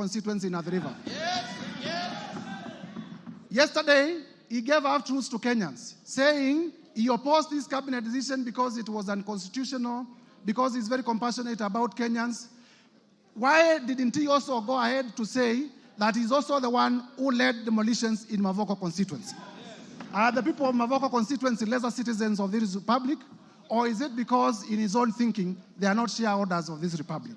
constituency in Athi River. Yesterday, he gave half-truths to Kenyans, saying he opposed this cabinet decision because it was unconstitutional, because he's very compassionate about Kenyans. Why didn't he also go ahead to say that he's also the one who led demolitions in Mavoko constituency? Are the people of Mavoko constituency lesser citizens of this republic? Or is it because in his own thinking, they are not shareholders of this republic?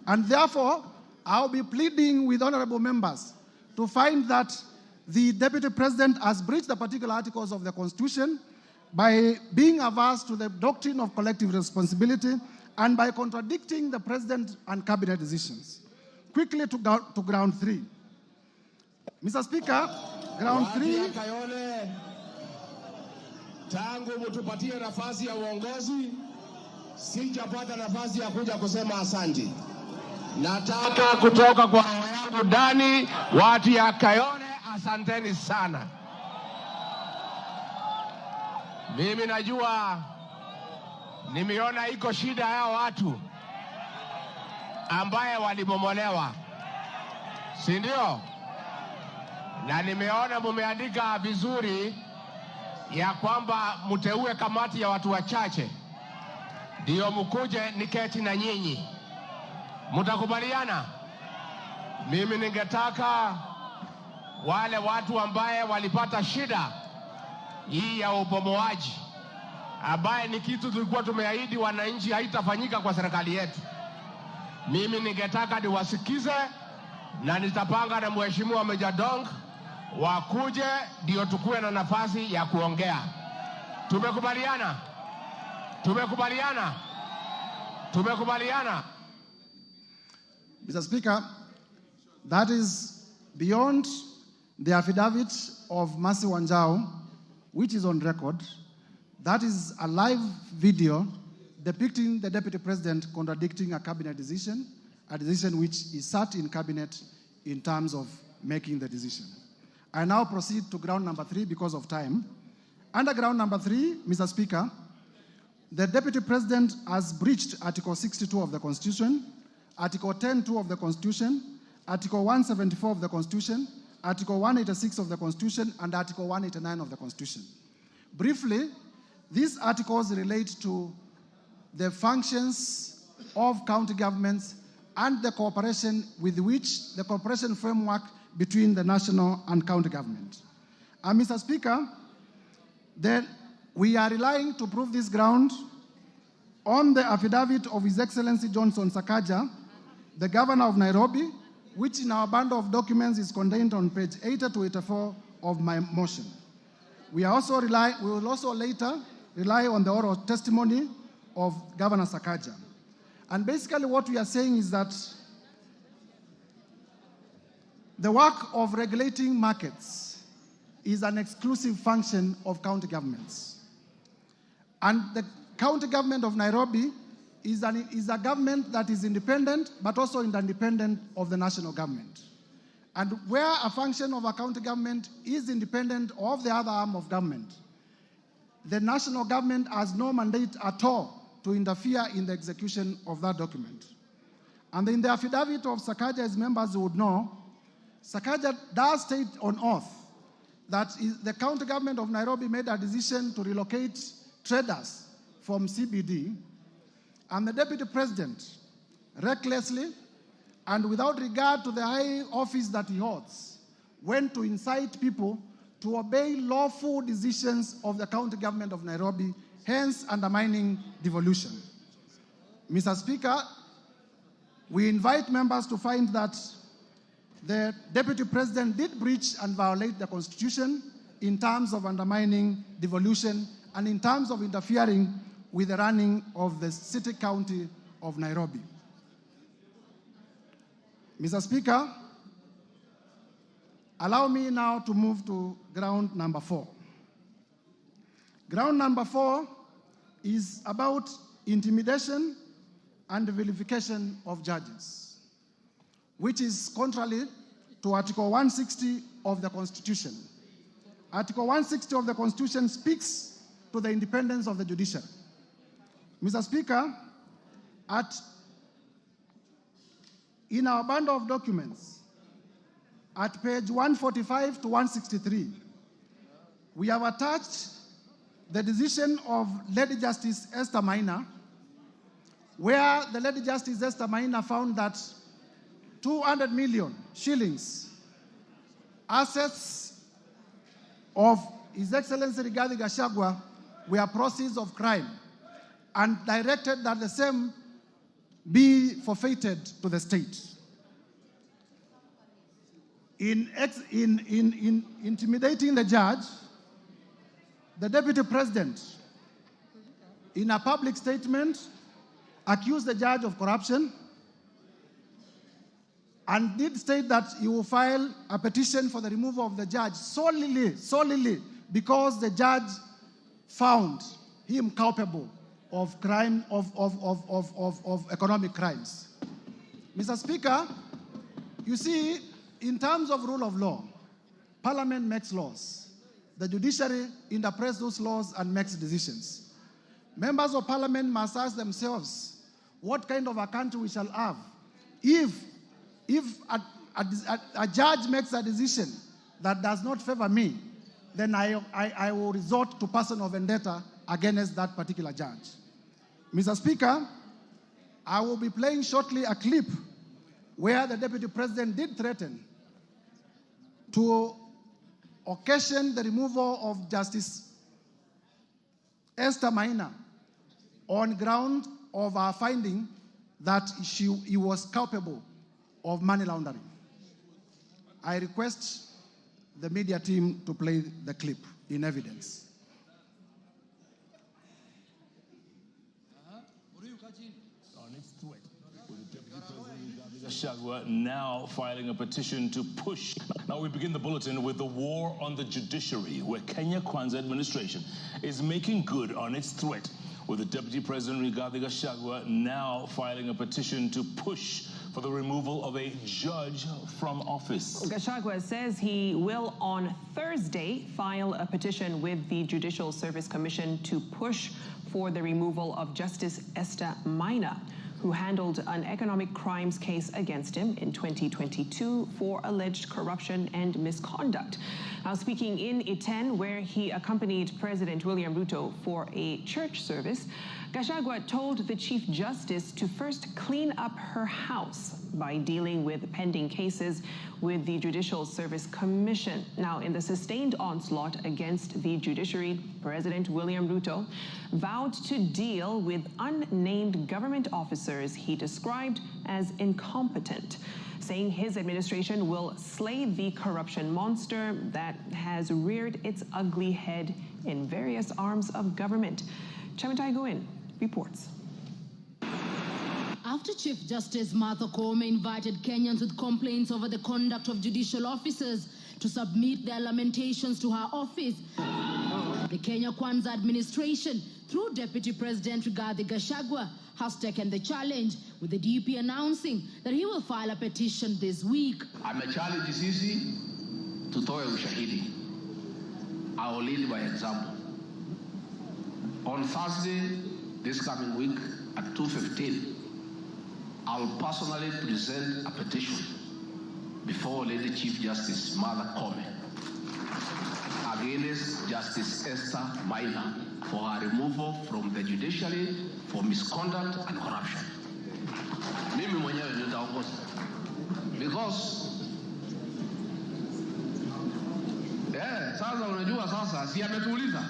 And therefore, I'll be pleading with honorable members to find that the Deputy President has breached the particular articles of the Constitution by being averse to the doctrine of collective responsibility and by contradicting the President and Cabinet decisions. Quickly to ground three. Mr. Speaker, ground three. Tangu mtupatie nafasi ya uongozi, sijapata nafasi ya kuja kusema asante. Nataka kutoka kwa roho yangu ndani, watu ya Kayole, asanteni sana. Mimi najua nimeona iko shida ya watu ambaye walibomolewa, si ndio? Na nimeona mumeandika vizuri ya kwamba mteue kamati ya watu wachache ndio mkuje niketi na nyinyi. Mtakubaliana? Mimi ningetaka wale watu ambaye walipata shida hii ya ubomoaji, ambaye ni kitu tulikuwa tumeahidi wananchi haitafanyika kwa serikali yetu, mimi ningetaka niwasikize na nitapanga na Mheshimiwa Meja Dong wakuje ndio tukue na nafasi ya kuongea. Tumekubaliana? Tumekubaliana? Tumekubaliana? Mr. Speaker, that is beyond the affidavit of Mercy Wanjau, which is on record. That is a live video depicting the Deputy President contradicting a cabinet decision, a decision which he sat in cabinet in terms of making the decision. I now proceed to ground number three because of time. Under ground number three, Mr. Speaker, the Deputy President has breached Article 62 of the Constitution, Article 10(2) of the Constitution, Article 174 of the Constitution, Article 186 of the Constitution, and Article 189 of the Constitution. Briefly, these articles relate to the functions of county governments and the cooperation with which the cooperation framework between the national and county government. And Mr. Speaker, then we are relying to prove this ground on the affidavit of His Excellency Johnson Sakaja, the Governor of Nairobi, which in our bundle of documents is contained on page 80 to 84 of my motion. We will also later rely on the oral testimony of Governor Sakaja. And basically what we are saying is that the work of regulating markets is an exclusive function of county governments. And the county government of Nairobi is a government that is independent, but also independent of the national government. And where a function of a county government is independent of the other arm of government, the national government has no mandate at all to interfere in the execution of that document. And in the affidavit of Sakaja, as members would know, Sakaja does state on oath that the county government of Nairobi made a decision to relocate traders from CBD, and the Deputy President, recklessly and without regard to the high office that he holds, went to incite people to obey lawful decisions of the county government of Nairobi, hence undermining devolution. Mr. Speaker, we invite members to find that the Deputy President did breach and violate the Constitution in terms of undermining devolution and in terms of interfering with the running of the city county of Nairobi. Mr. Speaker, allow me now to move to ground number 4. Ground number 4 is about intimidation and vilification of judges, which is contrary to Article 160 of the Constitution. Article 160 of the Constitution speaks to the independence of the judiciary. Mr. Speaker, in our bundle of documents, at page 145 to 163, we have attached the decision of Lady Justice Esther Maina, where the Lady Justice Esther Maina found that 200 million shillings assets of His Excellency Rigathi Gachagua were proceeds of crime, and directed that the same be forfeited to the state. In intimidating the judge, the Deputy President, in a public statement, accused the judge of corruption and did state that he will file a petition for the removal of the judge solely because the judge found him culpable of crime, of economic crimes. Mr. Speaker, you see, in terms of rule of law, Parliament makes laws. The judiciary interprets those laws and makes decisions. Members of Parliament must ask themselves what kind of a country we shall have if a judge makes a decision that does not favor me, then I will resort to personal vendetta against that particular judge. Mr. Speaker, I will be playing shortly a clip where the Deputy President did threaten to occasion the removal of Justice Esther Maina on ground of our finding that he was culpable of money laundering. I request the media team to play the clip in evidence. Gachagua now filing a petition to push. Now we begin the bulletin with the war on the judiciary, where Kenya Kwanza administration is making good on its threat, with the Deputy President Rigathi Gachagua now filing a petition to push for the removal of a judge from office. Gachagua says he will on Thursday file a petition with the Judicial Service Commission to push for the removal of Justice Esther Maina, who handled an economic crimes case against him in 2022 for alleged corruption and misconduct. Now, speaking in Iten, where he accompanied President William Ruto for a church service, Gachagua told the Chief Justice to first clean up her house by dealing with pending cases with the Judicial Service Commission. Now, in the sustained onslaught against the judiciary, President William Ruto vowed to deal with unnamed government officers he described as incompetent, saying his administration will slay the corruption monster that has reared its ugly head in various arms of government. Chamitai Goin reports. After Chief Justice Martha Koome invited Kenyans with complaints over the conduct of judicial officers to submit their lamentations to her office, the Kenya Kwanza administration, through Deputy President Rigathi Gachagua, has taken the challenge, with the DP announcing that he will file a petition this week. Amechallenge sisi tutoe ushahidi. I will lead by example. On Thursday, this coming week at 2:15, I'll personally present a petition before Lady Chief Justice Martha Koome against Justice Esther Maina for her removal from the judiciary for misconduct and corruption. Mimi mwenyewe nitaongoza because sasa unajua sasa si ametuuliza.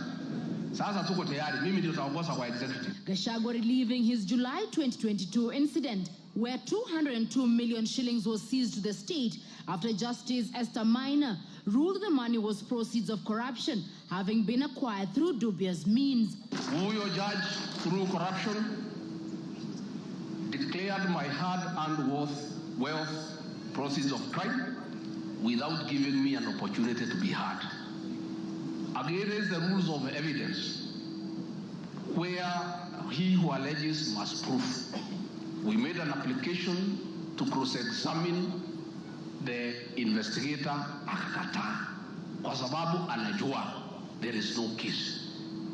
Sasa tuko tayari, mimi ndio nitaongoza kwa executive. Gachagua reliving his July 2022 incident where 202 million shillings was seized to the state after Justice Esther Maina ruled the money was proceeds of corruption, having been acquired through dubious means. Huyo judge, through corruption, declared my hard-earned wealth proceeds of crime without giving me an opportunity to be heard. Against the rules of evidence, where he who alleges must prove, we made an application to cross-examine the investigator, akakataa kwa sababu anajua there is no case,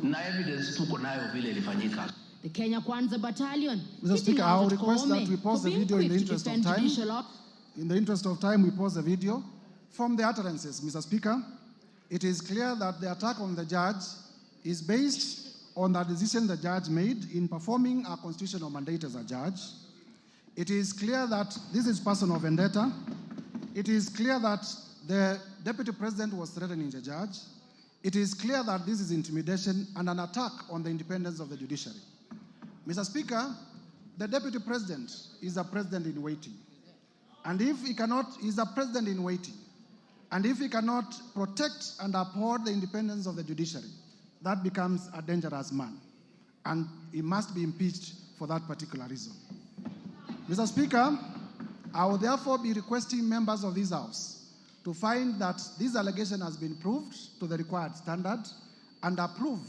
na evidence tuko nayo vile ilifanyika. The Kenya Kwanza Battalion. Mr. Speaker, I would request that we Koome pause the for being video in the quick to interest of defend time. judicial In the interest of time, we pause the video. From the utterances, Mr. Speaker, it is clear that the attack on the judge is based on the decision the judge made in performing a constitutional mandate as a judge. It is clear that this is personal vendetta. It is clear that the Deputy President was threatening the judge. It is clear that this is intimidation and an attack on the independence of the judiciary. Mr. Speaker, the Deputy President is a president in waiting. And if he cannot, he's a president in waiting. And if he cannot protect and uphold the independence of the judiciary, that becomes a dangerous man. And he must be impeached for that particular reason. Mr. Speaker, I will therefore be requesting members of this House to find that this allegation has been proved to the required standard and approve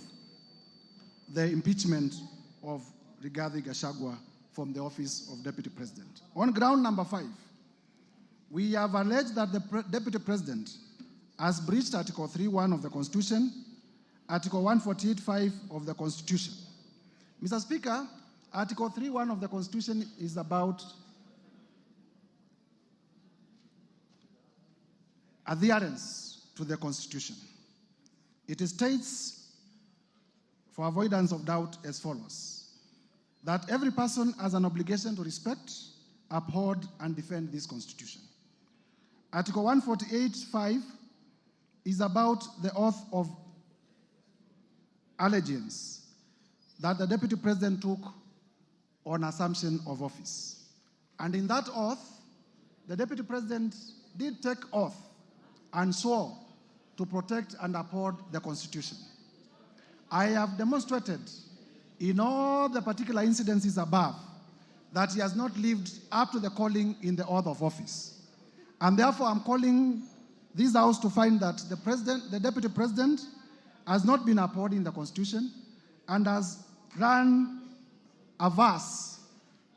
the impeachment of Rigathi Gachagua from the office of Deputy President. On ground number 5, we have alleged that the Deputy President has breached Article 3.1 of the Constitution, Article 148.5 of the Constitution. Mr. Speaker, Article 3.1 of the Constitution is about adherence to the Constitution. It states, for avoidance of doubt, as follows: that every person has an obligation to respect, uphold, and defend this Constitution. Article 148.5 is about the oath of allegiance that the Deputy President took on assumption of office. And in that oath, the Deputy President did take oath and swore to protect and uphold the Constitution. I have demonstrated in all the particular incidences above that he has not lived up to the calling in the oath of office. And therefore, I'm calling this House to find that the Deputy President has not been upholding the Constitution and has run averse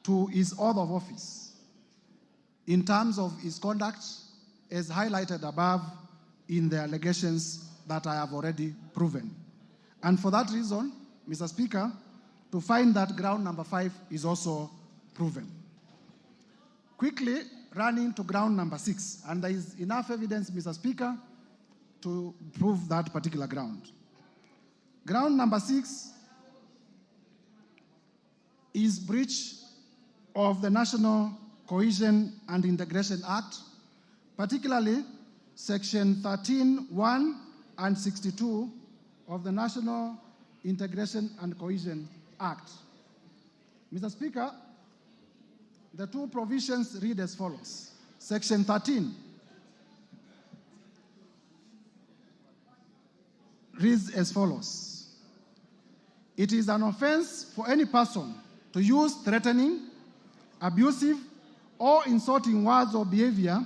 to his oath of office in terms of his conduct as highlighted above in the allegations that I have already proven. And for that reason, Mr. Speaker, to find that ground number 5 is also proven. Quickly running to ground number 6, and there is enough evidence, Mr. Speaker, to prove that particular ground. Ground number 6 is breach of the National Cohesion and Integration Act, particularly Section 13(1) and 62 of the National Integration and Cohesion Act. Mr. Speaker, the two provisions read as follows. Section 13 reads as follows: it is an offense for any person to use threatening, abusive, or insulting words or behavior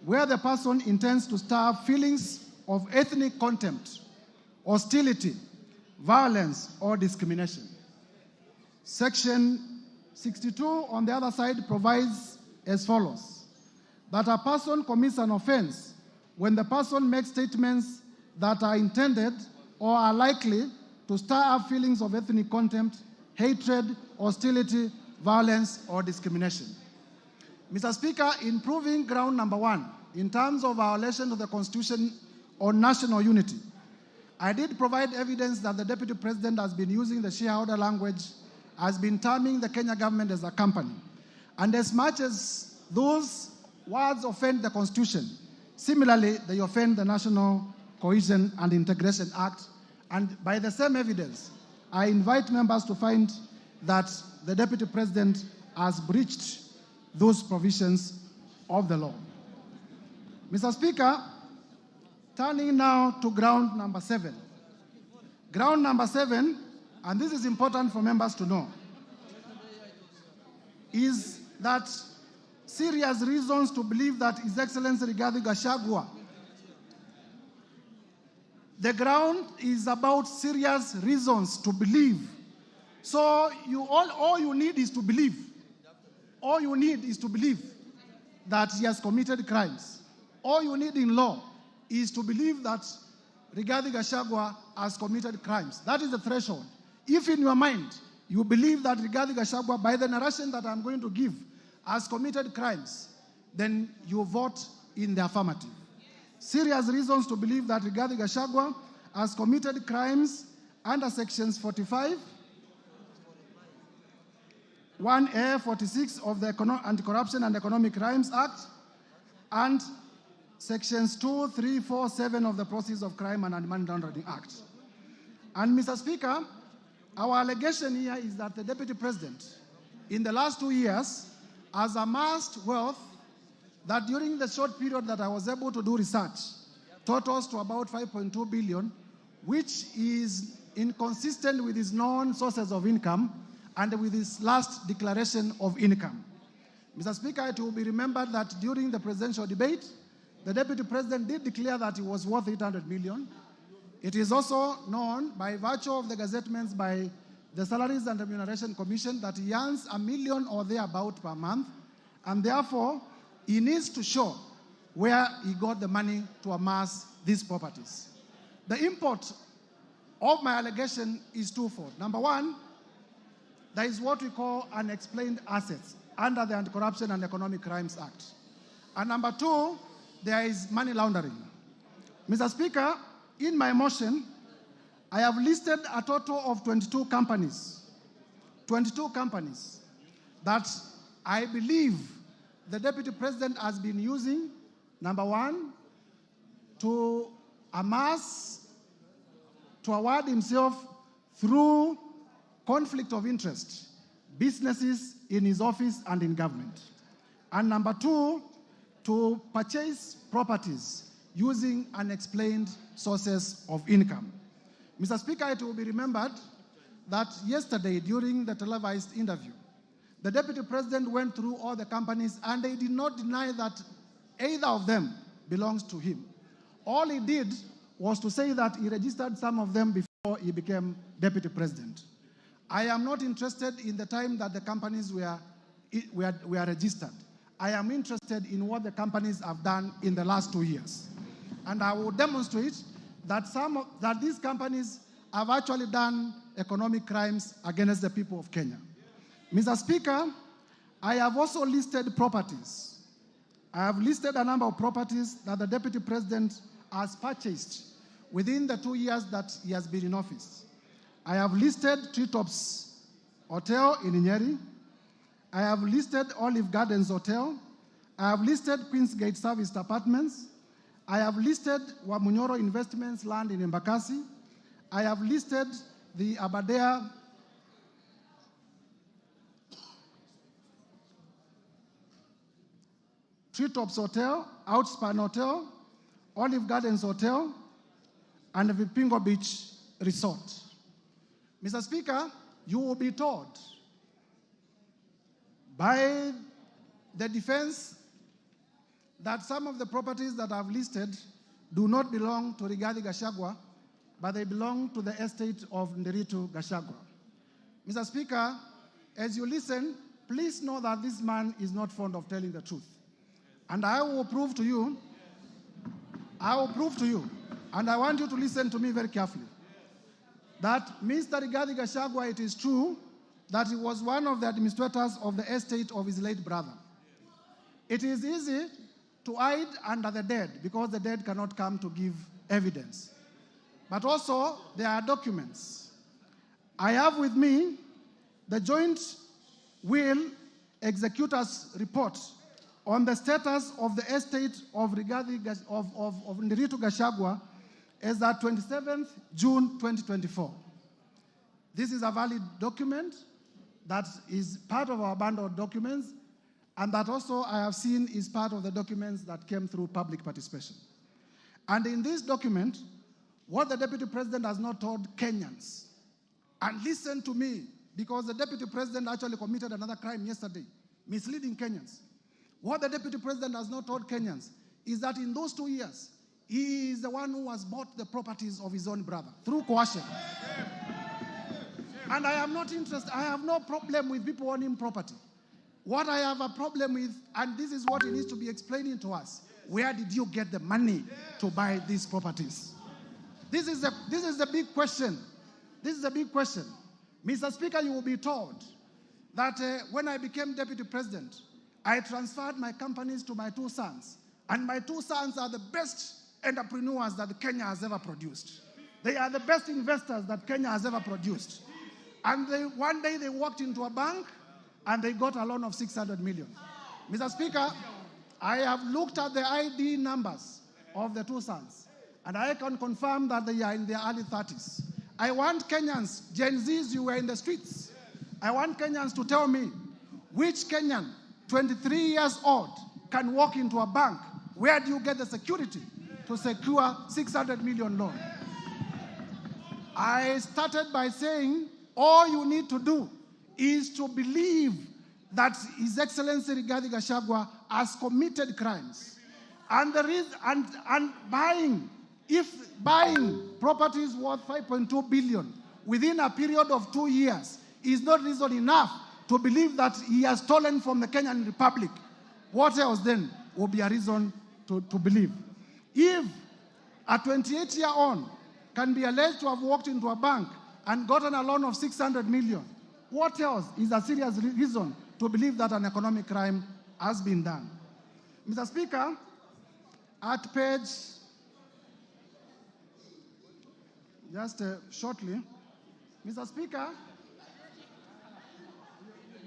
where the person intends to stir feelings of ethnic contempt, hostility, violence, or discrimination. Section 62, on the other side, provides as follows: that a person commits an offense when the person makes statements that are intended or are likely to stir up feelings of ethnic contempt, hatred, hostility, violence, or discrimination. Mr. Speaker, in proving ground number 1, in terms of violation of the Constitution on national unity, I did provide evidence that the Deputy President has been using the shareholder language, has been terming the Kenya government as a company. And as much as those words offend the Constitution, similarly, they offend the National Cohesion and Integration Act. And by the same evidence, I invite members to find that the Deputy President has breached those provisions of the law. Mr. Speaker, turning now to ground number 7. Ground number 7, and this is important for members to know, is that serious reasons to believe that His Excellency Rigathi Gachagua, the ground is about serious reasons to believe. So all you need is to believe. All you need is to believe that he has committed crimes. All you need in law is to believe that Rigathi Gachagua has committed crimes. That is the threshold. If in your mind you believe that Rigathi Gachagua, by the narration that I'm going to give, has committed crimes, then you vote in the affirmative. Serious reasons to believe that Rigathi Gachagua has committed crimes under sections 45, 1A, 46 of the Anti-Corruption and Economic Crimes Act, and sections 2, 3, 4, 7 of the Proceeds of Crime and Money Laundering Act. And Mr. Speaker, our allegation here is that the Deputy President, in the last 2 years, has amassed wealth that during the short period that I was able to do research, totals to about 5.2 billion, which is inconsistent with his known sources of income and with his last declaration of income. Mr. Speaker, it will be remembered that during the presidential debate, the Deputy President did declare that he was worth 800 million. It is also known by virtue of the gazettements by the Salaries and Remuneration Commission that he earns $1 million or thereabout per month, and therefore he needs to show where he got the money to amass these properties. The import of my allegation is twofold. Number one, there is what we call unexplained assets under the Anti-Corruption and Economic Crimes Act. And number two, there is money laundering. Mr. Speaker, in my motion, I have listed a total of 22 companies that I believe the Deputy President has been using, number one, to amass, to award himself through conflict of interest, businesses in his office and in government. And number two, to purchase properties using unexplained sources of income. Mr. Speaker, it will be remembered that yesterday during the televised interview, the Deputy President went through all the companies and he did not deny that either of them belongs to him. All he did was to say that he registered some of them before he became Deputy President. I am not interested in the time that the companies were registered. I am interested in what the companies have done in the last 2 years. And I will demonstrate that that these companies have actually done economic crimes against the people of Kenya. Mr. Speaker, I have also listed properties. I have listed a number of properties that the Deputy President has purchased within the 2 years that he has been in office. I have listed Treetops Hotel in Nyeri. I have listed Olive Gardens Hotel. I have listed Queensgate Serviced Apartments. I have listed Wamunyoro Investments land in Embakasi. I have listed the Aberdare Treetops Hotel, Outspan Hotel, Olive Gardens Hotel, and the Vipingo Beach Resort. Mr. Speaker, you will be told by the defense that some of the properties that I've listed do not belong to Rigathi Gachagua, but they belong to the estate of Nderitu Gachagua. Mr. Speaker, as you listen, please know that this man is not fond of telling the truth. And I will prove to you, and I want you to listen to me very carefully, that Mr. Rigathi Gachagua, it is true that he was one of the administrators of the estate of his late brother. It is easy to hide under the dead because the dead cannot come to give evidence. But also, there are documents. I have with me the joint will executor's report on the status of the estate of Nderitu Gachagua as at 27th June 2024. This is a valid document that is part of our bundle of documents, and that also I have seen is part of the documents that came through public participation. And in this document, what the Deputy President has not told Kenyans, and listen to me, because the Deputy President actually committed another crime yesterday, misleading Kenyans. What the Deputy President has not told Kenyans is that in those 2 years, he is the one who has bought the properties of his own brother through coercion. And I am not interested, I have no problem with people owning property. What I have a problem with, and this is what he needs to be explaining to us, where did you get the money to buy these properties? This is the big question. This is a big question. Mr. Speaker, you will be told that when I became deputy president, I transferred my companies to my two sons. And my two sons are the best entrepreneurs that Kenya has ever produced. They are the best investors that Kenya has ever produced. And one day they walked into a bank and they got a loan of 600 million. Mr. Speaker, I have looked at the ID numbers of the two sons, and I can confirm that they are in their early 30s. I want Kenyans, Gen Zs, you were in the streets. I want Kenyans to tell me which Kenyan, 23 years old, can walk into a bank. Where do you get the security to secure 600 million loan? I started by saying all you need to do is to believe that His Excellency Rigathi Gachagua has committed crimes. And buying properties worth 5.2 billion within a period of 2 years is not reason enough to believe that he has stolen from the Kenyan Republic. What else then will be a reason to believe? If a 28-year-old can be alleged to have walked into a bank and gotten a loan of 600 million, what else is a serious reason to believe that an economic crime has been done? Mr. Speaker, at page, shortly, Mr. Speaker,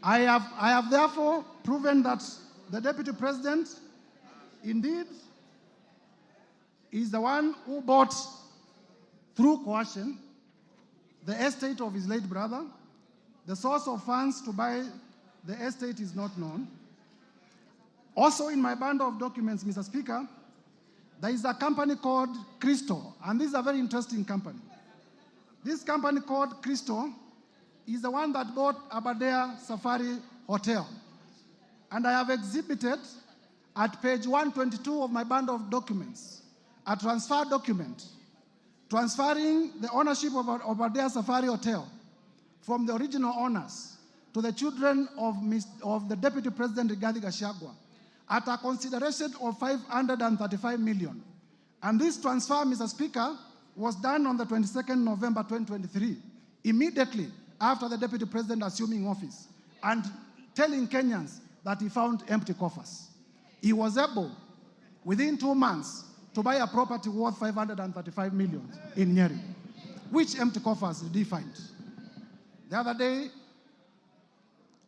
I have therefore proven that the Deputy President indeed is the one who bought, through coercion, the estate of his late brother. The source of funds to buy the estate is not known. Also in my bundle of documents, Mr. Speaker, there is a company called Crystal, and this is a very interesting company. This company called Crystal is the one that bought Aberdare Safari Hotel. And I have exhibited at page 122 of my bundle of documents a transfer document transferring the ownership of Aberdare Safari Hotel from the original owners to the children of the Deputy President Rigathi Gachagua at a consideration of 535 million. And this transfer, Mr. Speaker, was done on the 22nd November 2023, immediately after the Deputy President assuming office, and telling Kenyans that he found empty coffers. He was able, within 2 months, to buy a property worth 535 million in Nyeri. Which empty coffers did he find? The other day,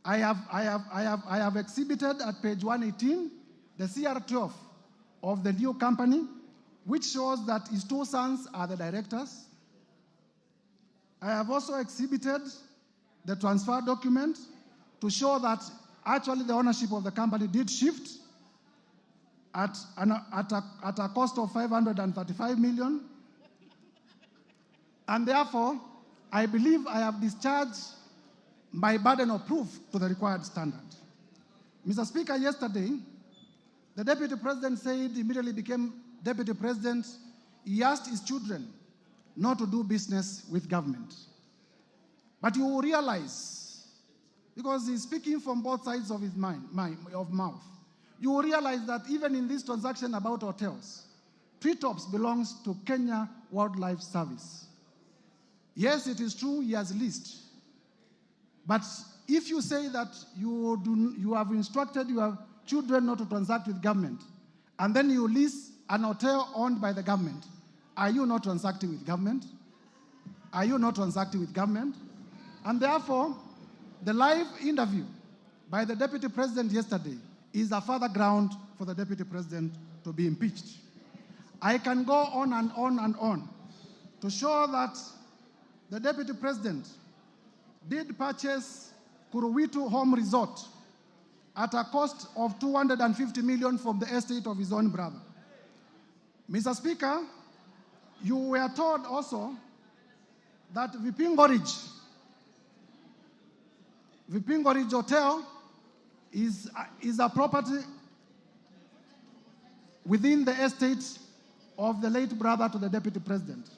I have exhibited at page 118 the CR12 of the new company, which shows that his two sons are the directors. I have also exhibited the transfer document to show that actually the ownership of the company did shift at a cost of 535 million. And therefore, I believe I have discharged my burden of proof to the required standard. Mr. Speaker, yesterday, the Deputy President said immediately became Deputy President, he asked his children not to do business with government. But you will realize, because he's speaking from both sides of his mouth, you will realize that even in this transaction about hotels, Treetops belongs to Kenya Wildlife Service. Yes, it is true he has leased. But if you say that you have instructed your children not to transact with government, and then you lease an hotel owned by the government, are you not transacting with government? Are you not transacting with government? And therefore, the live interview by the Deputy President yesterday is a further ground for the Deputy President to be impeached. I can go on and on and on to show that the Deputy President did purchase Kuruwitu Home Resort at a cost of 250 million from the estate of his own brother. Mr. Speaker, you were told also that Vipingo Ridge Hotel is a property within the estate of the late brother to the Deputy President.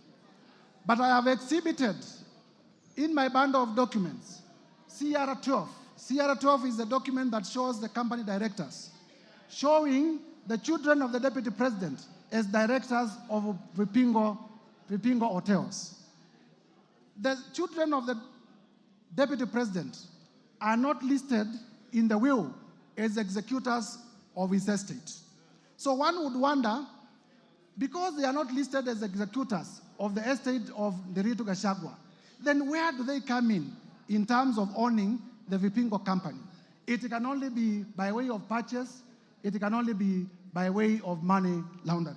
But I have exhibited in my bundle of documents CR12. CR12 is a document that shows the company directors, showing the children of the Deputy President as directors of Vipingo Hotels. The children of the deputy president are not listed in the will as executors of his estate. So one would wonder, because they are not listed as executors of the estate of the Ritu Gachagua, then where do they come in terms of owning the Vipingo company? It can only be by way of purchase, it can only be by way of money laundering.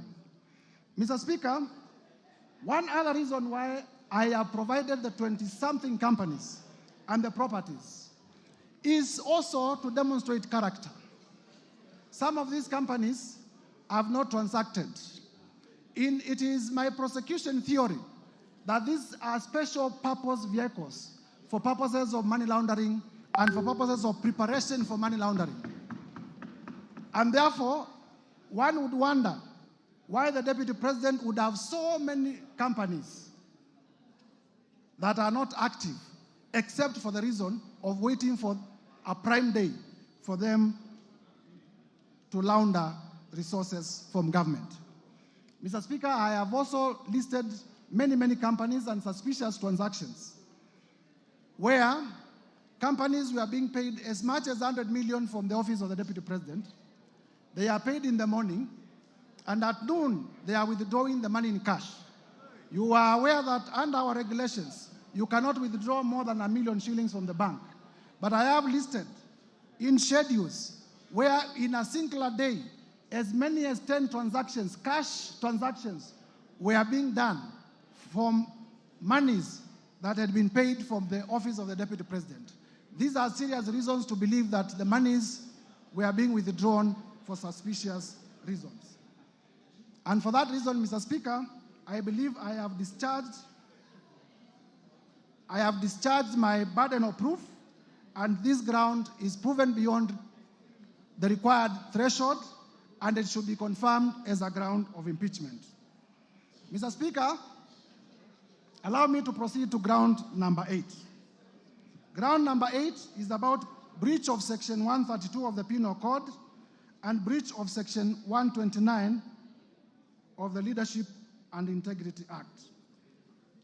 Mr. Speaker, one other reason why I have provided the 20-something companies and the properties is also to demonstrate character. Some of these companies have not transacted. It is my prosecution theory that these are special purpose vehicles for purposes of money laundering and for purposes of preparation for money laundering. And therefore, one would wonder why the deputy president would have so many companies that are not active, except for the reason of waiting for a prime day for them to launder resources from government. Mr. Speaker, I have also listed many companies and suspicious transactions where companies were being paid as much as 100 million from the office of the deputy president. They are paid in the morning, and at noon, they are withdrawing the money in cash. You are aware that under our regulations, you cannot withdraw more than 1 million shillings from the bank. But I have listed in schedules where in a singular day, as many as 10 transactions, cash transactions, were being done from monies that had been paid from the office of the deputy president. These are serious reasons to believe that the monies were being withdrawn for suspicious reasons. And for that reason, Mr. Speaker, I believe I have discharged my burden of proof, and this ground is proven beyond the required threshold, and it should be confirmed as a ground of impeachment. Mr. Speaker, allow me to proceed to ground number 8. Ground number 8 is about breach of Section 132 of the Penal Code and breach of Section 129 of the Leadership and Integrity Act.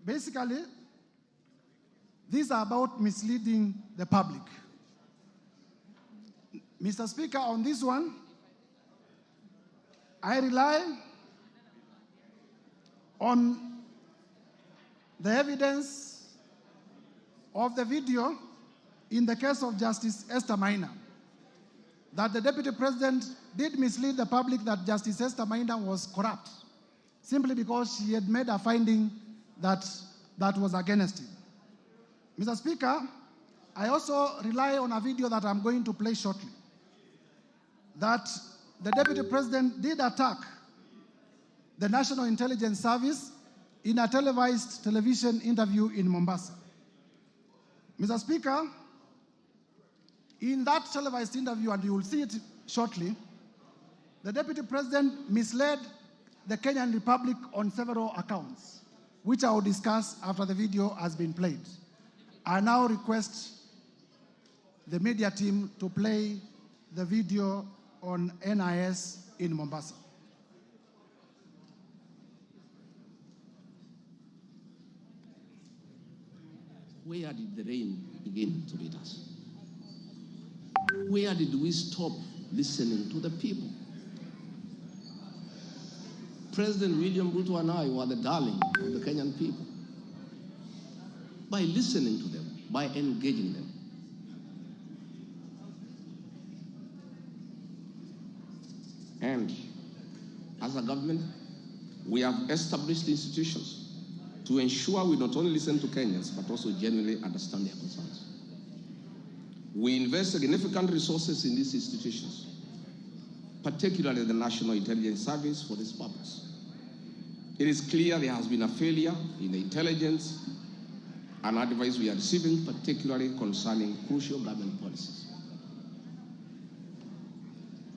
Basically, these are about misleading the public. Mr. Speaker, on this one, I rely on the evidence of the video in the case of Justice Esther Maina, that the Deputy President did mislead the public that Justice Esther Maina was corrupt, simply because she had made a finding that was against him. Mr. Speaker, I also rely on a video that I'm going to play shortly, that the Deputy President did attack the National Intelligence Service in a televised television interview in Mombasa. Mr. Speaker, in that televised interview, and you will see it shortly, the Deputy President misled the Kenyan Republic on several accounts, which I will discuss after the video has been played. I now request the media team to play the video on NIS in Mombasa. Where did the rain begin to beat us? Where did we stop listening to the people? President William Ruto and I were the darling of the Kenyan people. By listening to them, by engaging them. And as a government, we have established institutions to ensure we not only listen to Kenyans, but also genuinely understand their concerns. We invest significant resources in these institutions, particularly the National Intelligence Service, for this purpose. It is clear there has been a failure in the intelligence and advice we are receiving, particularly concerning crucial government policies.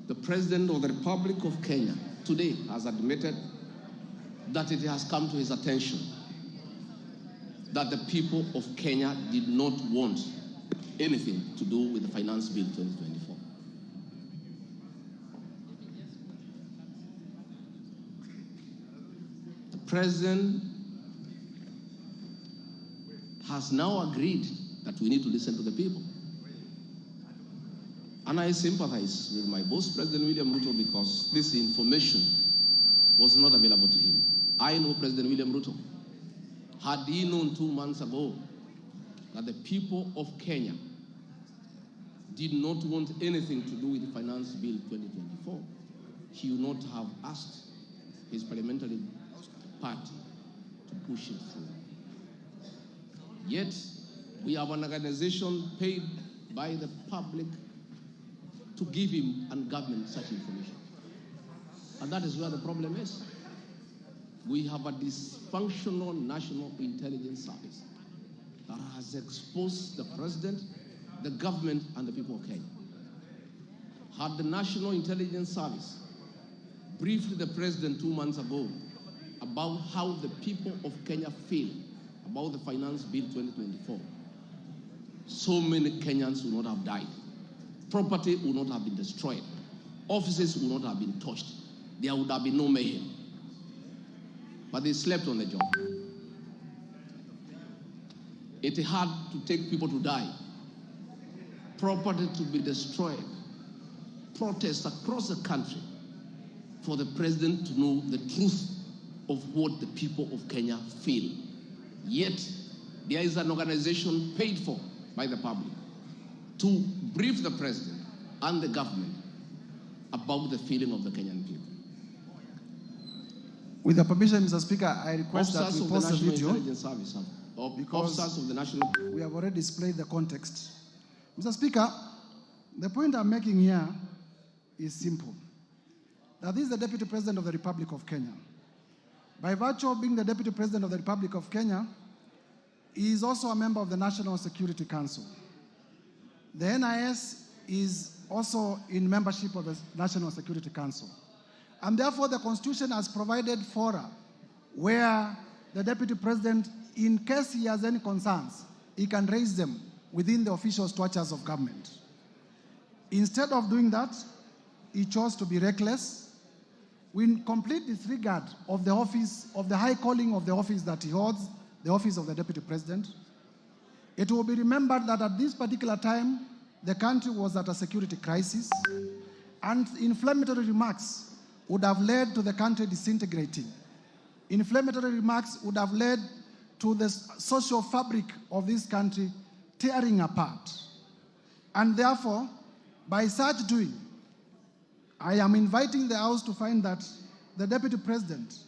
The President of the Republic of Kenya today has admitted that it has come to his attention that the people of Kenya did not want anything to do with the Finance Bill 2024. The President has now agreed that we need to listen to the people. And I sympathize with my boss, President William Ruto, because this information was not available to him. I know President William Ruto. Had he known 2 months ago that the people of Kenya did not want anything to do with the Finance Bill 2024, he would not have asked his parliamentary party to push it through. Yet, we have an organization paid by the public to give him and government such information. And that is where the problem is. We have a dysfunctional National Intelligence Service that has exposed the president, the government, and the people of Kenya. Had the National Intelligence Service briefed the president 2 months ago about how the people of Kenya feel about the Finance Bill 2024, so many Kenyans would not have died. Property would not have been destroyed. Offices would not have been touched. There would have been no mayhem. But they slept on the job. It had to take people to die, property to be destroyed, protests across the country for the president to know the truth of what the people of Kenya feel. Yet, there is an organization paid for by the public to brief the president and the government about the feeling of the Kenyan people. With the permission, Mr. Speaker, I request Officers that we of the pause the National video Intelligence Service, because officers of the National... we have already displayed the context. Mr. Speaker, the point I'm making here is simple. That this is the Deputy President of the Republic of Kenya. By virtue of being the Deputy President of the Republic of Kenya, he is also a member of the National Security Council. The NIS is also in membership of the National Security Council. And therefore, the Constitution has provided fora where the Deputy President, in case he has any concerns, he can raise them within the official structures of government. Instead of doing that, he chose to be reckless, in complete disregard of the office, of the high calling of the office that he holds, the office of the Deputy President. It will be remembered that at this particular time, the country was at a security crisis, and inflammatory remarks would have led to the country disintegrating. Inflammatory remarks would have led to the social fabric of this country tearing apart. And therefore, by such doing, I am inviting the House to find that the Deputy President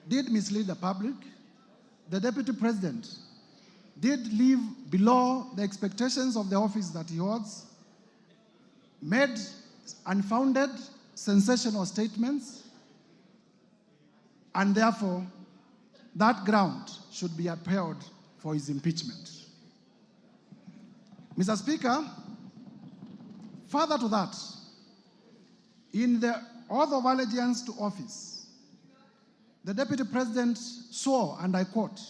did mislead the public. The Deputy President did live below the expectations of the office that he holds, made unfounded, sensational statements, and therefore, that ground should be upheld for his impeachment. Mr. Speaker, further to that, in the oath of allegiance to office, the Deputy President swore, and I quote,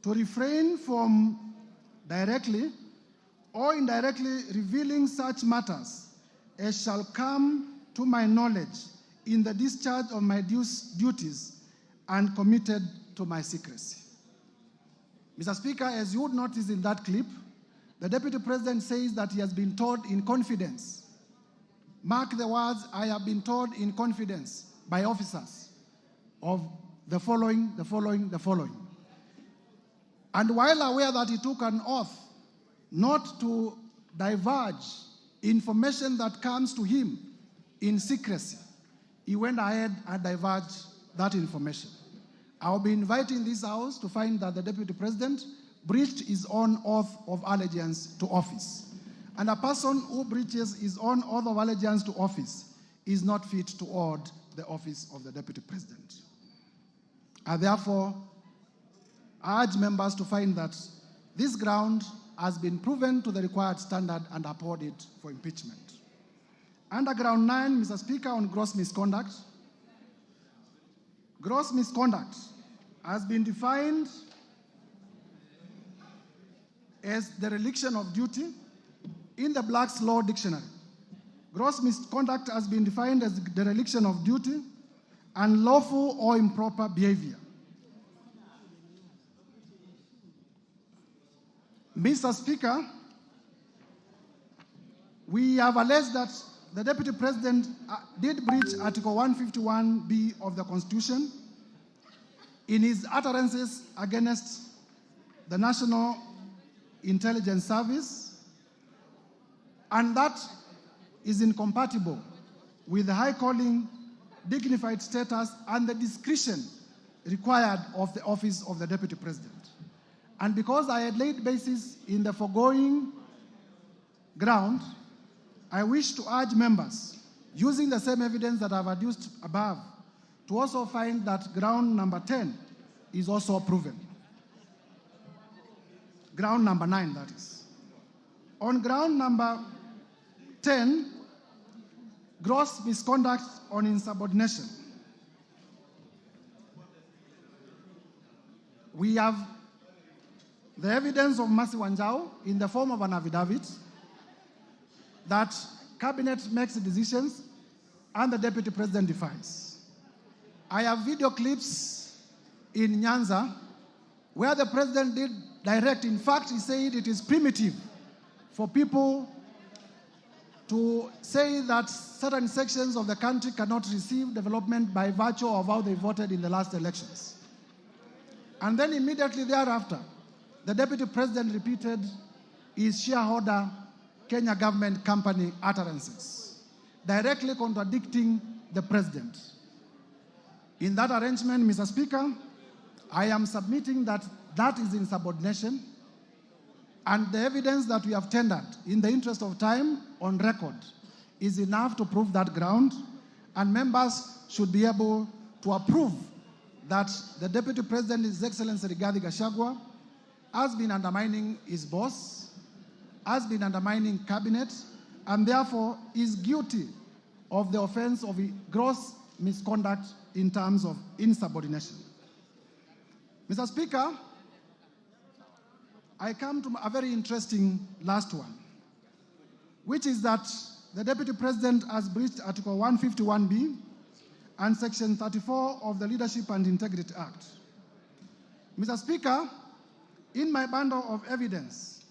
to refrain from directly or indirectly revealing such matters as shall come to my knowledge in the discharge of my duties and committed to my secrecy. Mr. Speaker, as you would notice in that clip, the Deputy President says that he has been told in confidence. Mark the words, I have been told in confidence by officers of the following. And while aware that he took an oath not to divulge information that comes to him in secrecy, he went ahead and divulged that information. I'll be inviting this House to find that the Deputy President breached his own oath of allegiance to office. And a person who breaches his own oath of allegiance to office is not fit to hold the office of the Deputy President. I therefore urge members to find that this ground has been proven to the required standard and uphold it for impeachment. Under ground 9, Mr. Speaker, on gross misconduct. Gross misconduct has been defined as the dereliction of duty in the Black's Law Dictionary. Gross misconduct has been defined as the dereliction of duty and lawful or improper behavior. Mr. Speaker, we have alleged that the Deputy President did breach Article 151B of the Constitution in his utterances against the National Intelligence Service, and that is incompatible with the high calling, dignified status, and the discretion required of the office of the Deputy President. And because I had laid basis in the foregoing ground, I wish to urge members, using the same evidence that I've adduced above, to also find that ground number 10 is also proven. Ground number 9, that is. On ground number 10, gross misconduct on insubordination. We have the evidence of Mercy Wanjau in the form of an affidavit that cabinet makes decisions and the Deputy President defies. I have video clips in Nyanza where the President did direct. In fact, he said it is primitive for people to say that certain sections of the country cannot receive development by virtue of how they voted in the last elections. And then immediately thereafter, the Deputy President repeated his shareholder Kenya government company utterances, directly contradicting the President. In that arrangement, Mr. Speaker, I am submitting that that is insubordination, and the evidence that we have tendered in the interest of time on record is enough to prove that ground, and members should be able to approve that the Deputy President, His Excellency Rigathi Gachagua, has been undermining his boss, has been undermining cabinet, and therefore is guilty of the offense of gross misconduct in terms of insubordination. Mr. Speaker, I come to a very interesting last one, which is that the Deputy President has breached Article 151B and Section 34 of the Leadership and Integrity Act. Mr. Speaker, in my bundle of evidence,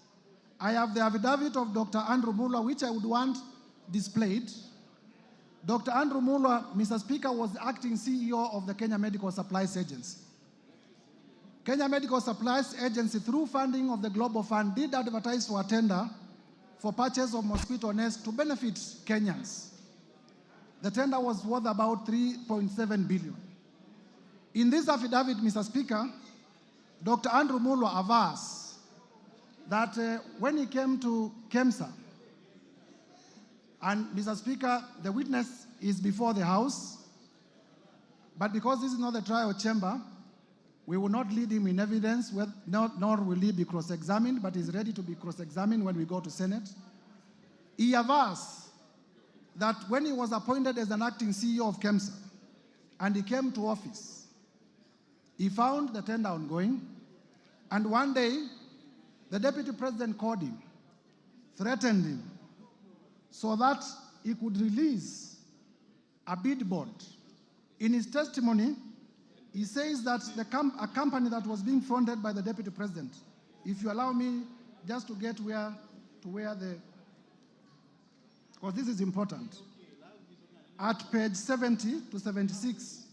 I have the affidavit of Dr. Andrew Muller, which I would want displayed. Dr. Andrew Muller, Mr. Speaker, was the acting CEO of the Kenya Medical Supplies Agency. Kenya Medical Supplies Agency, through funding of the Global Fund, did advertise for a tender for purchase of mosquito nets to benefit Kenyans. The tender was worth about 3.7 billion. In this affidavit, Mr. Speaker, Dr. Andrew Muller avers that when he came to KEMSA, and Mr. Speaker, the witness is before the House, but because this is not the trial chamber, we will not lead him in evidence, nor will he be cross-examined, but he's ready to be cross-examined when we go to Senate. He avers that when he was appointed as an acting CEO of KEMSA, and he came to office, he found the tender ongoing, and one day, the Deputy President called him, threatened him, so that he could release a bid bond. In his testimony, he says that a company that was being fronted by the Deputy President, if you allow me just to get where the, because this is important, at page 70 to 76,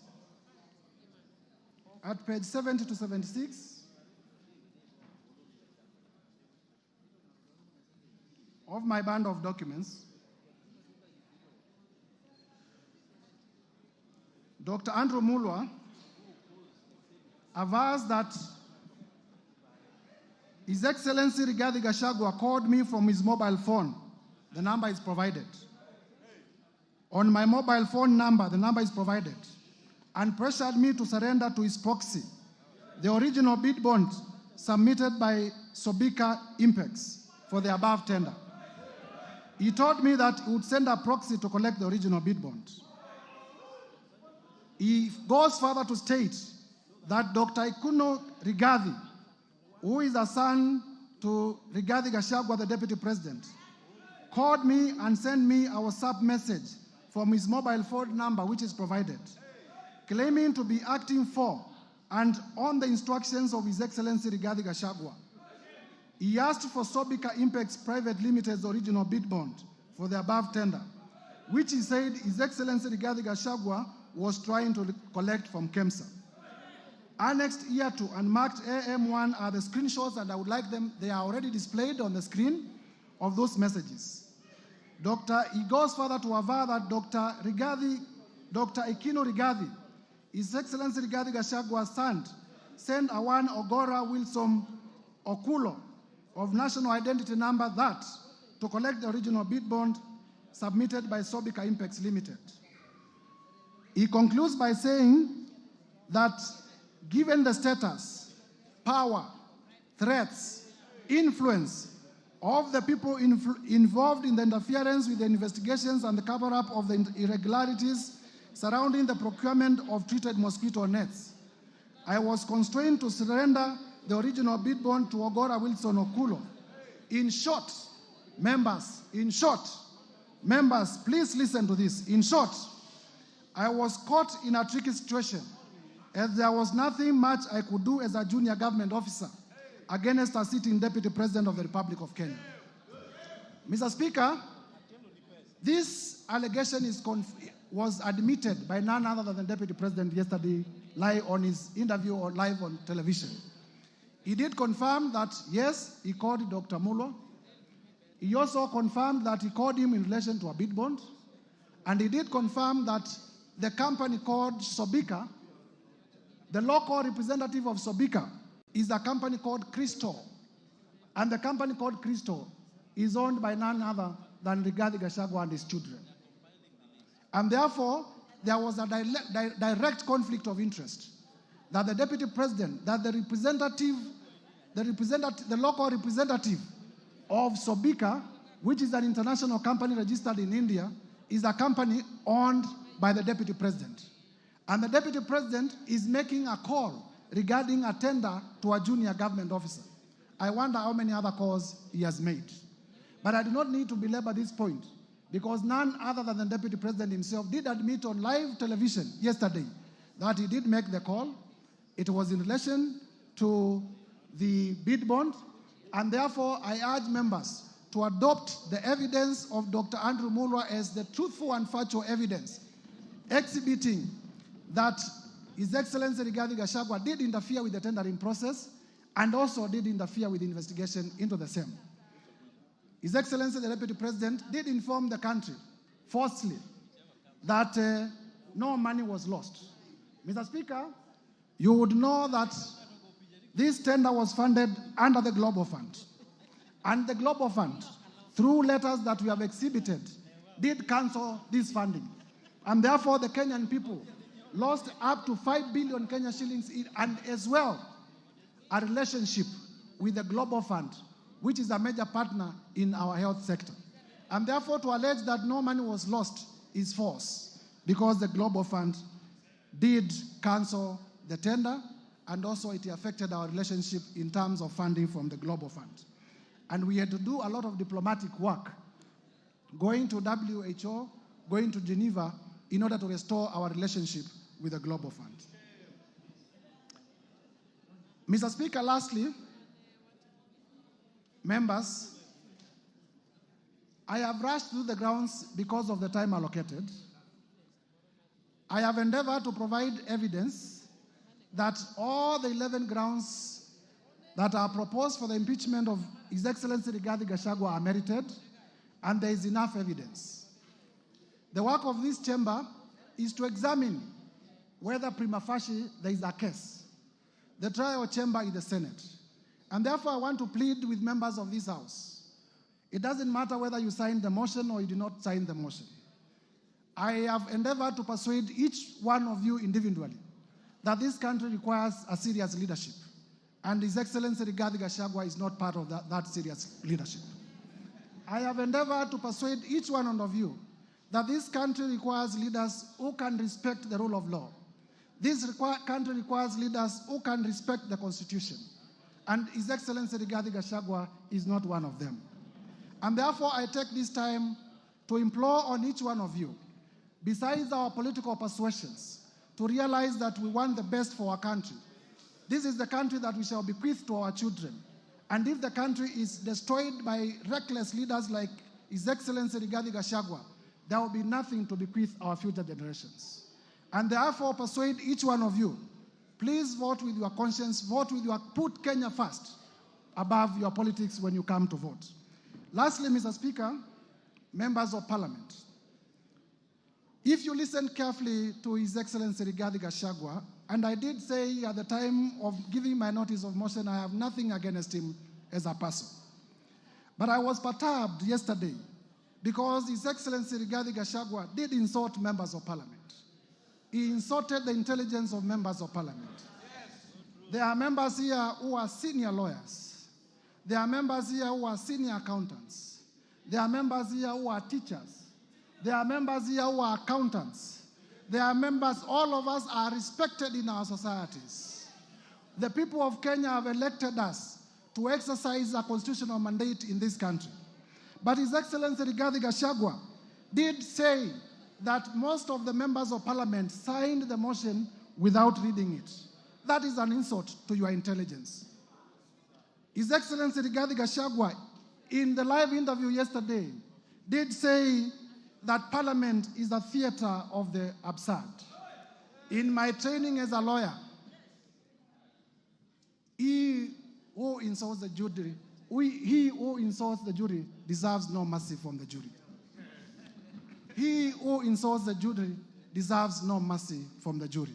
at page 70 to 76 of my bundle of documents, Dr. Andrew Muller avers that His Excellency Rigathi Gachagua called me from his mobile phone. The number is provided. On my mobile phone number, the number is provided, and pressured me to surrender to his proxy the original bid bond submitted by Sobika Impex for the above tender. He told me that he would send a proxy to collect the original bid bond. He goes further to state that Dr. Ikuno Rigathi, who is a son to Rigathi Gachagua, the Deputy President, called me and sent me a WhatsApp message from his mobile phone number, which is provided, claiming to be acting for and on the instructions of His Excellency Rigathi Gachagua. He asked for Sobika Impex Private Limited's original bid bond for the above tender, which he said His Excellency Rigathi Gachagua was trying to collect from KEMSA. Annexed here to and marked AM1 are the screenshots, and I would like them, they are already displayed on the screen of those messages. He goes further to aver that Dr. Ikino Rigathi, His Excellency Rigathi Gachagua's son, sent a one Ogora Wilson Okulo of national identity number that to collect the original bid bond submitted by Sobika Impex Limited. He concludes by saying that given the status, power, threats, influence of the people involved in the interference with the investigations and the cover-up of the irregularities surrounding the procurement of treated mosquito nets, I was constrained to surrender the original bid bond to Ogora Wilson Okulo. In short, members, please listen to this. In short, I was caught in a tricky situation, as there was nothing much I could do as a junior government officer against a sitting Deputy President of the Republic of Kenya. Mr. Speaker, this allegation was admitted by none other than the Deputy President yesterday live on his interview or live on television. He did confirm that, yes, he called Dr. Mulo. He also confirmed that he called him in relation to a bid bond. And he did confirm that the company called Sobika, the local representative of Sobika, is a company called Crystal. And the company called Crystal is owned by none other than Rigathi Gachagua and his children. And therefore, there was a direct conflict of interest that the Deputy President, that the local representative of Sobika, which is an international company registered in India, is a company owned by the Deputy President. And the Deputy President is making a call regarding a tender to a junior government officer. I wonder how many other calls he has made. But I do not need to belabor this point, because none other than the Deputy President himself did admit on live television yesterday that he did make the call. It was in relation to the bid bond, and therefore I urge members to adopt the evidence of Dr. Andrew Mulwa as the truthful and factual evidence, exhibiting that His Excellency Rigathi Gachagua did interfere with the tendering process and also did interfere with the investigation into the same. His Excellency the Deputy President did inform the country falsely that no money was lost. Mr. Speaker, you would know that this tender was funded under the Global Fund. And the Global Fund, through letters that we have exhibited, did cancel this funding. And therefore, the Kenyan people lost up to 5 billion Kenya shillings and as well a relationship with the Global Fund, which is a major partner in our health sector. And therefore, to allege that no money was lost is false, because the Global Fund did cancel the tender, and also it affected our relationship in terms of funding from the Global Fund. And we had to do a lot of diplomatic work, going to WHO, going to Geneva, in order to restore our relationship with the Global Fund. Mr. Speaker, lastly, members, I have rushed through the grounds because of the time allocated. I have endeavored to provide evidence that all the 11 grounds that are proposed for the impeachment of His Excellency Rigathi Gachagua are merited, and there is enough evidence. The work of this chamber is to examine whether prima facie there is a case. The trial chamber is the Senate. And therefore, I want to plead with members of this House. It doesn't matter whether you signed the motion or you did not sign the motion. I have endeavored to persuade each one of you individually that this country requires a serious leadership. And His Excellency Rigathi Gachagua is not part of that serious leadership. I have endeavored to persuade each one of you that this country requires leaders who can respect the rule of law. This country requires leaders who can respect the Constitution. And His Excellency Rigathi Gachagua is not one of them. And therefore, I take this time to implore on each one of you, besides our political persuasions, to realize that we want the best for our country. This is the country that we shall bequeath to our children. And if the country is destroyed by reckless leaders like His Excellency Rigathi Gachagua, there will be nothing to bequeath our future generations. And therefore persuade each one of you, please vote with your conscience, put Kenya first above your politics when you come to vote. Lastly, Mr. Speaker, members of Parliament, if you listen carefully to His Excellency Rigathi Gachagua, and I did say at the time of giving my notice of motion, I have nothing against him as a person. But I was perturbed yesterday because His Excellency Rigathi Gachagua did insult members of Parliament. He insulted the intelligence of members of Parliament. There are members here who are senior lawyers. There are members here who are senior accountants. There are members here who are teachers. There are members here who are accountants. There are members, all of us are respected in our societies. The people of Kenya have elected us to exercise a constitutional mandate in this country. But His Excellency Rigathi Gachagua did say that most of the members of Parliament signed the motion without reading it. That is an insult to your intelligence. His Excellency Rigathi Gachagua, in the live interview yesterday, did say that Parliament is a theater of the absurd. In my training as a lawyer, he who insults the jury deserves no mercy from the jury. He who insults the jury deserves no mercy from the jury.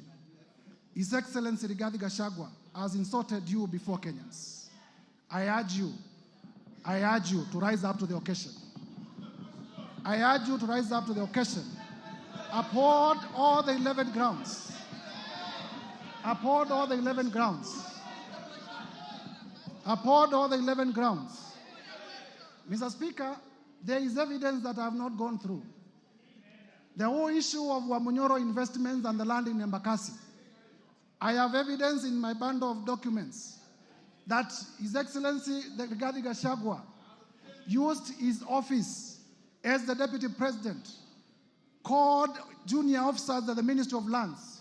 His Excellency Rigathi Gachagua has insulted you before Kenyans. I urge you to rise up to the occasion. I urge you to rise up to the occasion. Uphold all the 11 grounds. Uphold all the 11 grounds. Uphold all the 11 grounds. Mr. Speaker, there is evidence that I have not gone through. The whole issue of Wamunyoro investments and the land in Embakasi. I have evidence in my bundle of documents that His Excellency Rigathi Gachagua used his office as the Deputy President, called junior officers at the Ministry of Lands,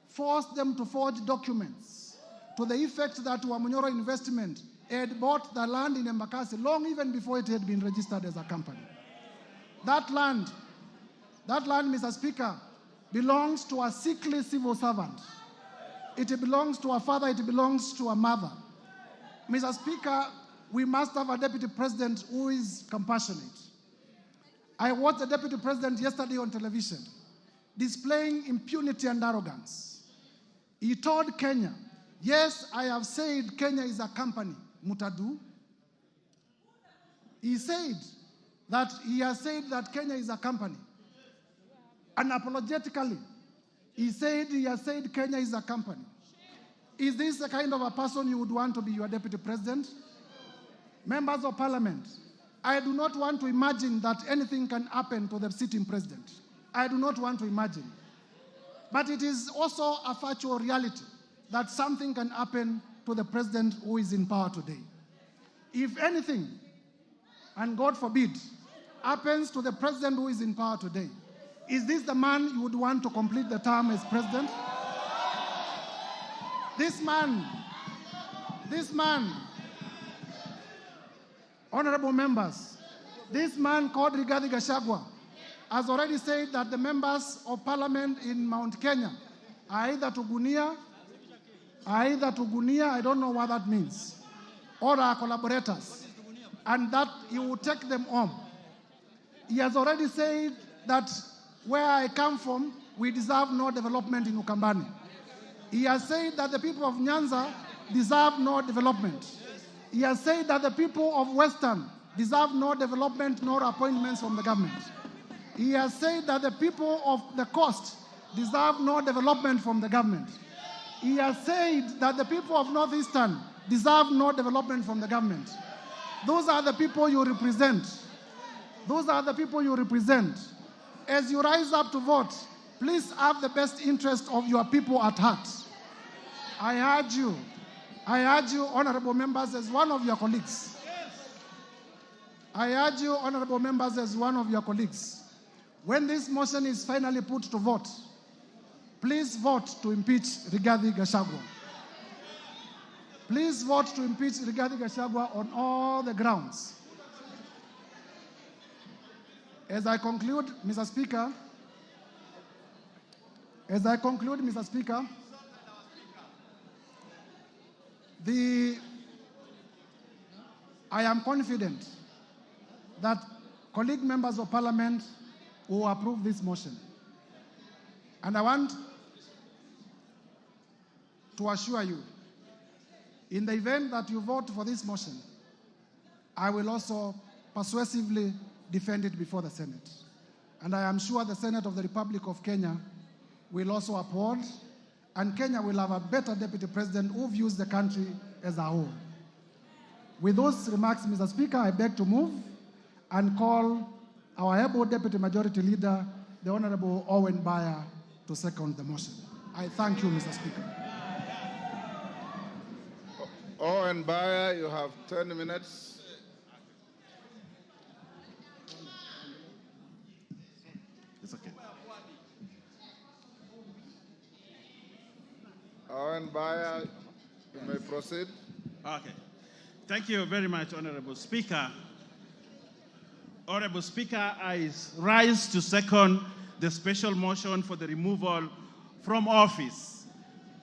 forced them to forge documents to the effect that Wamunyoro Investment had bought the land in Embakasi long even before it had been registered as a company. That land, Mr. Speaker, belongs to a sickly civil servant. It belongs to a father, it belongs to a mother. Mr. Speaker, we must have a Deputy President who is compassionate. I watched the Deputy President yesterday on television displaying impunity and arrogance. He told Kenya, yes, I have said Kenya is a company, Mutadu. He has said that Kenya is a company. Unapologetically, he has said Kenya is a company. Is this the kind of a person you would want to be your Deputy President? Members of Parliament, I do not want to imagine that anything can happen to the sitting president. I do not want to imagine. But it is also a factual reality that something can happen to the president who is in power today. If anything, and God forbid, happens to the president who is in power today, is this the man you would want to complete the term as president? This man, honorable members, this man called Rigathi Gachagua has already said that the members of Parliament in Mount Kenya are either Tugunia, I don't know what that means, or are collaborators, and that he will take them home. He has already said that where I come from, we deserve no development in Ukambani. He has said that the people of Nyanza deserve no development. He has said that the people of Western deserve no development nor appointments from the government. He has said that the people of the coast deserve no development from the government. He has said that the people of Northeastern deserve no development from the government. Those are the people you represent. Those are the people you represent. As you rise up to vote, please have the best interest of your people at heart. I urge you, honorable members, as one of your colleagues. I urge you, honorable members, as one of your colleagues. When this motion is finally put to vote, please vote to impeach Rigathi Gachagua. Please vote to impeach Rigathi Gachagua on all the grounds. As I conclude, Mr. Speaker, I am confident that colleague members of parliament will approve this motion. And I want to assure you, in the event that you vote for this motion, I will also persuasively defend it before the Senate. And I am sure the Senate of the Republic of Kenya will also uphold, and Kenya will have a better deputy president who views the country as a whole. With those remarks, Mr. Speaker, I beg to move and call our able deputy majority leader, the Honorable Owen Baya, to second the motion. I thank you, Mr. Speaker. Owen Baya, you have 10 minutes. It's okay. Owen Baya, you may proceed. Okay. Thank you very much, Honorable Speaker. Honorable Speaker, I rise to second the special motion for the removal from office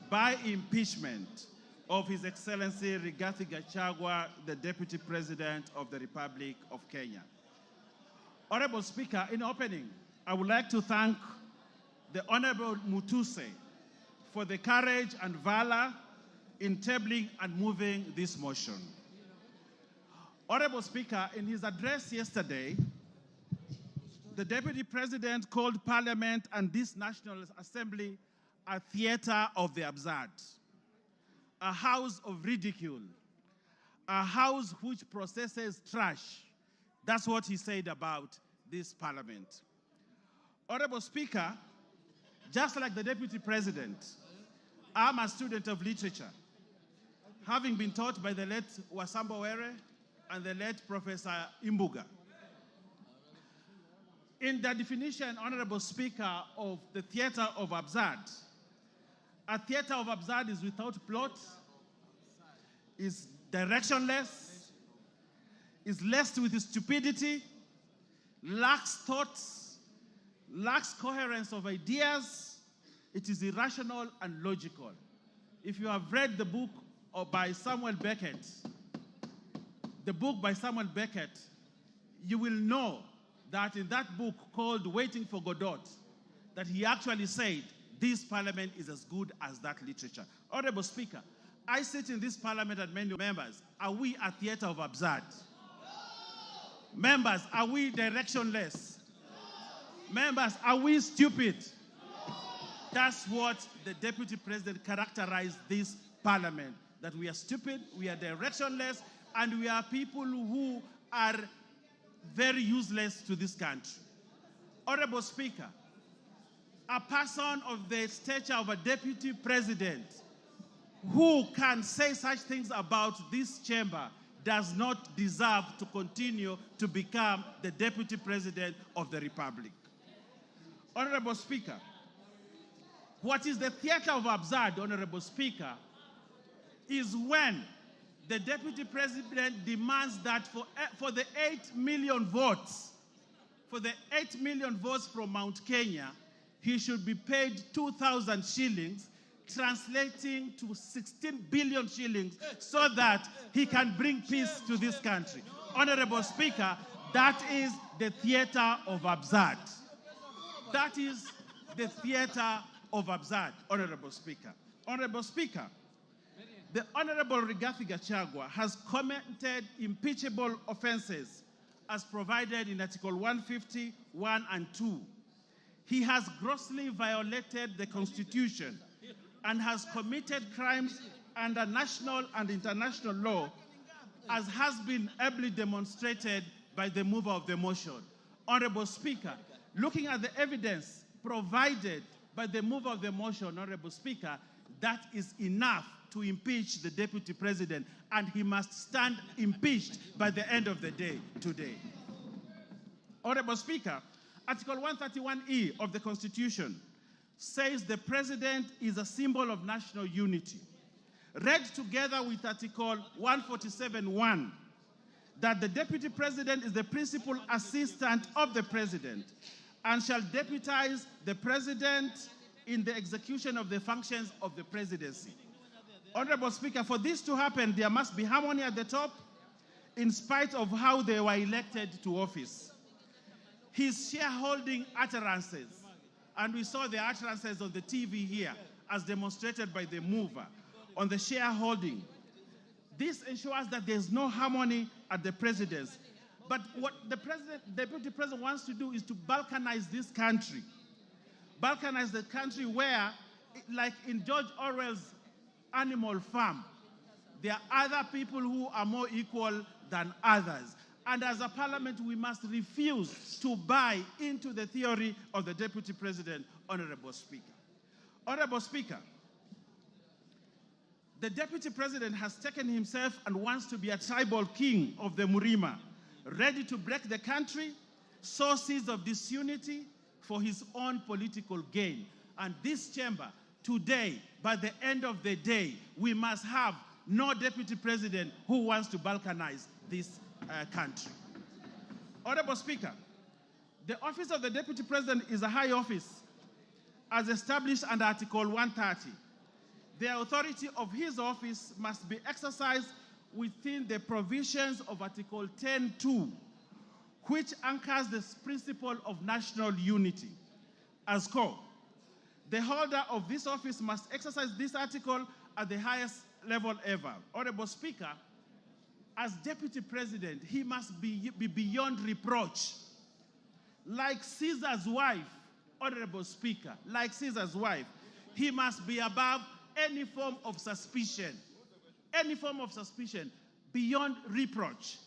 by impeachment of His Excellency Rigathi Gachagua, the Deputy President of the Republic of Kenya. Honorable Speaker, in opening, I would like to thank the Honorable Mutuse for the courage and valor in tabling and moving this motion. Honorable Speaker, in his address yesterday, the Deputy President called Parliament and this National Assembly a theater of the absurd, a house of ridicule, a house which processes trash. That's what he said about this Parliament. Honorable Speaker, just like the Deputy President, I'm a student of literature, having been taught by the late Wasamba Were and the late Professor Imbuga. In the definition, Honorable Speaker, of the theater of absurd, a theater of absurd is without plot, is directionless, is laced with stupidity, lacks thoughts, lacks coherence of ideas. It is irrational and logical. If you have read the book by Samuel Beckett, you will know that in that book called Waiting for Godot, that he actually said, this Parliament is as good as that literature. Honorable Speaker, I sit in this Parliament and many members. Are we a theater of absurd? Members, are we directionless? Members, are we stupid? That's what the Deputy President characterized this Parliament, that we are stupid, we are directionless, and we are people who are very useless to this country. Honorable Speaker, a person of the stature of a Deputy President who can say such things about this chamber does not deserve to continue to become the Deputy President of the Republic. Honorable Speaker, what is the theater of absurd, Honorable Speaker, is when the Deputy President demands that for the 8 million votes, from Mount Kenya, he should be paid 2,000 shillings, translating to 16 billion shillings, so that he can bring peace to this country. Honorable Speaker, that is the theater of absurd. That is the theater of absurd, Honorable Speaker. Honorable Speaker, the Honorable Rigathi Gachagua has committed impeachable offenses as provided in Article 150, 1 and 2. He has grossly violated the Constitution and has committed crimes under national and international law, as has been ably demonstrated by the mover of the motion. Honorable Speaker, looking at the evidence provided by the mover of the motion, Honorable Speaker, that is enough to impeach the Deputy President, and he must stand impeached by the end of the day today. Honorable Speaker, Article 131E of the Constitution says the President is a symbol of national unity. read together with Article 147(1), that the Deputy President is the principal assistant of the President and shall deputize the President in the execution of the functions of the presidency. Honorable Speaker, for this to happen, there must be harmony at the top, in spite of how they were elected to office. His shareholding utterances, and we saw the utterances on the TV here, as demonstrated by the mover, on the shareholding. This ensures that there's no harmony at the presidency. But what the Deputy President wants to do is to balkanize this country. Balkanize the country where, like in George Orwell's Animal Farm, there are other people who are more equal than others. And as a parliament, we must refuse to buy into the theory of the Deputy President, Honorable Speaker. Honorable Speaker, the Deputy President has taken himself and wants to be a tribal king of the Murima, ready to break the country, sow seeds of disunity for his own political gain. And this chamber, today, by the end of the day, we must have no Deputy President who wants to balkanize this country. Honorable Speaker, the office of the Deputy President is a high office as established under Article 130. The authority of his office must be exercised within the provisions of Article 10(2), which anchors the principle of national unity as core. The holder of this office must exercise this article at the highest level ever. Honorable Speaker, as Deputy President, he must be beyond reproach. Like Caesar's wife, Honorable Speaker, like Caesar's wife, he must be above any form of suspicion, beyond reproach.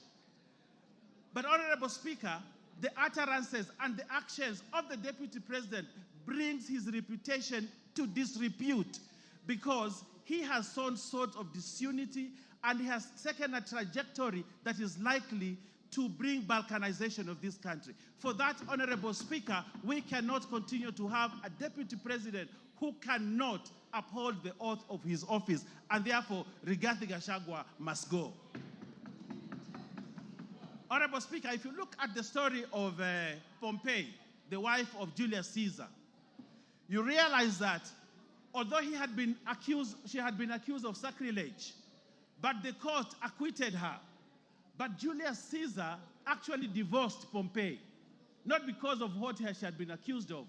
But Honorable Speaker, the utterances and the actions of the Deputy President brings his reputation to disrepute, because he has sown sort of disunity and he has taken a trajectory that is likely to bring balkanization of this country. For that, Honorable Speaker, we cannot continue to have a Deputy President who cannot uphold the oath of his office, and therefore Rigathi Gachagua must go. Honorable Speaker, if you look at the story of Pompey, the wife of Julius Caesar, you realize that although she had been accused of sacrilege, but the court acquitted her. But Julius Caesar actually divorced Pompey, not because of what she had been accused of,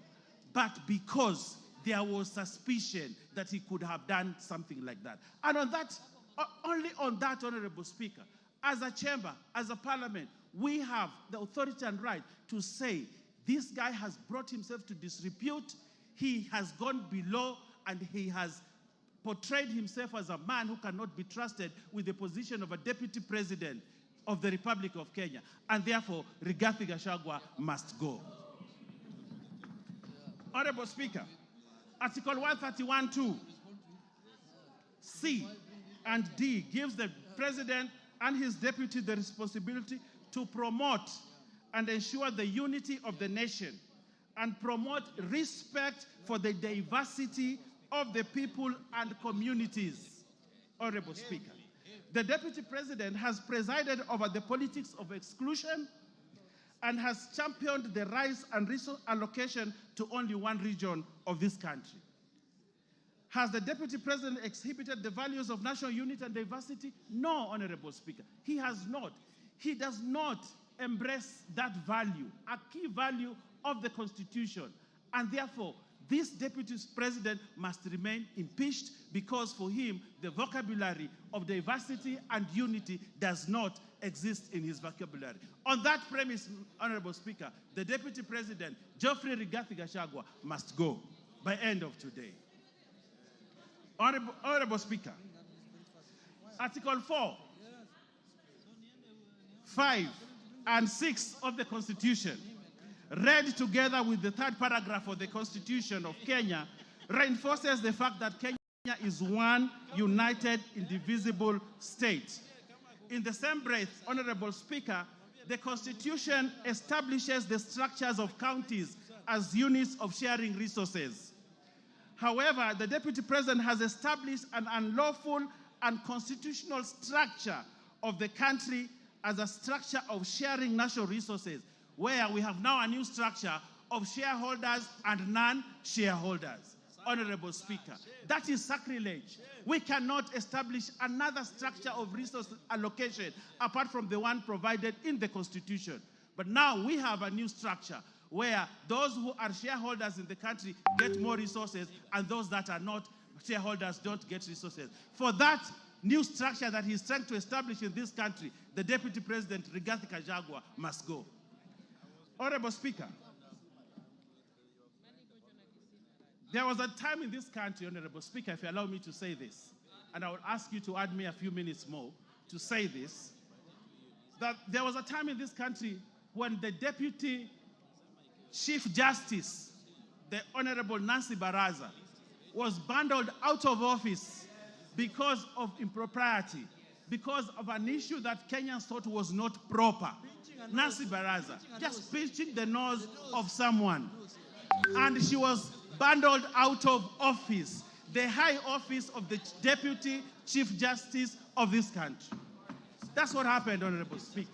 but because there was suspicion that he could have done something like that. And on that, only on that, Honorable Speaker, as a chamber, as a parliament, we have the authority and right to say this guy has brought himself to disrepute, he has gone below, and he has portrayed himself as a man who cannot be trusted with the position of a Deputy President of the Republic of Kenya. And therefore, Rigathi Gachagua must go. Honorable Speaker, Article 131(2), C and D gives the President and his deputy the responsibility to promote and ensure the unity of the nation and promote respect for the diversity of the people and communities. Honorable Speaker, the Deputy President has presided over the politics of exclusion and has championed the rights and resource allocation to only one region of this country. Has the Deputy President exhibited the values of national unity and diversity? No, Honorable Speaker, he has not. He does not embrace that value, a key value of the Constitution, and therefore, this Deputy President must remain impeached, because for him, the vocabulary of diversity and unity does not exist in his vocabulary. On that premise, Honorable Speaker, the Deputy President, Geoffrey Rigathi Gachagua, must go by end of today. Honorable Speaker, Article 4, 5, and 6 of the Constitution, read together with the third paragraph of the Constitution of Kenya, reinforces the fact that Kenya is one united, indivisible state. In the same breath, Honorable Speaker, the Constitution establishes the structures of counties as units of sharing resources. However, the Deputy President has established an unlawful and constitutional structure of the country as a structure of sharing national resources, where we have now a new structure of shareholders and non-shareholders. Honorable Speaker, that is sacrilege. We cannot establish another structure of resource allocation apart from the one provided in the Constitution. But now we have a new structure where those who are shareholders in the country get more resources and those that are not shareholders don't get resources. For that new structure that he's trying to establish in this country, the Deputy President, Rigathi Gachagua, must go. Honorable Speaker, there was a time in this country, Honorable Speaker, if you allow me to say this, and I would ask you to add me a few minutes more to say this, that there was a time in this country when the Deputy Chief Justice, the Honorable Nancy Baraza, was bundled out of office because of impropriety, because of an issue that Kenyans thought was not proper. Nancy Baraza, just pinching the nose of someone. And she was bundled out of office, the high office of the Deputy Chief Justice of this country. That's what happened, Honorable Speaker.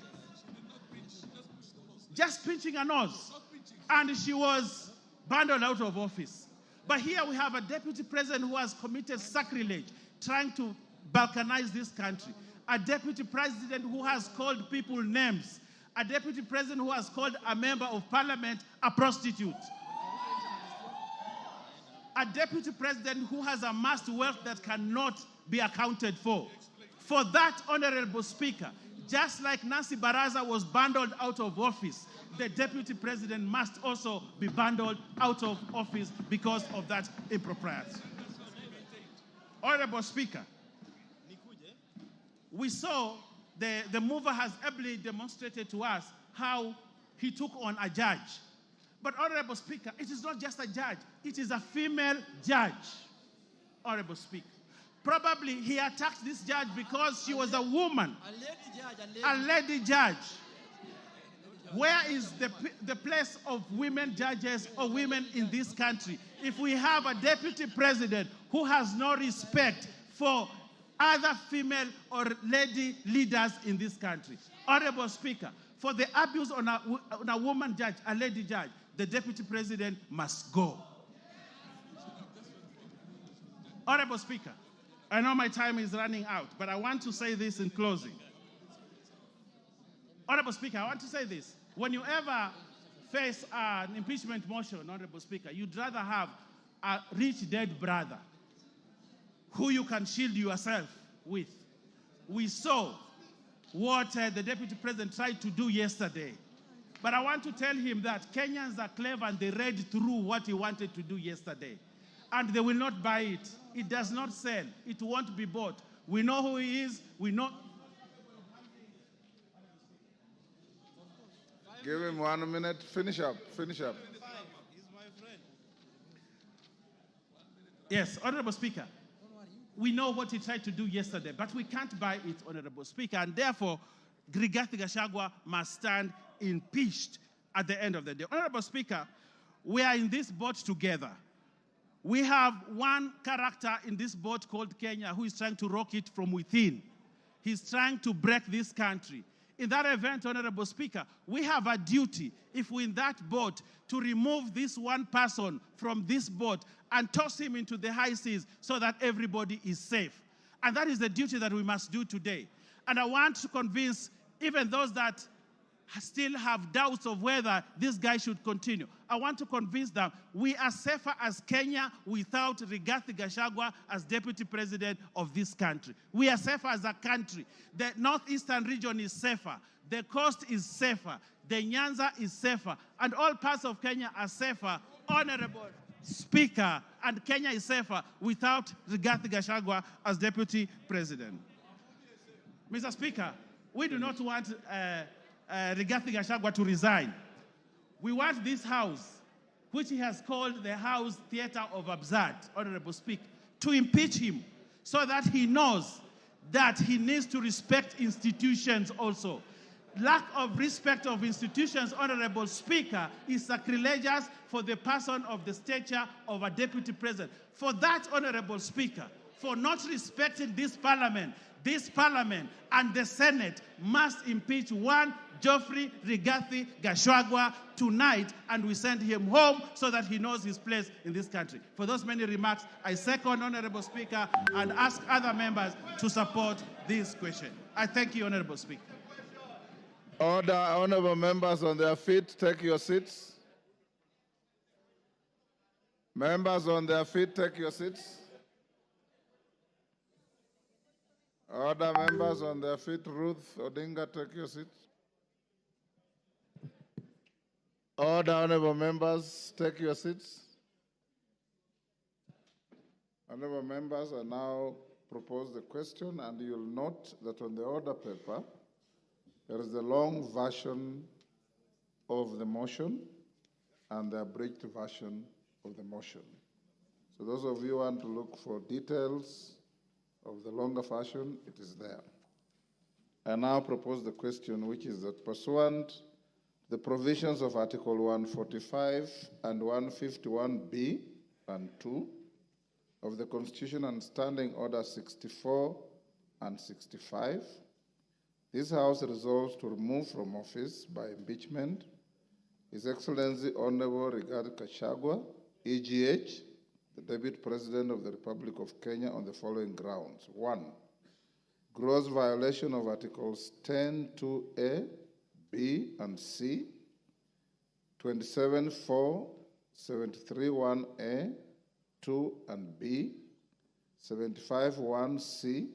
Just pinching a nose. And she was bundled out of office. But here we have a Deputy President who has committed sacrilege, trying to balkanize this country. A Deputy President who has called people names. A Deputy President who has called a member of Parliament a prostitute. A Deputy President who has amassed wealth that cannot be accounted for. For that, Honorable Speaker, just like Nancy Baraza was bundled out of office, the Deputy President must also be bundled out of office because of that impropriety. Honorable Speaker, we saw the mover has ably demonstrated to us how he took on a judge. But Honorable Speaker, it is not just a judge, it is a female judge. Honorable Speaker. Probably he attacked this judge because she was a woman. A lady judge. Where is the place of women judges or women in this country? If we have a Deputy President who has no respect for other female or lady leaders in this country. Honorable Speaker, for the abuse on a woman judge, a lady judge, the Deputy President must go. Honorable Speaker, I know my time is running out, but I want to say this in closing. Honorable Speaker, I want to say this. When you ever face an impeachment motion, Honorable Speaker, you'd rather have a rich dead brother who you can shield yourself with. We saw what the Deputy President tried to do yesterday. But I want to tell him that Kenyans are clever and they read through what he wanted to do yesterday. And they will not buy it. It does not sell. It won't be bought. We know who he is. We know. Give him 1 minute. Finish up. Finish up. Yes, Honorable Speaker. We know what he tried to do yesterday, but we can't buy it, Honorable Speaker. And therefore, Rigathi Gachagua must stand impeached at the end of the day. Honorable Speaker, we are in this boat together. We have one character in this boat called Kenya who is trying to rock it from within. He's trying to break this country. In that event, Honorable Speaker, we have a duty, if we're in that boat, to remove this one person from this boat and toss him into the high seas so that everybody is safe. And that is the duty that we must do today. And I want to convince even those that still have doubts of whether this guy should continue. I want to convince them we are safer as Kenya without Rigathi Gachagua as Deputy President of this country. We are safer as a country. The northeastern region is safer. The coast is safer. The Nyanza is safer. And all parts of Kenya are safer. Honorable Speaker, and Kenya is safer without Rigathi Gachagua as Deputy President. Mr. Speaker, we do not want Rigathi Gachagua to resign. We want this house, which he has called the House Theatre of Absurd, Honorable Speaker, to impeach him so that he knows that he needs to respect institutions also. Lack of respect of institutions, Honorable Speaker, is sacrilegious for the person of the stature of a Deputy President. For that, Honorable Speaker, for not respecting this parliament. This parliament and the Senate must impeach one Geoffrey Rigathi Gachagua tonight, and we send him home so that he knows his place in this country. For those many remarks, I second, Honorable Speaker, and ask other members to support this question. I thank you, Honorable Speaker. Order, honorable members on their feet, take your seats. Members on their feet, take your seats. Order, members on their feet. Ruth Odinga, take your seat. Order, honorable members, take your seats. Honorable members, I now propose the question, and you'll note that on the order paper, there is the long version of the motion and the abridged version of the motion. So those of you who want to look for details of the longer version, it is there. I now propose the question, which is that pursuant to the provisions of Article 145 and 151B and 2 of the Constitution and Standing Order 64 and 65, this House resolves to remove from office by impeachment His Excellency Honorable Rigathi Gachagua, EGH, the Deputy President of the Republic of Kenya, on the following grounds. 1. Gross violation of Articles 10(2)(a), B, and C, 27(4), 73(1)(a), 2 and B, 75(1)(c),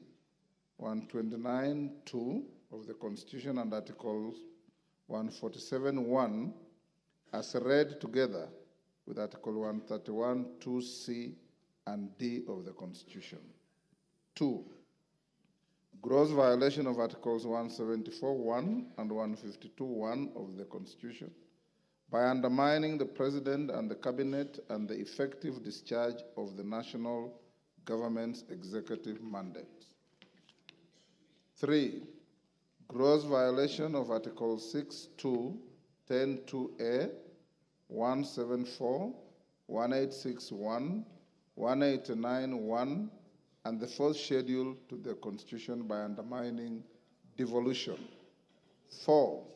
129(2) of the Constitution and Articles 147(1) as read together with Article 131(2)(c) and D of the Constitution. 2. Gross violation of Articles 174(1) and 152(1) of the Constitution by undermining the President and the Cabinet and the effective discharge of the national government's executive mandate. 3. Gross violation of Articles 6(2), 10(2)(a), 174, 1861, 189(1), and the fourth schedule to the Constitution by undermining devolution. 4.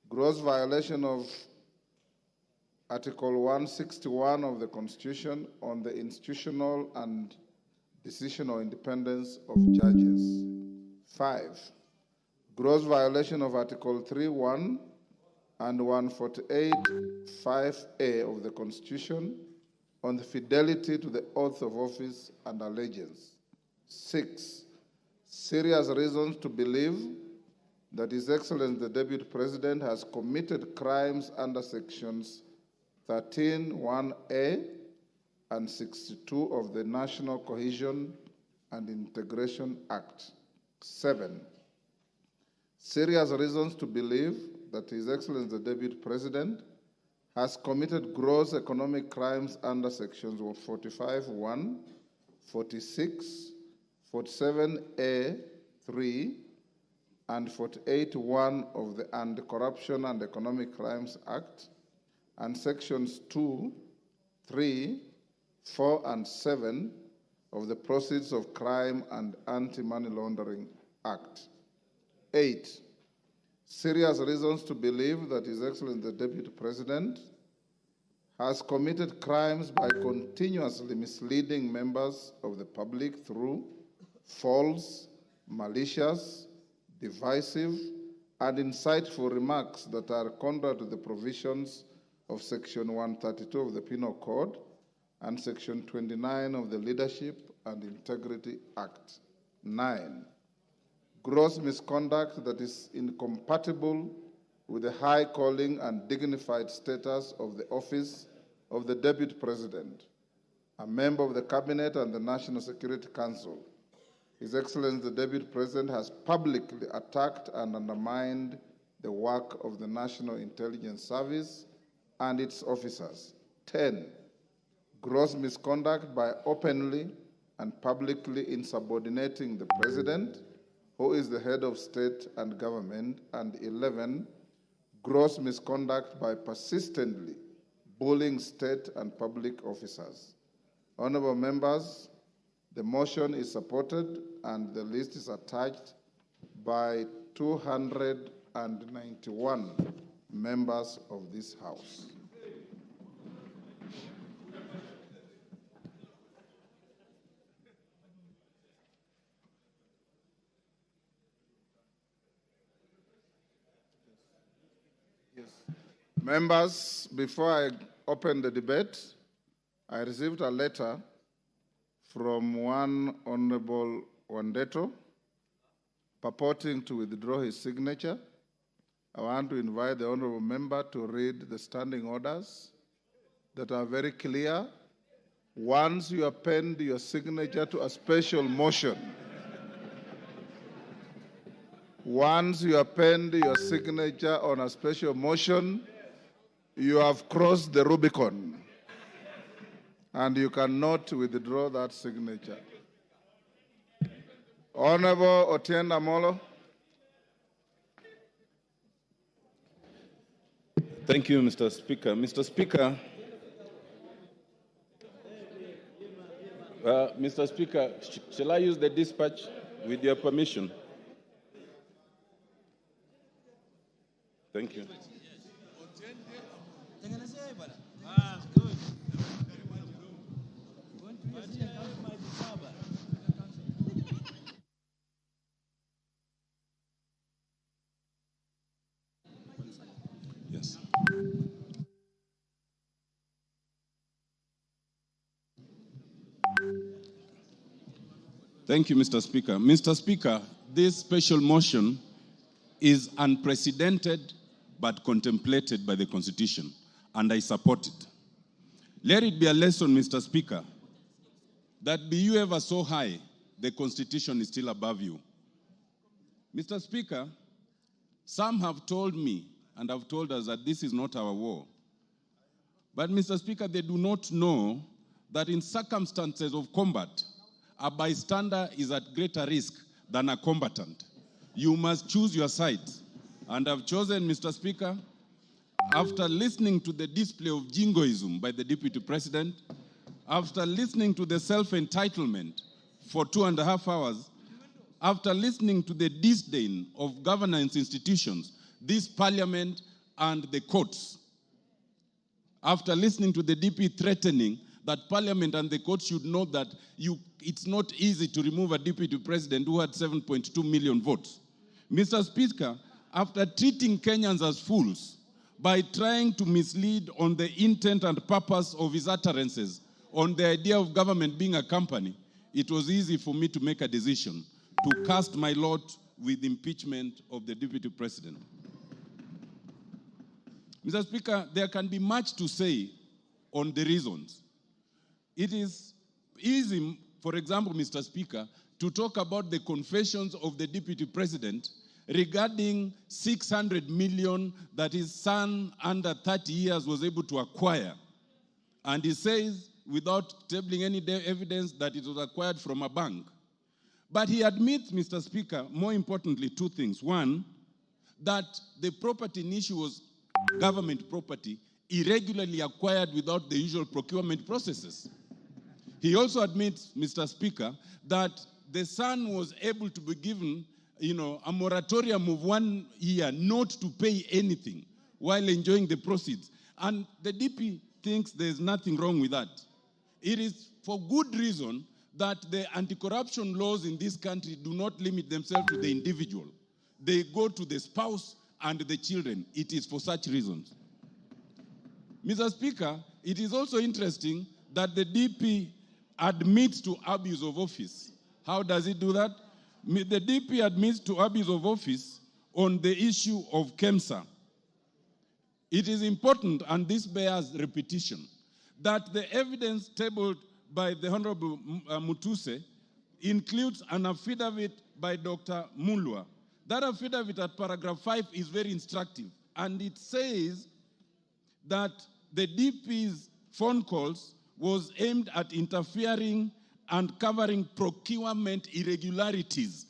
Gross violation of Article 161 of the Constitution on the institutional and decisional independence of judges. 5. Gross violation of Article 3(1) and 148(5)(a) of the Constitution on the fidelity to the oath of office and allegiance. 6. Serious reasons to believe that His Excellency the Deputy President has committed crimes under Sections 13(1)(a) and 62 of the National Cohesion and Integration Act. 7. Serious reasons to believe that His Excellency the Deputy President has committed gross economic crimes under Sections 45(1), 46, 47(a)(3), and 48(1) of the Anti-Corruption and Economic Crimes Act, and Sections 2, 3, 4, and 7 of the Proceeds of Crime and Anti-Money Laundering Act. 8. Serious reasons to believe that His Excellency the Deputy President has committed crimes by continuously misleading members of the public through false, malicious, divisive, and insightful remarks that are contrary to the provisions of Section 132 of the Penal Code and Section 29 of the Leadership and Integrity Act. 9. Gross misconduct that is incompatible with the high calling and dignified status of the office of the Deputy President, a member of the Cabinet and the National Security Council. His Excellency the Deputy President has publicly attacked and undermined the work of the National Intelligence Service and its officers. 10. Gross misconduct by openly and publicly insubordinating the President, who is the head of state and government. And 11, gross misconduct by persistently bullying state and public officers. Honorable members, The motion is supported and the list is attached by 291 members of this House. Members, before I open the debate, I received a letter from one Honorable Wandeto purporting to withdraw his signature. I want to invite the Honorable Member to read the standing orders that are very clear. Once you append your signature to a special motion, once you append your signature on a special motion, you have crossed the Rubicon, and you cannot withdraw that signature. Honorable Otienda Molo. Thank you, Mr. Speaker. Mr. Speaker, Mr. Speaker, shall I use the dispatch with your permission? Thank you. Yes. Thank you, Mr. Speaker. Mr. Speaker, this special motion is unprecedented but contemplated by the Constitution, and I support it. Let it be a lesson, Mr. Speaker, that be you ever so high, the Constitution is still above you. Mr. Speaker, some have told me and have told us that this is not our war. But, Mr. Speaker, they do not know that in circumstances of combat, a bystander is at greater risk than a combatant. You must choose your side. And I've chosen, Mr. Speaker, after listening to the display of jingoism by the Deputy President, after listening to the self-entitlement for 2.5 hours, after listening to the disdain of governance institutions, this Parliament and the courts, after listening to the DP threatening that Parliament and the courts should know that it's not easy to remove a Deputy President who had 7.2 million votes. Mr. Speaker, after treating Kenyans as fools by trying to mislead on the intent and purpose of his utterances, on the idea of government being a company, it was easy for me to make a decision to cast my lot with impeachment of the Deputy President. Mr. Speaker, there can be much to say on the reasons. It is easy, for example, Mr. Speaker, to talk about the confessions of the Deputy President regarding 600 million that his son under 30 years was able to acquire. And he says, without tabling any evidence, that it was acquired from a bank. But he admits, Mr. Speaker, more importantly, two things. One, that the property in issue was government property irregularly acquired without the usual procurement processes. He also admits, Mr. Speaker, that the son was able to be given, a moratorium of 1 year not to pay anything while enjoying the proceeds. And the DP thinks there's nothing wrong with that. It is for good reason that the anti-corruption laws in this country do not limit themselves to the individual. They go to the spouse and the children. It is for such reasons. Mr. Speaker, it is also interesting that the DP admits to abuse of office. How does it do that? The DP admits to abuse of office on the issue of KEMSA. It is important, and this bears repetition, that the evidence tabled by the Honorable Mutuse includes an affidavit by Dr. Mulwa. That affidavit at paragraph 5 is very instructive, and it says that the DP's phone calls was aimed at interfering and covering procurement irregularities.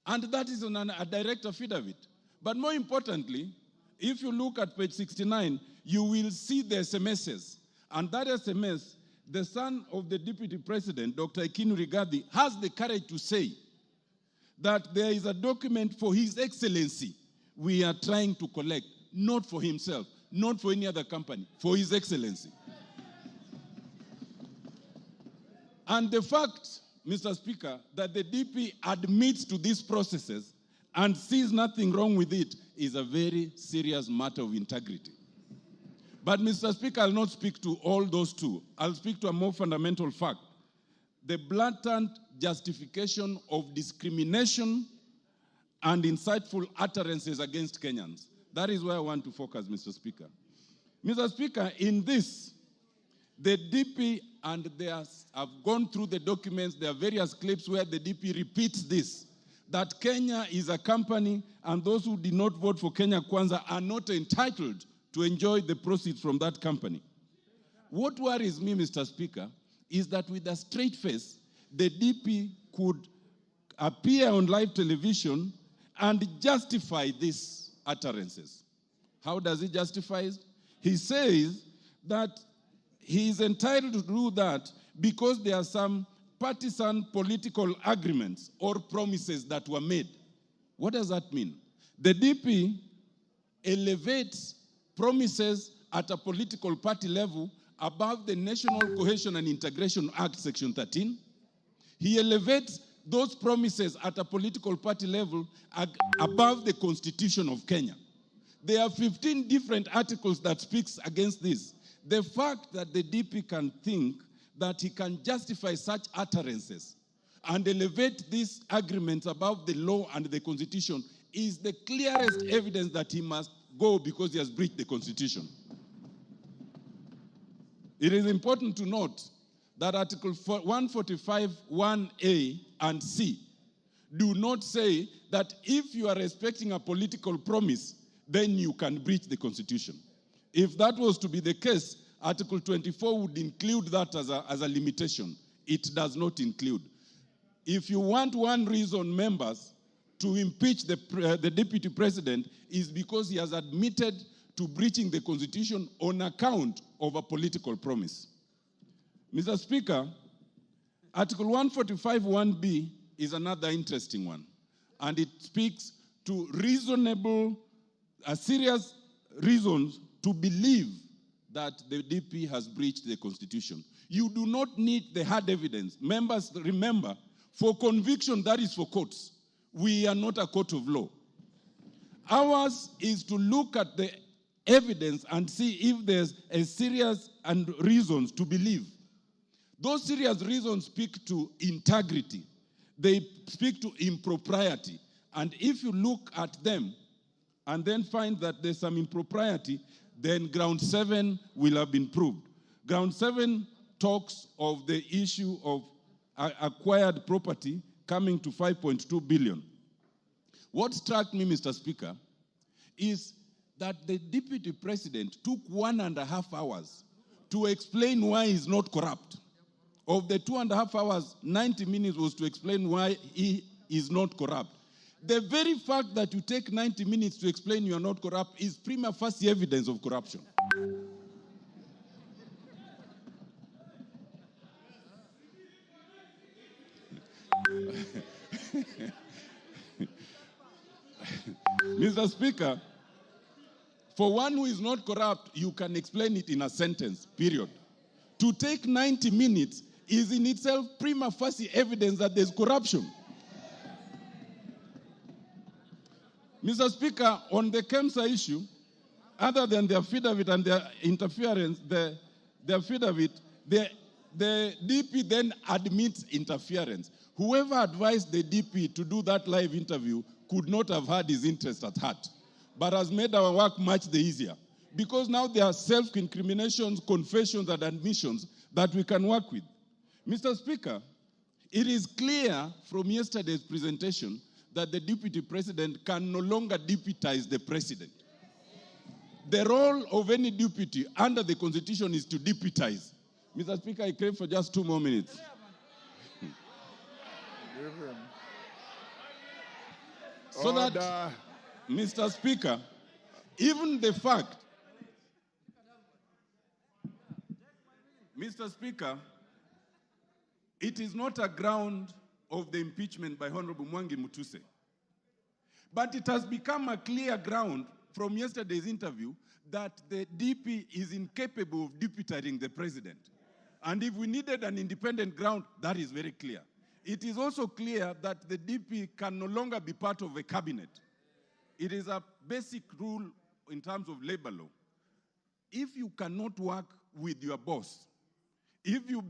And that is on a direct affidavit. But more importantly, if you look at page 69, you will see the SMSs. And that SMS the son of the Deputy President, Dr. Ikinu Rigathi, has the courage to say that there is a document for His Excellency we are trying to collect, not for himself, not for any other company, for His Excellency. And the fact, Mr. Speaker, that the DP admits to these processes and sees nothing wrong with it is a very serious matter of integrity. But, Mr. Speaker, I'll not speak to all those two. I'll speak to a more fundamental fact. The blatant justification of discrimination and insightful utterances against Kenyans. That is where I want to focus, Mr. Speaker. Mr. Speaker, in this, the DP, and I've gone through the documents, there are various clips where the DP repeats this, that Kenya is a company and those who did not vote for Kenya Kwanza are not entitled to enjoy the proceeds from that company. What worries me, Mr. Speaker, is that with a straight face, the DP could appear on live television and justify these utterances. How does he justify it? He says that he is entitled to do that because there are some partisan political agreements or promises that were made. What does that mean? The DP elevates promises at a political party level above the National Cohesion and Integration Act, Section 13. He elevates those promises at a political party level above the Constitution of Kenya. There are 15 different articles that speaks against this. The fact that the DP can think that he can justify such utterances and elevate these agreements above the law and the Constitution is the clearest evidence that he must go because he has breached the Constitution. It is important to note that Article 145, 1A and C do not say that if you are respecting a political promise, then you can breach the Constitution. If that was to be the case, Article 24 would include that as a limitation. It does not include. If you want one reason, members, to impeach the Deputy President is because he has admitted to breaching the Constitution on account of a political promise. Mr. Speaker, Article 145, 1B is another interesting one, and it speaks to serious reasons to believe that the DP has breached the Constitution. You do not need the hard evidence. Members, remember, for conviction, that is for courts. We are not a court of law. Ours is to look at the evidence and see if there's a serious and reasons to believe. Those serious reasons speak to integrity. They speak to impropriety. And if you look at them and then find that there's some impropriety, then ground 7 will have been proved. Ground 7 talks of the issue of acquired property coming to 5.2 billion. What struck me, Mr. Speaker, is that the Deputy President took 1.5 hours to explain why he's not corrupt. Of the 2.5 hours, 90 minutes was to explain why he is not corrupt. The very fact that you take 90 minutes to explain you are not corrupt is prima facie evidence of corruption. Mr. Speaker, for one who is not corrupt, you can explain it in a sentence, period. To take 90 minutes is in itself prima facie evidence that there's corruption. Mr. Speaker, on the KEMSA issue, other than the affidavit and their interference, the affidavit, the DP then admits interference. Whoever advised the DP to do that live interview could not have had his interest at heart, but has made our work much easier. Because now there are self-incriminations, confessions, and admissions that we can work with. Mr. Speaker, it is clear from yesterday's presentation that the Deputy President can no longer deputize the President. The role of any deputy under the Constitution is to deputize. Mr. Speaker, I crave for just 2 more minutes. So that, Mr. Speaker, even the fact, Mr. Speaker, it is not a ground of the impeachment by Honorable Mwangi Mutuse. But it has become a clear ground from yesterday's interview that the DP is incapable of deputying the president. And if we needed an independent ground, that is very clear. It is also clear that the DP can no longer be part of a cabinet. It is a basic rule in terms of labor law. If you cannot work with your boss, if you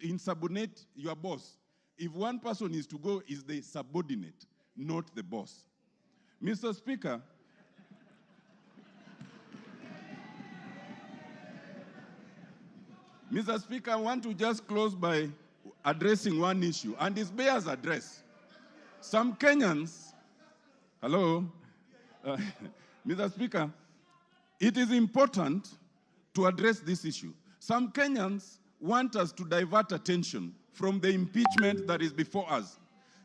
insubordinate your boss, if one person is to go, is the subordinate, not the boss. Mr. Speaker, I want to just close by addressing one issue, and it bears address. Some Kenyans, hello, Mr. Speaker, it is important to address this issue. Some Kenyans want us to divert attention from the impeachment that is before us.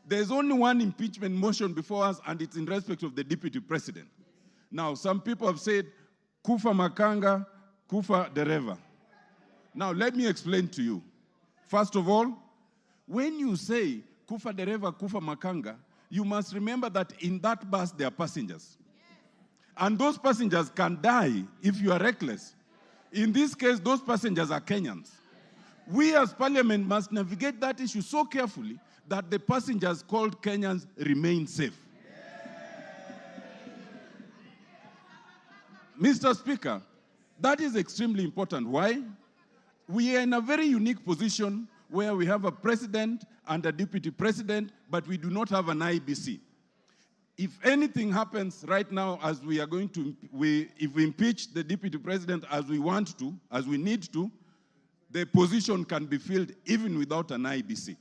There's only one impeachment motion before us, and it's in respect of the deputy president. Now, some people have said, kufa makanga, kufa dereva. Now, let me explain to you. First of all, when you say kufa dereva, kufa makanga, you must remember that in that bus there are passengers. And those passengers can die if you are reckless. In this case, those passengers are Kenyans. We as parliament must navigate that issue so carefully that the passengers called Kenyans remain safe. Mr. Speaker, that is extremely important. Why? We are in a very unique position where we have a president and a deputy president, but we do not have an IBC. If anything happens right now, as we are going to, if we impeach the deputy president as we want to, as we need to, the position can be filled even without an IBC.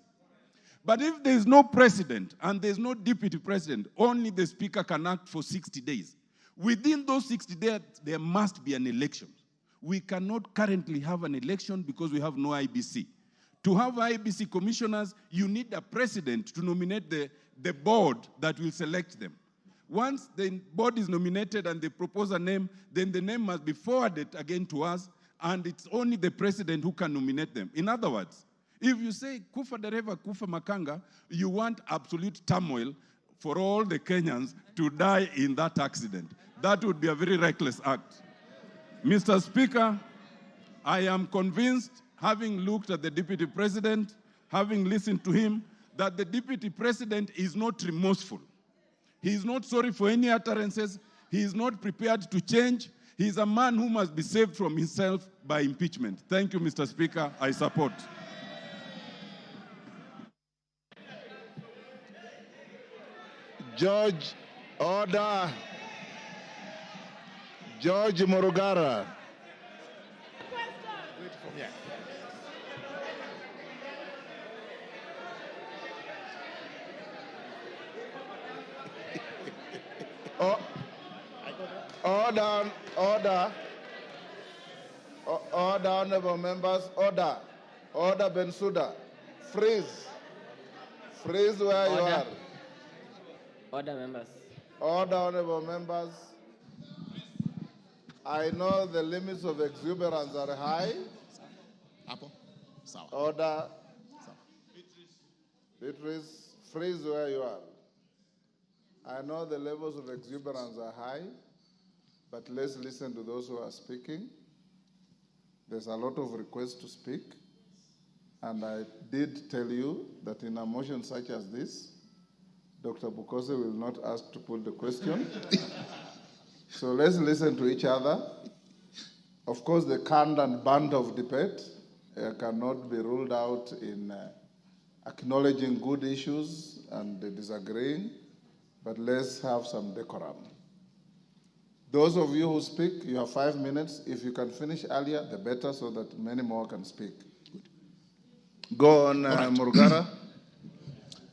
But if there is no president and there is no deputy president, only the speaker can act for 60 days. Within those 60 days, there must be an election. We cannot currently have an election because we have no IBC. To have IBC commissioners, you need a president to nominate the board that will select them. Once the board is nominated and they propose a name, then the name must be forwarded again to us, and it's only the president who can nominate them. In other words, if you say kufa dereva, kufa makanga, you want absolute turmoil for all the Kenyans to die in that accident. That would be a very reckless act. Mr. Speaker, I am convinced, having looked at the deputy president, having listened to him, that the deputy president is not remorseful. He is not sorry for any utterances. He is not prepared to change. He is a man who must be saved from himself by impeachment. Thank you, Mr. Speaker. I support. George, order. George Morugara. Order, honorable members, order. Order, Bensouda. Freeze. Freeze where you are. Order, members. Order, honorable members. I know the limits of exuberance are high. Order. Beatrice, freeze where you are. I know the levels of exuberance are high, but let's listen to those who are speaking. There's a lot of requests to speak, and I did tell you that in a motion such as this, Dr. Bukose will not ask to put the question. So let's listen to each other. Of course, the canned and band of debate cannot be ruled out in acknowledging good issues and disagreeing, but let's have some decorum. Those of you who speak, you have 5 minutes. If you can finish earlier, the better, so that many more can speak. Go on, Murugara.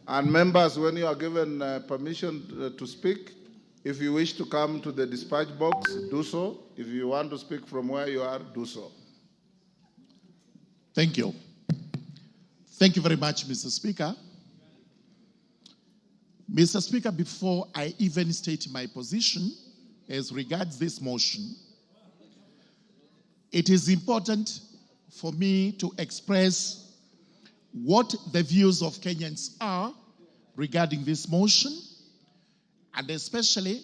And members, when you are given permission to speak, if you wish to come to the dispatch box, do so. If you want to speak from where you are, do so. Thank you. Thank you very much, Mr. Speaker. Mr. Speaker, before I even state my position as regards this motion, it is important for me to express what the views of Kenyans are regarding this motion, and especially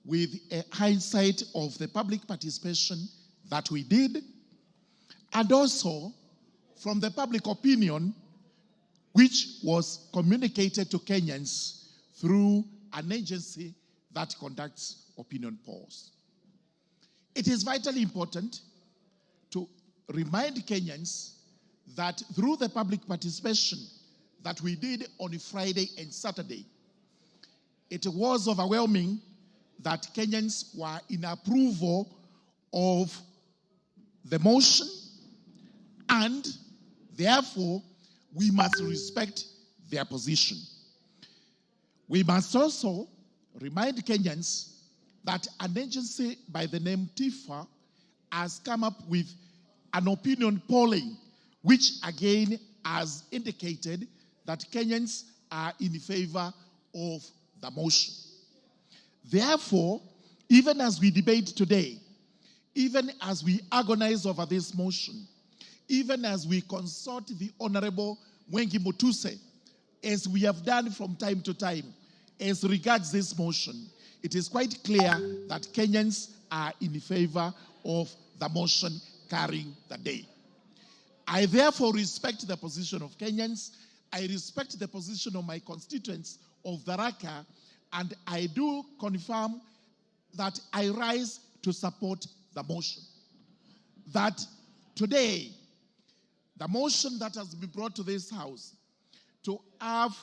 with a hindsight of the public participation that we did, and also from the public opinion which was communicated to Kenyans through an agency that conducts opinion polls. It is vitally important to remind Kenyans that through the public participation that we did on Friday and Saturday, it was overwhelming that Kenyans were in approval of the motion, and therefore we must respect their position. We must also remind Kenyans that an agency by the name TIFA has come up with an opinion polling, which again has indicated that Kenyans are in favor of the motion. Therefore, even as we debate today, even as we agonize over this motion, even as we consult the Honorable Mwengi Mutuse, as we have done from time to time, as regards this motion, it is quite clear that Kenyans are in favor of the motion carrying the day. I therefore respect the position of Kenyans. I respect the position of my constituents of Tharaka, and I do confirm that I rise to support the motion. That today, the motion that has been brought to this House to have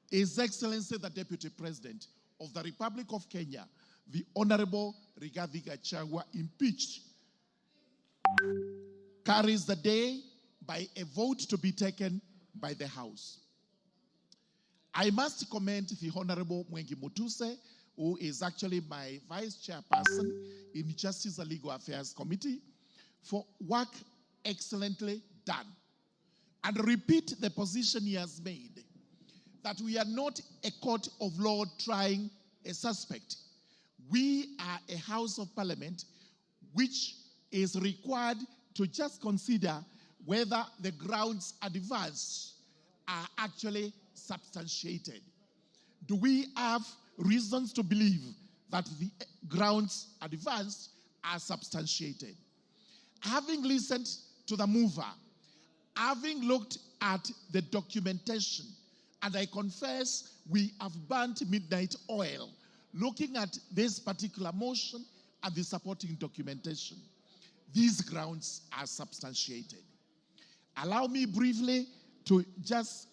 His Excellency the Deputy President of the Republic of Kenya, the Honorable Rigathi Gachagua, impeached, carries the day by a vote to be taken by the House. I must commend the Honorable Mwengi Mutuse, who is actually my vice chairperson in Justice and Legal Affairs Committee, for work excellently done. And repeat the position he has made, that we are not a court of law trying a suspect. We are a House of Parliament which is required to just consider whether the grounds advanced are actually substantiated. Do we have reasons to believe that the grounds advanced are substantiated? Having listened to the mover, having looked at the documentation, and I confess we have burnt midnight oil looking at this particular motion and the supporting documentation, these grounds are substantiated. Allow me briefly to just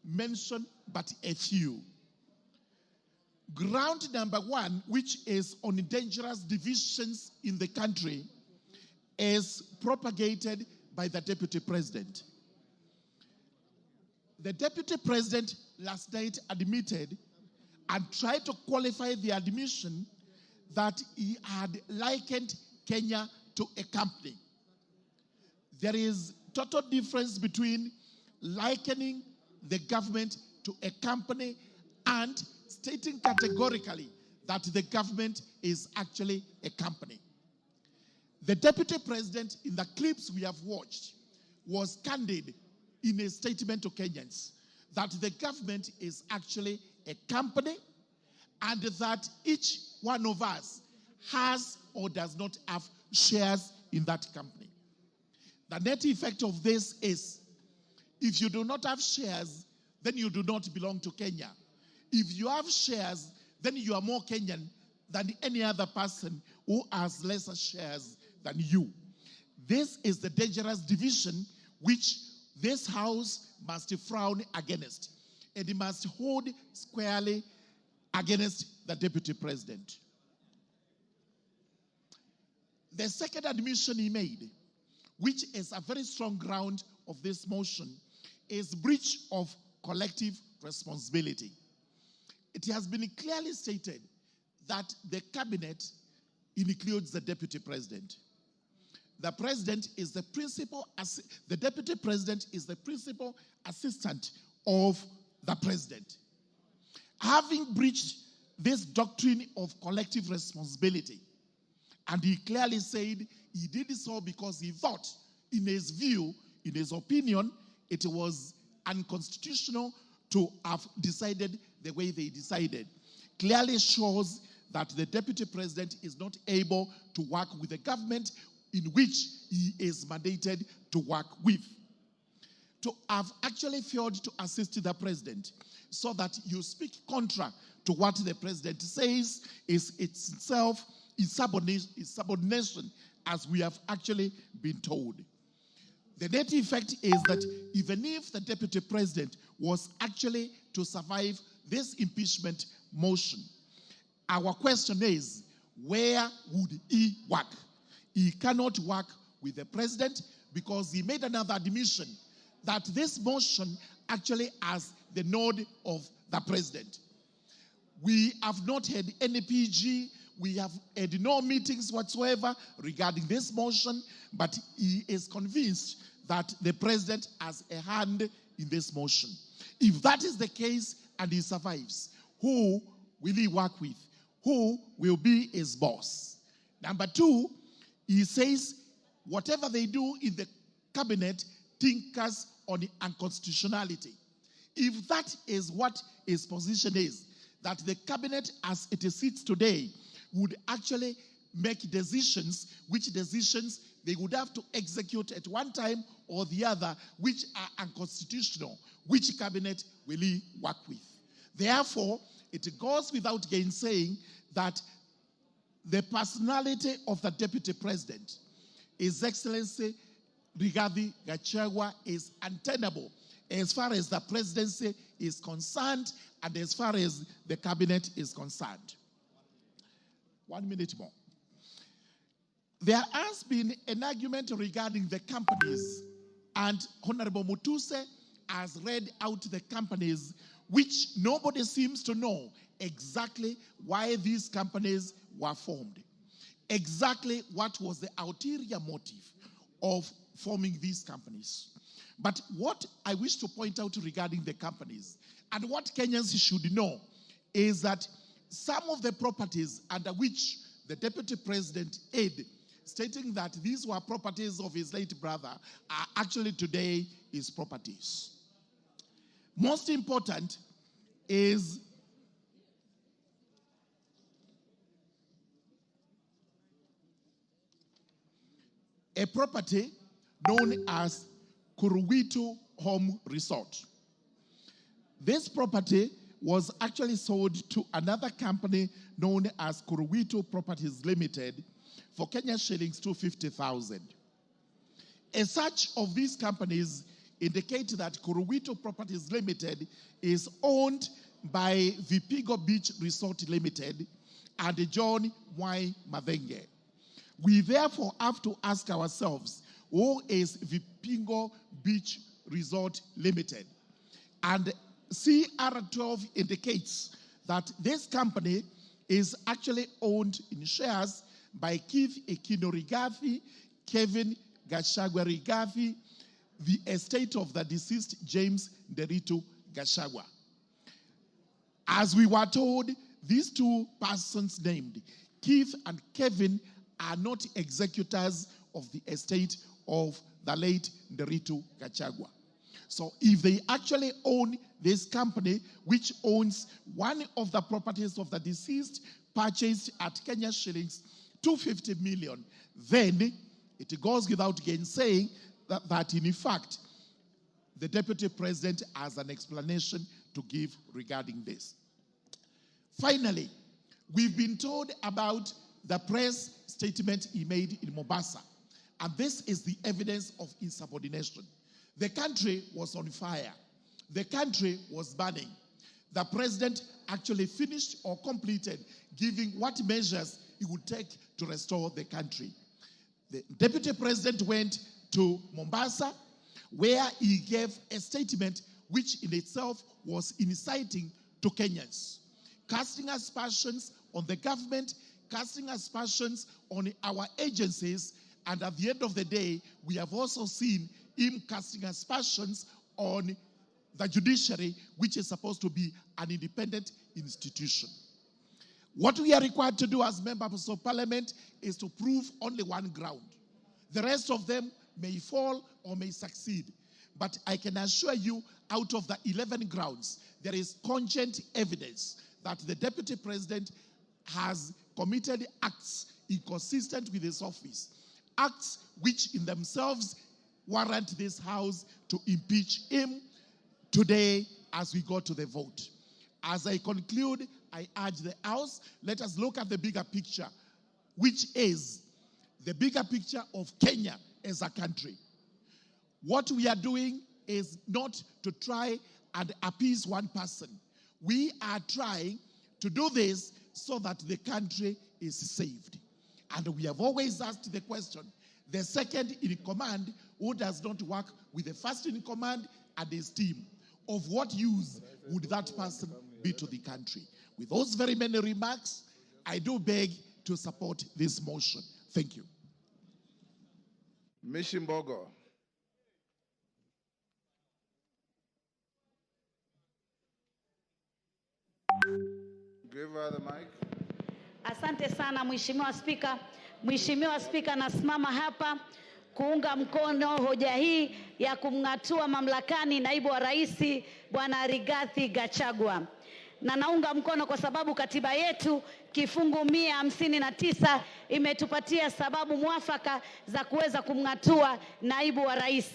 mention but a few. Ground number one, which is on dangerous divisions in the country, is propagated by the Deputy President. The Deputy President last night admitted and tried to qualify the admission that he had likened Kenya to a company. There is total difference between likening the government to a company and stating categorically that the government is actually a company. The Deputy President, in the clips we have watched, was candid in a statement to Kenyans that the government is actually a company and that each one of us has or does not have shares in that company. The net effect of this is, if you do not have shares, then you do not belong to Kenya. If you have shares, then you are more Kenyan than any other person who has lesser shares than you. This is the dangerous division which this House must frown against, and it must hold squarely against the Deputy President. The second admission he made, which is a very strong ground of this motion, is breach of collective responsibility. It has been clearly stated that the cabinet includes the Deputy President. The President is the the Deputy President is the principal assistant of the President. Having breached this doctrine of collective responsibility, and he clearly said he did so because he thought in his view, in his opinion, it was unconstitutional to have decided the way they decided. Clearly shows that the deputy president is not able to work with the government in which he is mandated to work with. To have actually failed to assist the president so that you speak contra to what the president says is itself subordination, as we have actually been told. The net effect is that even if the deputy president was actually to survive this impeachment motion, our question is, where would he work? He cannot work with the president because he made another admission that this motion actually has the nod of the president. We have not had any PG, we have had no meetings whatsoever regarding this motion, but he is convinced that the president has a hand in this motion. If that is the case and he survives, who will he work with? Who will be his boss? Number two, he says whatever they do in the cabinet tinkers on the unconstitutionality. If that is what his position is, that the cabinet as it sits today would actually make decisions, which decisions they would have to execute at one time or the other, which are unconstitutional, which cabinet will he work with? Therefore, it goes without gainsaying that the personality of the deputy president, His Excellency Rigathi Gachagua, is untenable as far as the presidency is concerned and as far as the cabinet is concerned. 1 minute more. There has been an argument regarding the companies, and Honorable Mutuse has read out the companies which nobody seems to know exactly why these companies were formed. Exactly what was the ulterior motive of forming these companies. But what I wish to point out regarding the companies, and what Kenyans should know, is that some of the properties under which the deputy president aid, stating that these were properties of his late brother, are actually today his properties. Most important is a property known as Kuruwitu Home Resort. This property was actually sold to another company known as Kuruwitu Properties Limited for Kenya shillings 250,000. As such of these companies indicate that Kuruwitu Properties Limited is owned by Vipigo Beach Resort Limited and John Y. Madenge. We therefore have to ask ourselves, who is Vipigo Beach Resort Limited? And CR12 indicates that this company is actually owned in shares by Keith Ekino Rigathi, Kevin Gachagua Rigathi, the estate of the deceased James Nderitu Gachagua. As we were told, these two persons named, Keith and Kevin, are not executors of the estate of the late Nderitu Gachagua. So if they actually own this company, which owns one of the properties of the deceased, purchased at Kenya shillings 250 million, then it goes without gainsaying that in fact, the deputy president has an explanation to give regarding this. Finally, we've been told about the press statement he made in Mombasa, and this is the evidence of insubordination. The country was on fire. The country was burning. The president actually finished or completed giving what measures he would take to restore the country. The deputy president went to Mombasa, where he gave a statement which in itself was inciting to Kenyans, casting aspersions on the government, casting aspersions on our agencies, and at the end of the day, we have also seen him casting aspersions on the judiciary, which is supposed to be an independent institution. What we are required to do as members of parliament is to prove only one ground. The rest of them, may fall or may succeed. But I can assure you, out of the 11 grounds, there is cogent evidence that the Deputy President has committed acts inconsistent with his office, acts which in themselves warrant this House to impeach him today as we go to the vote. As I conclude, I urge the House, let us look at the bigger picture, which is the bigger picture of Kenya as a country. What we are doing is not to try and appease one person. We are trying to do this so that the country is saved. And we have always asked the question, the second in command who does not work with the first in command and his team, of what use would that person be to the country? With those very many remarks, I do beg to support this motion. Thank you. Mishimbogo. Give her the mic. Asante sana Mheshimiwa Spika. Mheshimiwa Spika, nasimama hapa kuunga mkono hoja hii ya kumng'atua mamlakani naibu wa rais Bwana Rigathi Gachagua. Na naunga mkono kwa sababu katiba yetu kifungu 159 imetupatia sababu mwafaka za kuweza kumng'atua naibu wa rais.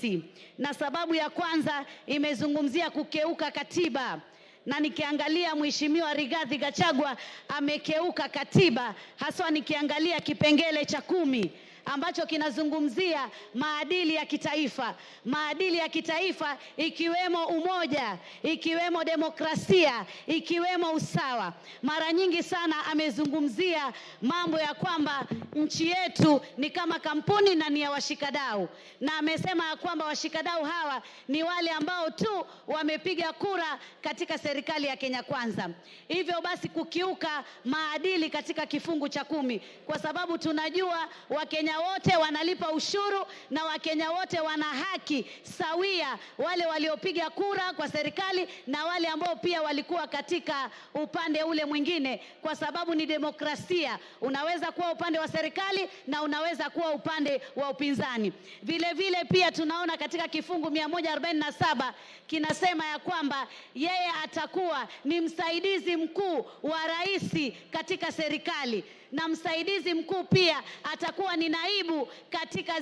Na sababu ya kwanza imezungumzia kukeuka katiba. Na nikiangalia Mheshimiwa Rigathi Gachagua amekeuka katiba, haswa nikiangalia kipengele cha 10 ambacho kinazungumzia maadili ya kitaifa. Maadili ya kitaifa ikiwemo umoja, ikiwemo demokrasia, ikiwemo usawa. Mara nyingi sana amezungumzia mambo ya kwamba nchi yetu ni kama kampuni na ni ya washikadau. Na amesema ya kwamba washikadau hawa ni wale ambao tu wamepiga kura katika serikali ya Kenya Kwanza. Hivyo basi kukiuka maadili katika kifungu cha 10, kwa sababu tunajua Wakenya wote wanalipa ushuru na Wakenya wote wana haki sawia, wale waliopiga kura kwa serikali na wale ambao pia walikuwa katika upande ule mwingine, kwa sababu ni demokrasia. Unaweza kuwa upande wa serikali na unaweza kuwa upande wa upinzani. Vile vile pia tunaona katika kifungu 147 kinasema ya kwamba yeye atakuwa ni msaidizi mkuu wa rais katika serikali, na msaidizi mkuu pia atakuwa ni naibu katika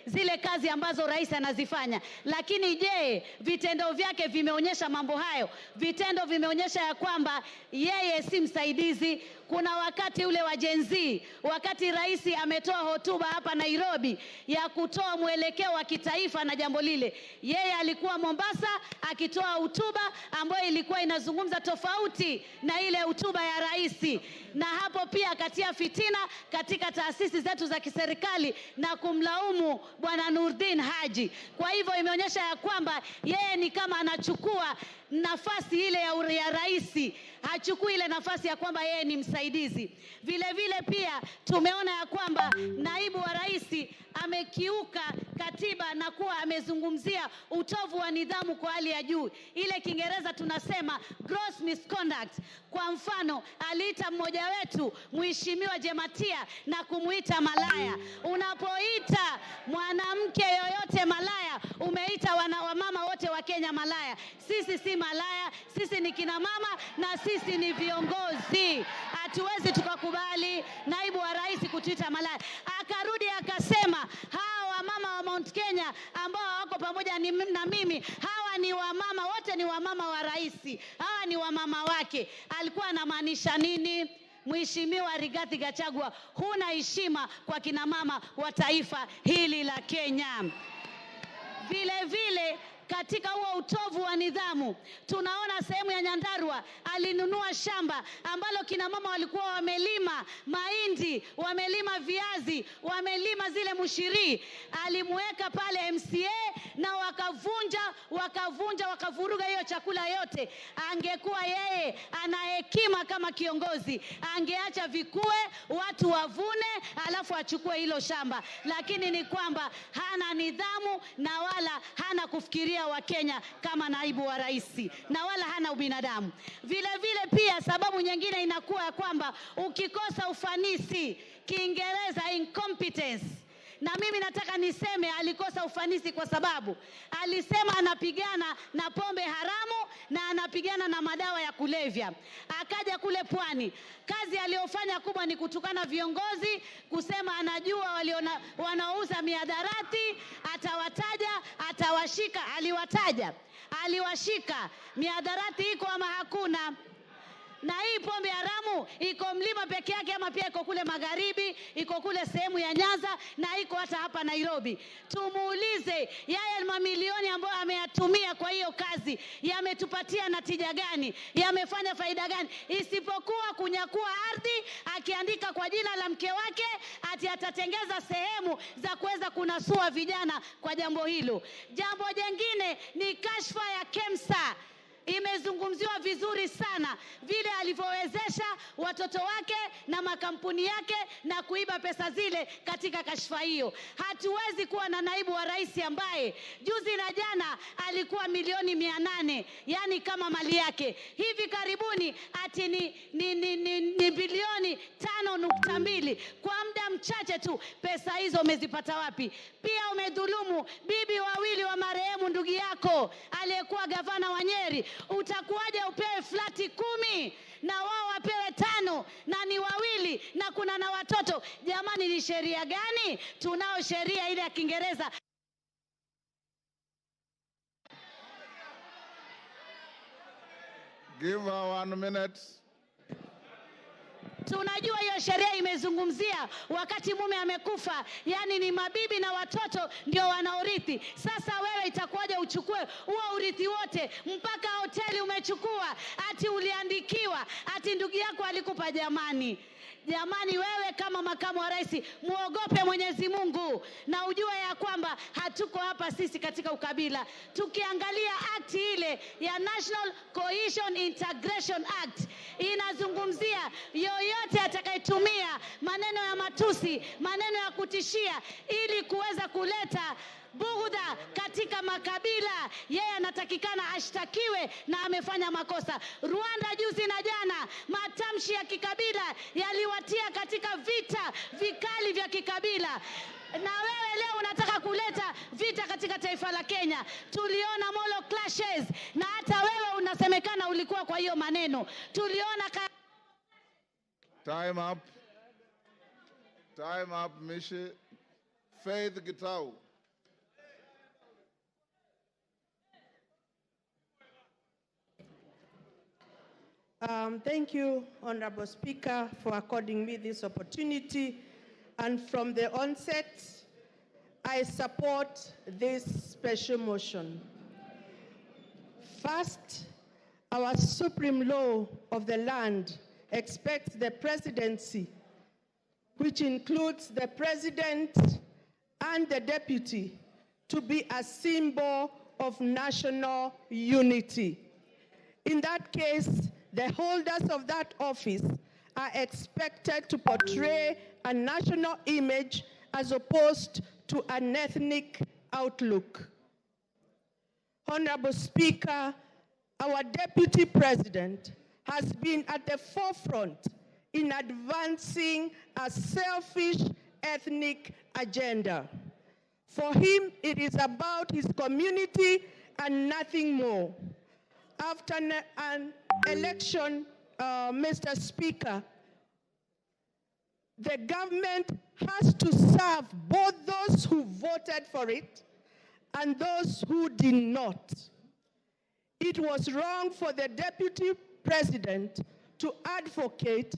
zile kazi ambazo rais anazifanya. Lakini je, vitendo vyake vimeonyesha mambo hayo? Vitendo vimeonyesha ya kwamba yeye si msaidizi. Kuna wakati ule wa Gen Z, wakati rais ametoa hotuba hapa Nairobi ya kutoa mwelekeo wa kitaifa na jambo lile, yeye alikuwa Mombasa akitoa hotuba ambayo ilikuwa inazungumza tofauti na ile hotuba ya rais. Na hapo pia akatia fitina katika taasisi zetu za kiserikali na kumlaumu Bwana Nurdin Haji. Kwa hivyo imeonyesha ya kwamba yeye ni kama anachukua nafasi ile ya rais, hachukui ile nafasi ya kwamba yeye ni msaidizi. Vile vile pia tumeona ya kwamba naibu wa rais amekiuka katiba na kuwa amezungumzia utovu wa nidhamu kwa hali ya juu. Ile Kiingereza tunasema gross misconduct. Kwa mfano, aliita mmoja wetu Mheshimiwa Jematia na kumuita malaya. Unapoita mwanamke yoyote malaya, umeita wamama wote wa Kenya malaya. Sisi si malaya, sisi ni kina mama na sisi ni viongozi. Hatuwezi tukakubali naibu wa rais kutuita malaya. Akarudi akasema hawa wamama wa Mount Kenya ambao wako pamoja na mimi, hawa ni wamama, wote ni wamama wa rais, hawa ni wamama wake. Alikuwa anamaanisha nini? Mheshimiwa Rigathi Gachagua, huna heshima kwa kina mama wa taifa hili la Kenya. Vile vile katika huo utovu wa nidhamu, tunaona sehemu ya Nyandarua alinunua shamba ambalo kina mama walikuwa wamelima mahindi, wamelima viazi, wamelima zile mushiri. Alimweka pale MCA na wakavuruga hiyo chakula yote. Angekuwa yeye ana hekima kama kiongozi, angeacha vikue, watu wavune, alafu achukue hilo shamba. Lakini ni kwamba hana nidhamu na wala hana kufikiria wa Kenya kama naibu wa rais, na wala hana ubinadamu. Vile vile pia sababu nyingine inakuwa ya kwamba ukikosa ufanisi, Kiingereza incompetence, Na mimi nataka niseme alikosa ufanisi kwa sababu alisema anapigana na pombe haramu na anapigana na madawa ya kulevya. Akaja kule Pwani, kazi aliyofanya kubwa ni kutukana viongozi, kusema anajua wanaouza mihadarati, atawataja, atawashika, aliwashika. Mihadarati iko ama hakuna? Na hii pombe haramu iko Mlima peke yake ama pia iko kule magharibi, iko kule sehemu ya Nyanza na iko hata hapa Nairobi? Tumuulize yeye mamilioni ambayo ameyatumia kwa hiyo kazi yametupatia natija gani? Yamefanya faida gani? Isipokuwa kunyakua ardhi, akiandika kwa jina la mke wake ati atatengeza sehemu za kuweza kunasua vijana kwa jambo hilo. Jambo jingine ni kashfa ya KEMSA. Imezungumziwa vizuri sana vile alivyowezesha watoto wake na makampuni yake na kuiba pesa zile katika kashfa hiyo. Hatuwezi kuwa na naibu wa rais ambaye juzi na jana alikuwa milioni 800, yani kama mali yake. Hivi karibuni ati ni bilioni 5.2. Kwa muda mchache tu pesa hizo umezipata wapi? Pia umedhulumu bibi wawili wa marehemu ndugu yako aliyekuwa gavana wa Nyeri. Utakuwaje upewe flati 10 na wao wapewe 5 na ni wawili na kuna na watoto? Jamani, ni sheria gani? Tunao sheria ile ya Kiingereza. Give her 1 minute. Tunajua hiyo sheria imezungumzia wakati mume amekufa, yani ni mabibi na watoto ndio wanaorithi. Sasa wewe itakuwaje uchukue huo urithi wote? Mpaka hoteli umechukua, ati uliandikiwa, ati ndugu yako alikupa. Jamani, wewe kama makamu wa rais muogope Mwenyezi Mungu na ujue ya kwamba hatuko hapa sisi katika ukabila. Tukiangalia act ile ya National Cohesion Integration Act inazungumzia yoyote atakayetumia maneno ya matusi, maneno ya kutishia ili kuweza kuleta bughudha katika makabila, yeye anatakikana ashtakiwe na amefanya makosa. Rwanda juzi na jana matamshi ya kikabila yaliwatia katika vita vikali vya kikabila. Na wewe leo unataka kuleta vita katika taifa la Kenya. Tuliona molo clashes na hata wewe unasemekana ulikuwa kwa hiyo maneno. Tuliona Time up, Mishi. Faith Gitau. Thank you, Honorable Speaker, for according me this opportunity. And from the onset, I support this special motion. First, our supreme law of the land expects the presidency, which includes the president and the deputy, to be a symbol of national unity. In that case, the holders of that office are expected to portray a national image as opposed to an ethnic outlook. Honorable Speaker, our Deputy President has been at the forefront in advancing a selfish ethnic agenda. For him, it is about his community and nothing more. After an election, Mr. Speaker, the government has to serve both those who voted for it and those who did not. It was wrong for the Deputy President to advocate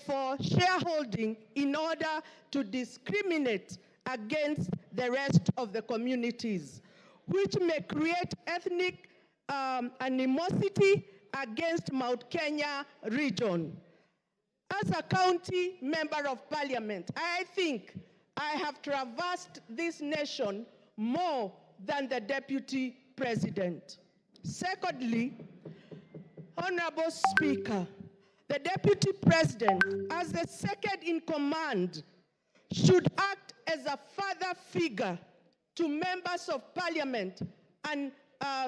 for shareholding in order to discriminate against the rest of the communities, which may create ethnic animosity against Mount Kenya region. As a county member of parliament, I think I have traversed this nation more than the Deputy President. Secondly, Honorable Speaker, the Deputy President, as the second in command, should act as a father figure to members of parliament and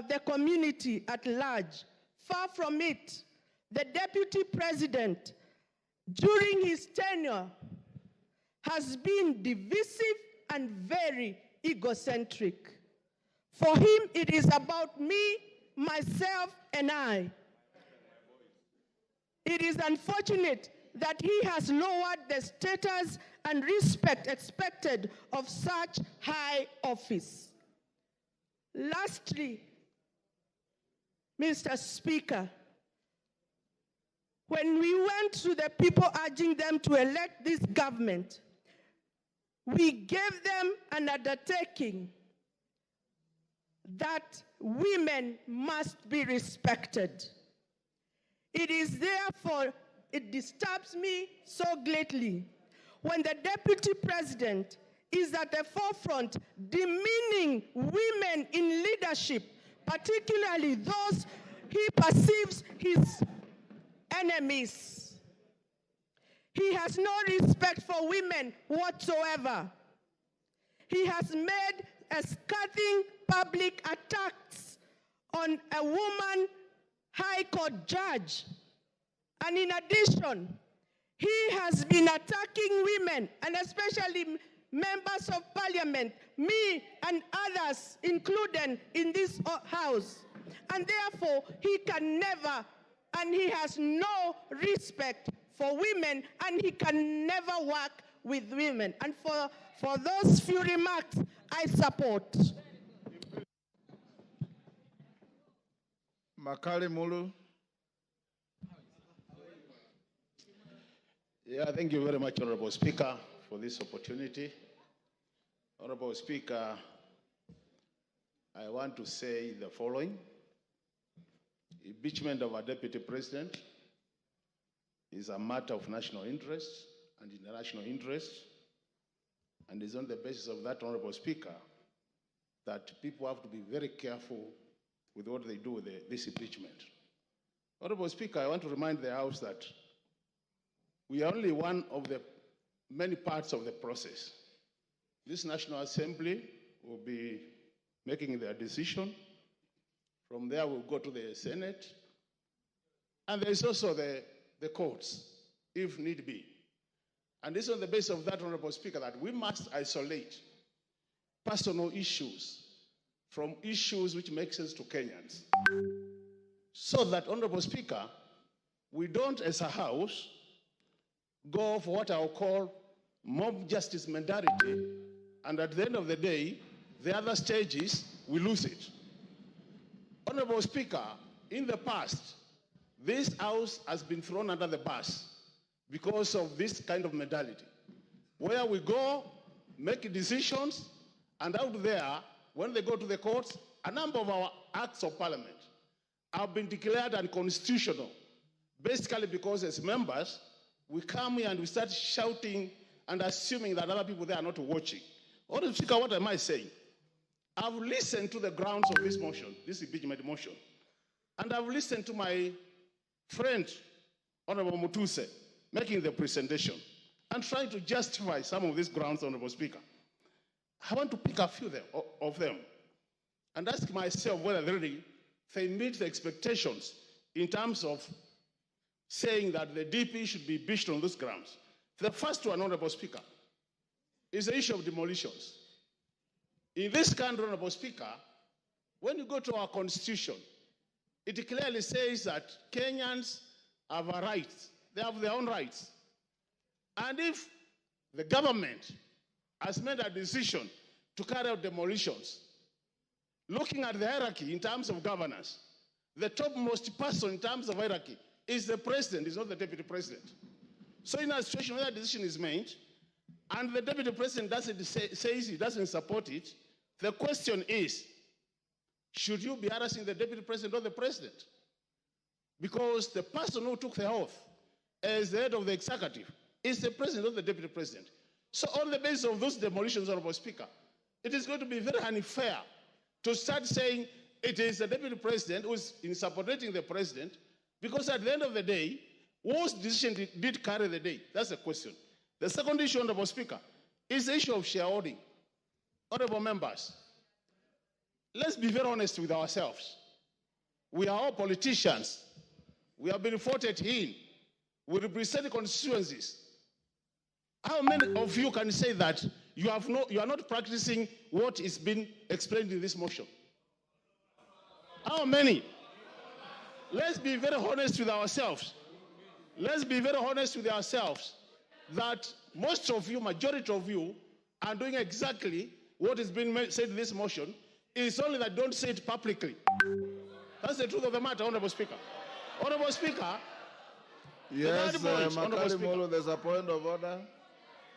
the community at large. Far from it, the Deputy President, during his tenure, has been divisive and very egocentric. For him, it is about me, myself, and I. It is unfortunate that he has lowered the status and respect expected of such high office. Lastly, Mr. Speaker, when we went to the people urging them to elect this government, we gave them an undertaking that women must be respected. It is therefore, it disturbs me so greatly when the deputy president is at the forefront demeaning women in leadership, particularly those he perceives his enemies. He has no respect for women whatsoever. He has made a scathing public attacks on a woman High Court judge. And in addition, he has been attacking women, and especially members of parliament, me and others included in this house. And therefore, he can never, and he has no respect for women, and he can never work with women. And for those few remarks, I support. Makali Mulu. Yeah, thank you very much, Honorable Speaker, for this opportunity. Honorable Speaker, I want to say the following. Impeachment of our Deputy President is a matter of national interest and international interest, and it's on the basis of that, Honorable Speaker, that people have to be very careful with what they do with this impeachment. Honorable Speaker, I want to remind the House that we are only one of the many parts of the process. This National Assembly will be making their decision. From there, we'll go to the Senate. And there is also the courts, if need be. And it's on the basis of that, Honorable Speaker, that we must isolate personal issues from issues which make sense to Kenyans. So that, Honorable Speaker, we don't, as a House, go for what I'll call mob justice mentality, and at the end of the day, the other stages, we lose it. Honorable Speaker, in the past, this House has been thrown under the bus because of this kind of mentality, where we go, make decisions, and out there, when they go to the courts, a number of our acts of parliament have been declared unconstitutional, basically because as members, we come here and we start shouting and assuming that other people there are not watching. Honorable Speaker, what am I saying? I've listened to the grounds of this motion, this impeachment motion, and I've listened to my friend, Honorable Mutuse, making the presentation and trying to justify some of these grounds, Honorable Speaker. I want to pick a few of them and ask myself whether they meet the expectations in terms of saying that the DP should be impeached on those grounds. The first one, Honorable Speaker, is the issue of demolitions. In this country, Honorable Speaker, when you go to our constitution, it clearly says that Kenyans have a right. They have their own rights. And if the government has made a decision to carry out demolitions, looking at the hierarchy in terms of governance, the topmost person in terms of hierarchy is the president, is not the deputy president. So in a situation where a decision is made, and the deputy president says he doesn't support it, the question is, should you be harassing the deputy president or the president? Because the person who took the oath as the head of the executive is the president or the deputy president. So on the basis of those demolitions, Honorable Speaker, it is going to be very unfair to start saying it is the deputy president who is in supporting the president, because at the end of the day, whose decision did carry the day? That's the question. The second issue, Honorable Speaker, is the issue of shareholding. Honorable members, let's be very honest with ourselves. We are all politicians. We have been voted in. We represent constituencies. How many of you can say that you are not practicing what is being explained in this motion. How many? Let's be very honest with ourselves. Let's be very honest with ourselves that most of you, majority of you, are doing exactly what is being said in this motion. It's only that don't say it publicly. That's the truth of the matter, Honorable Speaker. Honorable Speaker. Yes, Makali Molo, there's a point of order.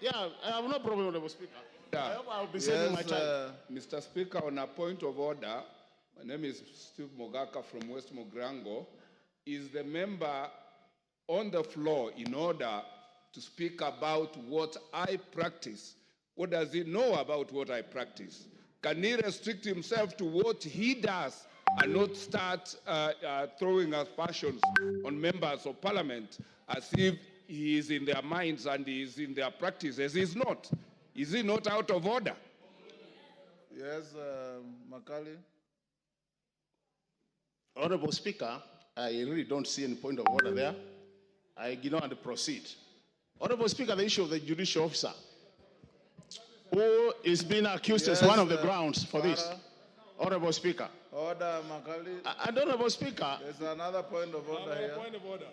Yeah, I have no problem, Honorable Speaker. Yeah. I hope I'll be saving my time. Mr. Speaker, on a point of order, my name is Steve Mogaka from West Mogrango. Is the member on the floor in order to speak about what I practice? What does he know about what I practice? Can he restrict himself to what he does and not start throwing aspersions on members of parliament as if he is in their minds and he is in their practices? He's not. Is he not out of order? Yes, Makali. Honorable Speaker, I really don't see any point of order there. I ignore and proceed. Honorable Speaker, the issue of the judicial officer who is being accused as one of the grounds for this. Honorable Speaker. Order, Makali. And Honorable Speaker. There's another point of order here. Point of order.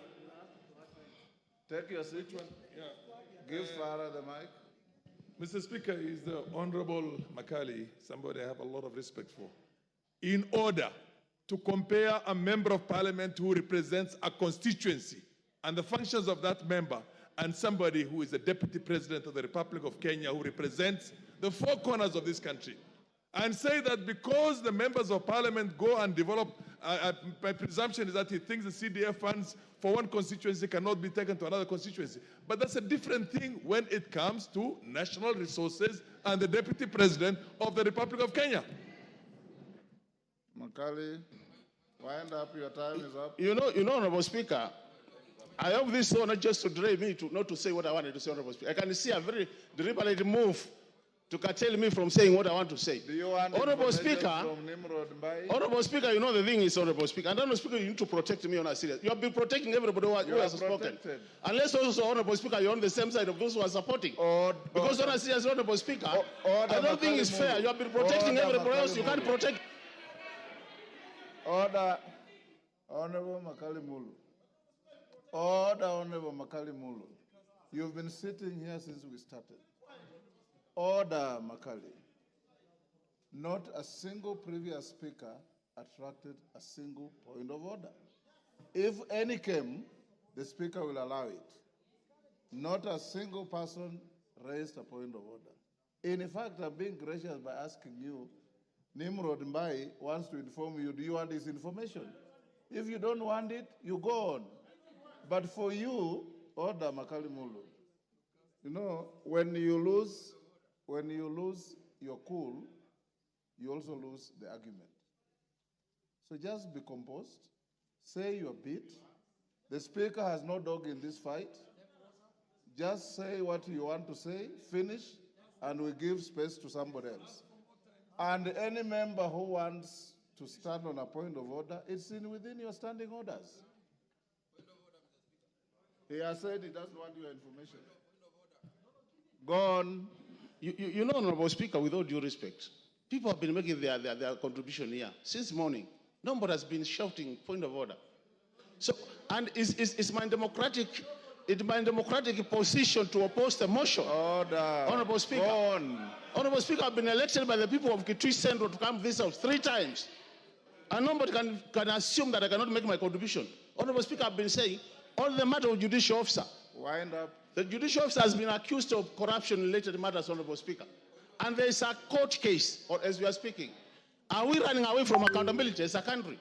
Take your seat. Yeah. Give Farah the mic. Mr. Speaker, is the Honorable Makali, somebody I have a lot of respect for. In order to compare a member of parliament who represents a constituency and the functions of that member and somebody who is the deputy president of the Republic of Kenya who represents the four corners of this country, and say that because the members of parliament go and develop, my presumption is that he thinks the CDF funds for one constituency cannot be taken to another constituency. But that's a different thing when it comes to national resources and the deputy president of the Republic of Kenya. Makali, wind up, your time is up. You know, Honorable Speaker, I hope this is not just to delay me not to say what I wanted to say, Honorable Speaker. I can see a very deliberate move to curtail me from saying what I want to say. Do you want Honorable Speaker, from Nimrod Mbai? Honorable Speaker, you know the thing is, Honorable Speaker, and Honorable Speaker, you need to protect me on a serious. You have been protecting everybody who has spoken. Unless also, Honorable Speaker, you're on the same side of those who are supporting. Because on a serious, Honorable Speaker, I don't think it's fair. You have been protecting everybody else. You can't protect. Order, Honorable Makali Mulu. Order, Honorable Makali Mulu. You've been sitting here since we started. Order, Makali. Not a single previous speaker attracted a single point of order. If any came, the speaker will allow it. Not a single person raised a point of order. In fact, I'm being gracious by asking you, Nimrod Mbai wants to inform you, do you want this information? If you don't want it, you go on. But for you, order, Makali Mulu. You know, when you lose your cool, you also lose the argument. So just be composed, say your bit. The speaker has no dog in this fight. Just say what you want to say, finish, and we give space to somebody else. And any member who wants to stand on a point of order, it's within your standing orders. He has said he doesn't want your information. Go on. You know, Honorable Speaker, with all due respect, people have been making their contribution here since morning. Nobody has been shouting point of order. So, and it's my democratic position to oppose the motion. Order. Honorable Speaker. Go on. Honorable Speaker, I've been elected by the people of Kitui Central to come this house 3 times. And nobody can assume that I cannot make my contribution. Honorable Speaker, I've been saying, on the matter of judicial officer. Wind up. The judicial officer has been accused of corruption-related matters, Honorable Speaker. And there is a court case, or as we are speaking. Are we running away from accountability as a country?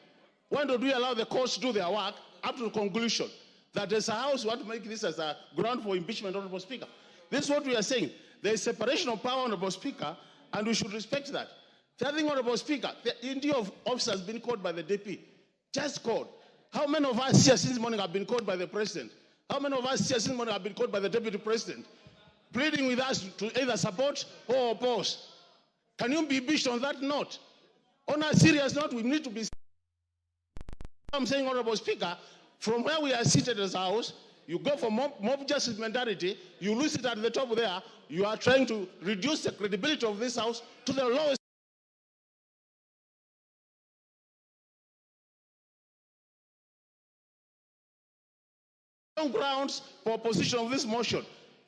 When do we allow the courts to do their work up to the conclusion that as a house we want to make this as a ground for impeachment, Honorable Speaker? This is what we are saying. There is separation of power, Honorable Speaker, and we should respect that. The other thing, Honorable Speaker, the India of officers been called by the DP. Just called. How many of us here since morning have been called by the President? How many of us here since morning have been called by the Deputy President, pleading with us to either support or oppose? Can you be impeached on that note? On a serious note, we need to be. I'm saying, Honorable Speaker, from where we are seated as a house, You go for mob justice mentality, you lose it at the top there, you are trying to reduce the credibility of this House to the lowest grounds for opposition of this motion.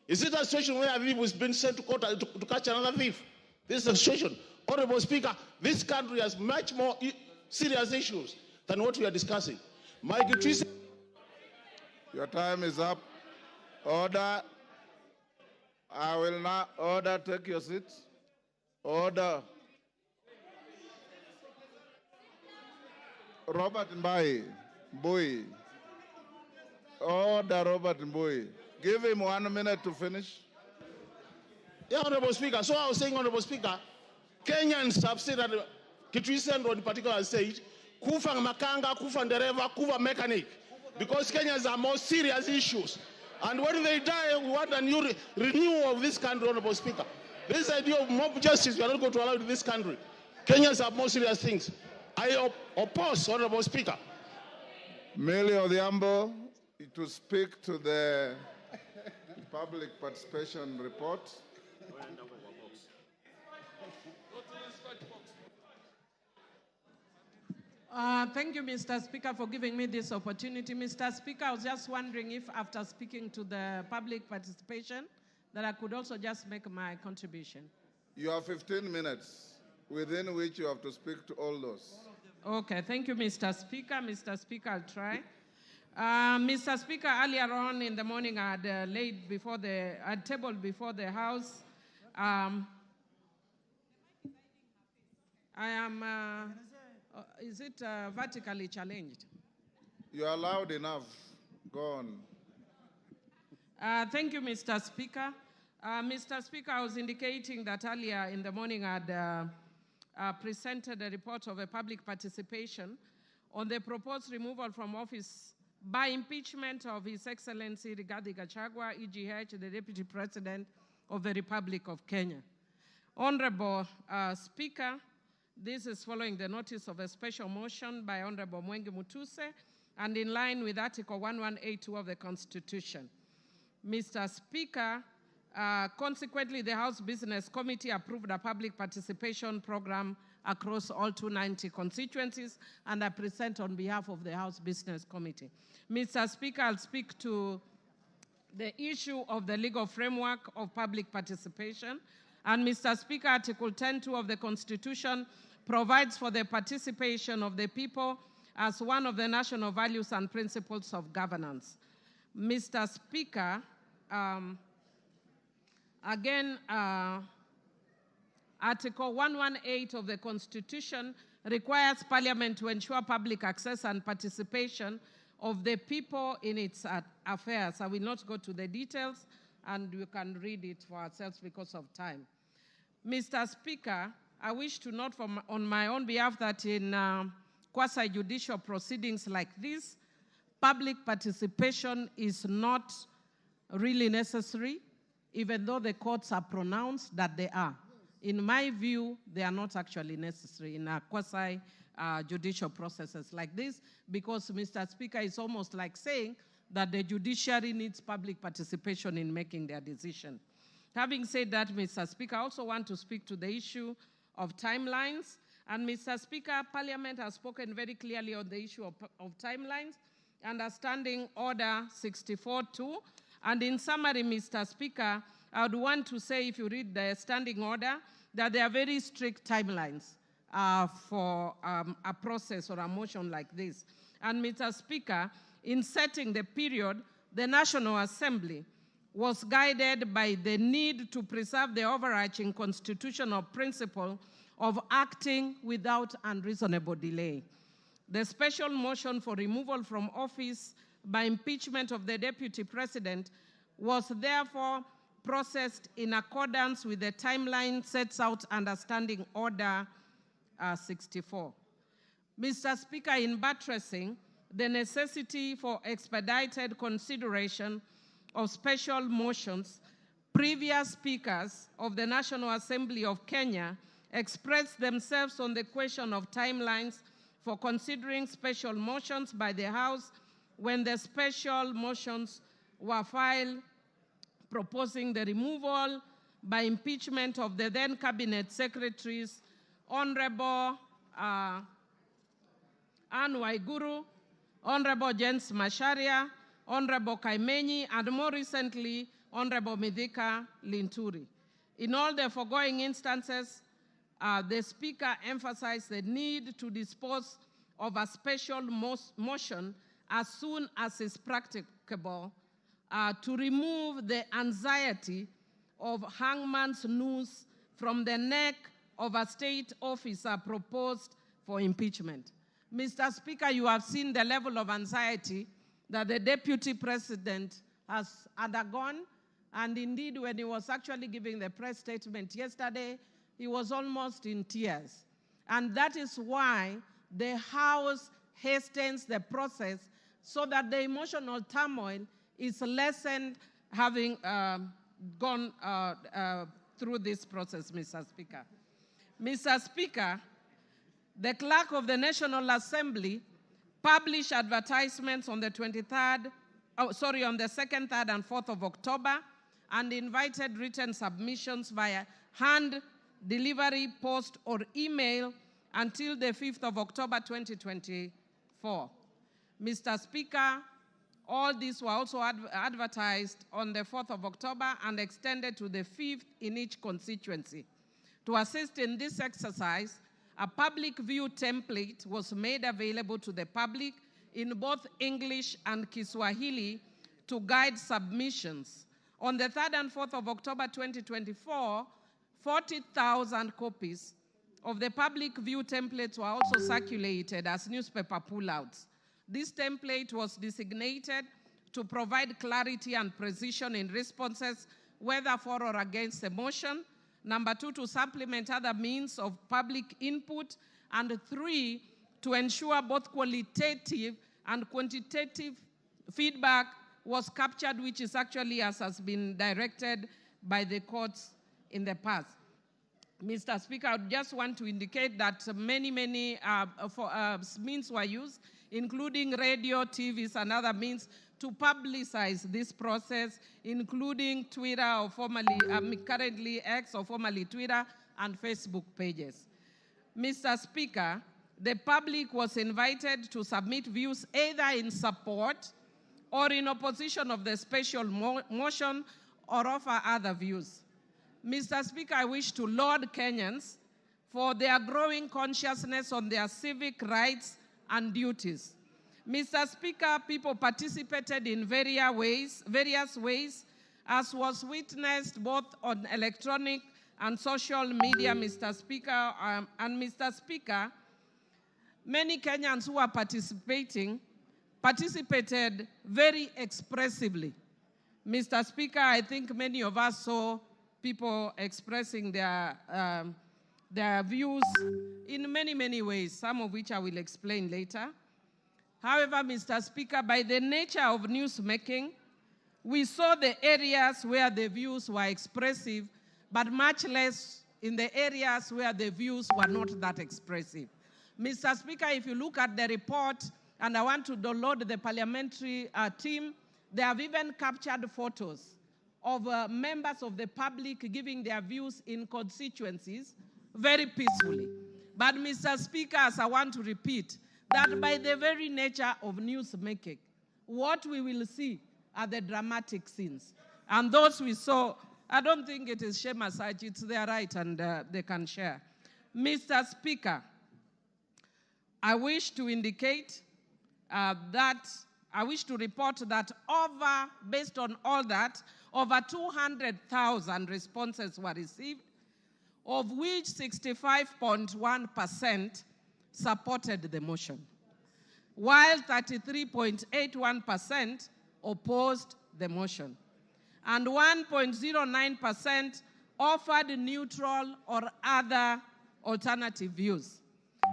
Is it a situation where a thief has been sent to court to catch another thief? This is a situation. Honorable Speaker, this country has much more serious issues than what we are discussing. Mike Trice. Your time is up. Order. I will now order. Take your seats. Order. Robert Mbui. Order, Robert Mbui. Give him 1 minute to finish. Yeah, Honorable Speaker. So I was saying, Honorable Speaker, Kenyans have said that Kitrisendo in particular has said, kufa makanga, kufa ndereva, kufa mechanic. Because Kenyans are more serious issues. And when they die, we want a new renewal of this country, Honorable Speaker. This idea of mob justice, we are not going to allow in this country. Kenyans have more serious things. I oppose, Honorable Speaker. Millie Odhiambo to speak to the public participation report. Thank you, Mr. Speaker, for giving me this opportunity. Mr. Speaker, I was just wondering if after speaking to the public participation, that I could also just make my contribution. You have 15 minutes within which you have to speak to all those. Okay, thank you, Mr. Speaker. Mr. Speaker, I'll try. Mr. Speaker, earlier on in the morning, I had tabled before the House. I am, is it vertically challenged? You are loud enough. Go on. Thank you, Mr. Speaker. Mr. Speaker, I was indicating that earlier in the morning I had presented a report of a public participation on the proposed removal from office by impeachment of His Excellency Rigathi Gachagua, EGH, the Deputy President of the Republic of Kenya. Honorable Speaker, this is following the notice of a special motion by Honorable Mwengi Mutuse and in line with Article 1182 of the Constitution. Mr. Speaker, consequently, the House Business Committee approved a public participation program across all 290 constituencies, and I present on behalf of the House Business Committee. Mr. Speaker, I'll speak to the issue of the legal framework of public participation. And Mr. Speaker, Article 10.2 of the Constitution provides for the participation of the people as one of the national values and principles of governance. Mr. Speaker, Article 118 of the Constitution requires Parliament to ensure public access and participation of the people in its affairs. I will not go to the details, and we can read it for ourselves because of time. Mr. Speaker, I wish to note on my own behalf that in quasi-judicial proceedings like this, public participation is not really necessary, even though the courts are pronounced that they are. In my view, they are not actually necessary in quasi-judicial processes like this, because, Mr. Speaker, it's almost like saying that the judiciary needs public participation in making their decision. Having said that, Mr. Speaker, I also want to speak to the issue of timelines. And, Mr. Speaker, Parliament has spoken very clearly on the issue of timelines, understanding Order 64.2. And in summary, Mr. Speaker, I would want to say, if you read the standing order, that there are very strict timelines for a process or a motion like this. And, Mr. Speaker, in setting the period, the National Assembly was guided by the need to preserve the overarching constitutional principle of acting without unreasonable delay. The special motion for removal from office by impeachment of the Deputy President was therefore processed in accordance with the timeline sets out under Standing Order 64. Mr. Speaker, in buttressing the necessity for expedited consideration of special motions, previous speakers of the National Assembly of Kenya expressed themselves on the question of timelines for considering special motions by the House when the special motions were filed proposing the removal by impeachment of the then cabinet secretaries, Honorable Anne Waiguru, Honorable James Macharia, Honorable Kaimenyi, and more recently, Honorable Mithika Linturi. In all the foregoing instances, the Speaker emphasized the need to dispose of a special motion as soon as is practicable to remove the anxiety of hangman's noose from the neck of a state officer proposed for impeachment. Mr. Speaker, you have seen the level of anxiety that the Deputy President has undergone, and indeed when he was actually giving the press statement yesterday, he was almost in tears. And that is why the House hastens the process so that the emotional turmoil is lessened having gone through this process, Mr. Speaker. Mr. Speaker, the Clerk of the National Assembly published advertisements on the 2nd, 3rd, and 4th of October and invited written submissions via hand delivery, post, or email until the 5th of October 2024. Mr. Speaker, all these were also advertised on the 4th of October and extended to the 5th in each constituency. To assist in this exercise, a public view template was made available to the public in both English and Kiswahili to guide submissions. On the 3rd and 4th of October 2024, 40,000 copies of the public view templates were also circulated as newspaper pullouts. This template was designated to provide clarity and precision in responses, whether for or against the motion. Number 2, to supplement other means of public input. And 3, to ensure both qualitative and quantitative feedback was captured, which is actually as has been directed by the courts in the past. Mr. Speaker, I just want to indicate that many means were used, including radio, TVs, and other means to publicize this process, including Twitter, or formerly, currently X, or formerly Twitter, and Facebook pages. Mr. Speaker, the public was invited to submit views either in support or in opposition of the special motion or offer other views. Mr. Speaker, I wish to laud Kenyans for their growing consciousness on their civic rights and duties. Mr. Speaker, people participated in various ways, as was witnessed both on electronic and social media, Mr. Speaker. And Mr. Speaker, many Kenyans who are participated very expressively. Mr. Speaker, I think many of us saw people expressing their views in many ways, some of which I will explain later. However, Mr. Speaker, by the nature of newsmaking, we saw the areas where the views were expressive, but much less in the areas where the views were not that expressive. Mr. Speaker, if you look at the report, and I want to download the parliamentary team, they have even captured photos of members of the public giving their views in constituencies very peacefully. But Mr. Speaker, as I want to repeat, that by the very nature of newsmaking, what we will see are the dramatic scenes. And those we saw, I don't think it is shame as such, it's their right and they can share. Mr. Speaker, I wish to indicate I wish to report that based on all that, over 200,000 responses were received, of which 65.1% supported the motion, while 33.81% opposed the motion, and 1.09% offered neutral or other alternative views.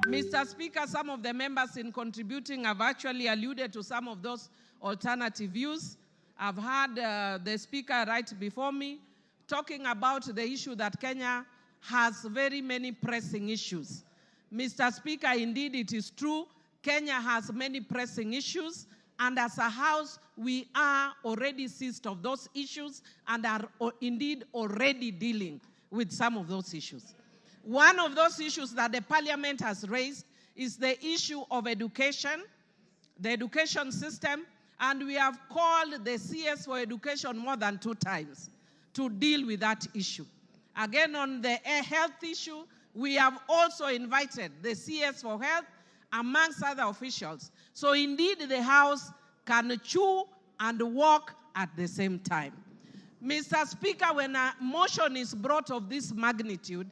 Mr. Speaker, some of the members in contributing have actually alluded to some of those alternative views. I've heard the Speaker right before me talking about the issue that Kenya has very many pressing issues. Mr. Speaker, indeed it is true, Kenya has many pressing issues, And as a House, we are already seized of those issues and are indeed already dealing with some of those issues. One of those issues that the Parliament has raised is the issue of education, the education system, and we have called the CS for Education more than 2 times to deal with that issue. Again, on the health issue, we have also invited the CS for Health amongst other officials. So indeed, the House can chew and walk at the same time. Mr. Speaker, when a motion is brought of this magnitude,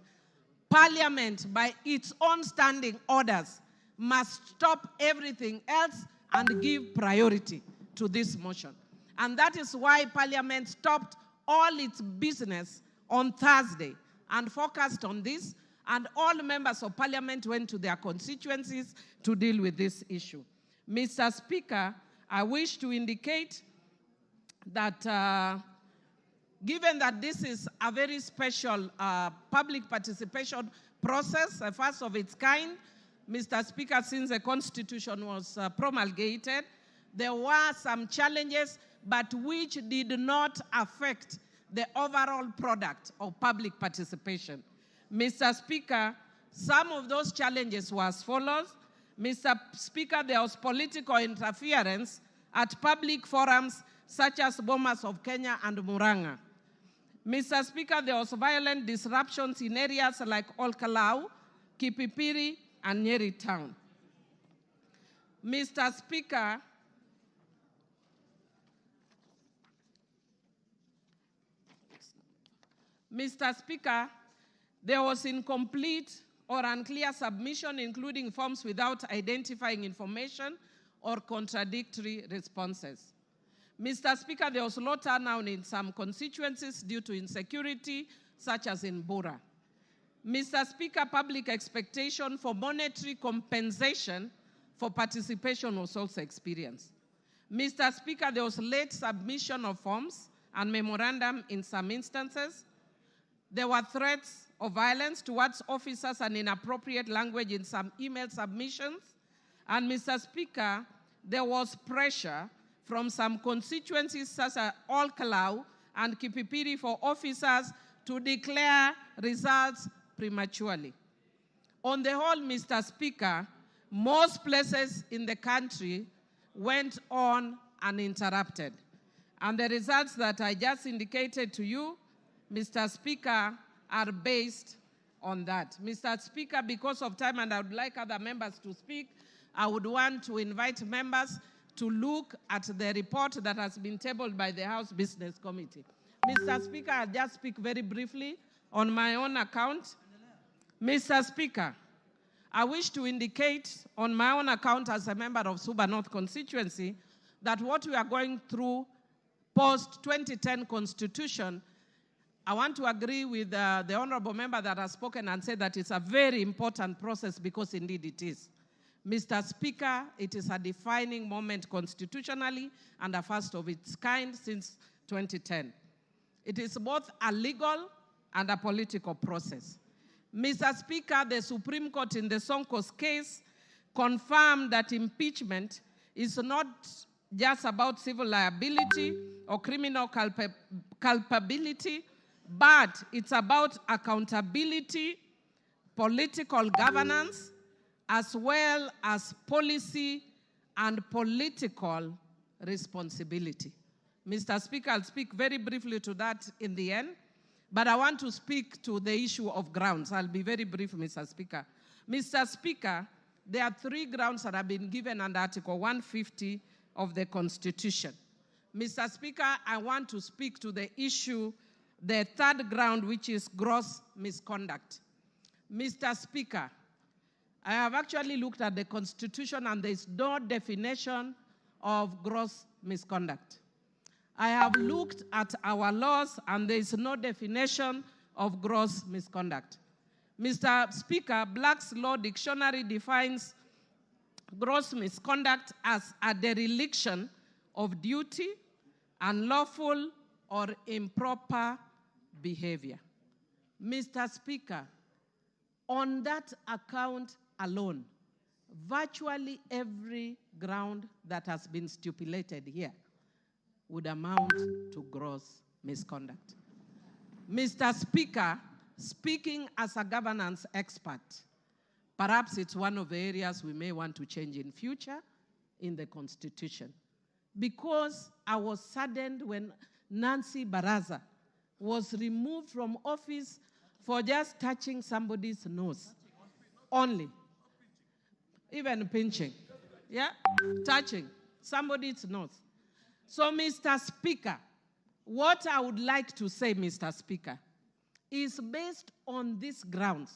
Parliament, by its own standing orders, must stop everything else and give priority to this motion. And that is why Parliament stopped all its business on Thursday and focused on this, and all members of Parliament went to their constituencies to deal with this issue. Mr. Speaker, I wish to indicate that given that this is a very special public participation process, the first of its kind, Mr. Speaker, since the Constitution was promulgated, there were some challenges, but which did not affect the overall product of public participation. Mr. Speaker, some of those challenges were as follows. Mr. Speaker, there was political interference at public forums such as Bomas of Kenya and Murang'a. Mr. Speaker, there was violent disruptions in areas like Olkalau, Kipipiri, and Nyeri Town. Mr. Speaker, there was incomplete or unclear submission, including forms without identifying information or contradictory responses. Mr. Speaker, there was low turnout in some constituencies due to insecurity, such as in Bura. Mr. Speaker, public expectation for monetary compensation for participation was also experienced. Mr. Speaker, there was late submission of forms and memorandum in some instances. There were threats of violence towards officers and inappropriate language in some email submissions. And Mr. Speaker, there was pressure from some constituencies such as Olkalau and Kipipiri for officers to declare results prematurely. On the whole, Mr. Speaker, most places in the country went on uninterrupted. And the results that I just indicated to you, Mr. Speaker, are based on that. Mr. Speaker, because of time, and I would like other members to speak, I would want to invite members to look at the report that has been tabled by the House Business Committee. Mr. Speaker, I'll just speak very briefly on my own account. Mr. Speaker, I wish to indicate on my own account as a member of Suba North constituency that what we are going through post-2010 Constitution, I want to agree with the honorable member that has spoken and said that it's a very important process, because indeed it is. Mr. Speaker, it is a defining moment constitutionally and a first of its kind since 2010. It is both a legal and a political process. Mr. Speaker, the Supreme Court in the Sonko's case confirmed that impeachment is not just about civil liability or criminal culpability, but it's about accountability, political governance, as well as policy and political responsibility. Mr. Speaker, I'll speak very briefly to that in the end, but I want to speak to the issue of grounds. I'll be very brief, Mr. Speaker. Mr. Speaker, there are 3 grounds that have been given under Article 150 of the Constitution. Mr. Speaker, I want to speak to the issue, the 3rd ground, which is gross misconduct. Mr. Speaker, I have actually looked at the Constitution and there is no definition of gross misconduct. I have looked at our laws and there is no definition of gross misconduct. Mr. Speaker, Black's Law Dictionary defines gross misconduct as a dereliction of duty, unlawful or improper behavior. Mr. Speaker, on that account alone, virtually every ground that has been stipulated here would amount to gross misconduct. Mr. Speaker, speaking as a governance expert, perhaps it's one of the areas we may want to change in future in the Constitution. Because I was saddened when Nancy Baraza was removed from office for just touching somebody's nose only. Even pinching, yeah? Touching somebody's nose. So, Mr. Speaker, what I would like to say, Mr. Speaker, is based on these grounds,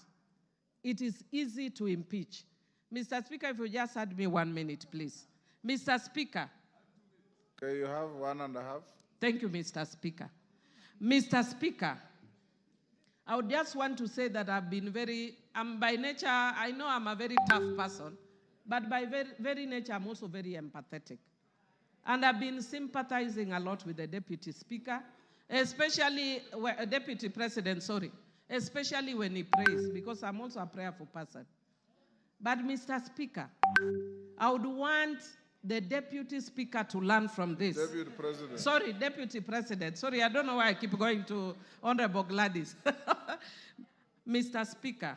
it is easy to impeach. Mr. Speaker, if you just had me 1 minute, please. Mr. Speaker. Okay, you have 1.5. Thank you, Mr. Speaker. Mr. Speaker, I would just want to say that I've been by nature, I know I'm a very tough person, but by very nature, I'm also very empathetic. And I've been sympathizing a lot with the Deputy Speaker, especially, Deputy President, sorry, especially when he prays, because I'm also a prayerful person. But Mr. Speaker, I would want the Deputy Speaker to learn from this. Deputy President. Sorry, Deputy President. Sorry, I don't know why I keep going to Honorable Gladys. Mr. Speaker,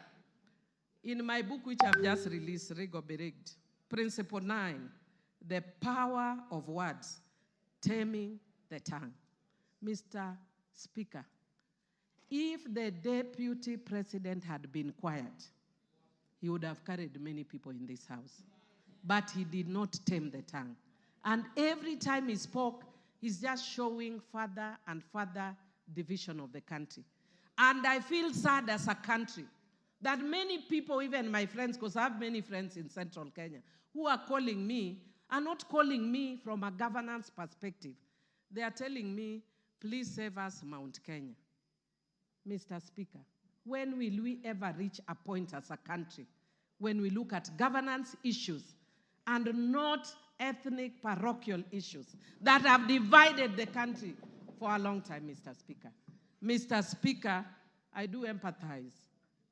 in my book, which I've just released, Rego Beregt, Principle 9, the power of words, taming the tongue. Mr. Speaker, if the Deputy President had been quiet, he would have carried many people in this house. But he did not tame the tongue. And every time he spoke, he's just showing further and further division of the country. And I feel sad as a country that many people, even my friends, because I have many friends in central Kenya, who are calling me, are not calling me from a governance perspective. They are telling me, please save us Mount Kenya. Mr. Speaker, when will we ever reach a point as a country when we look at governance issues and not ethnic parochial issues that have divided the country for a long time, Mr. Speaker? Mr. Speaker, I do empathize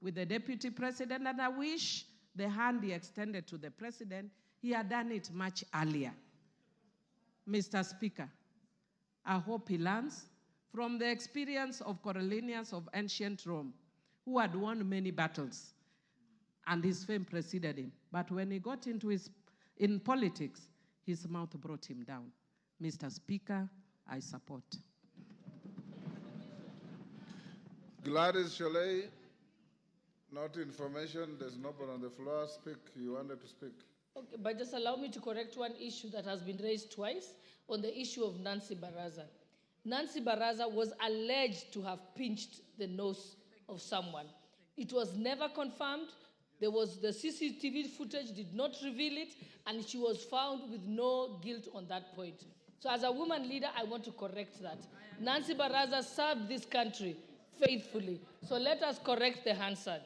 with the Deputy President, and I wish the hand he extended to the President, he had done it much earlier. Mr. Speaker, I hope he learns from the experience of Coriolanus of ancient Rome, who had won many battles, and his fame preceded him. But when he got in politics, his mouth brought him down. Mr. Speaker, I support. Gladys Sholei, not information. There's nobody on the floor. Speak. You wanted to speak. Okay, but just allow me to correct one issue that has been raised twice on the issue of Nancy Baraza. Nancy Baraza was alleged to have pinched the nose of someone. It was never confirmed. The CCTV footage did not reveal it, and she was found with no guilt on that point. So as a woman leader, I want to correct that. Nancy Baraza served this country faithfully. So let us correct the Hansard.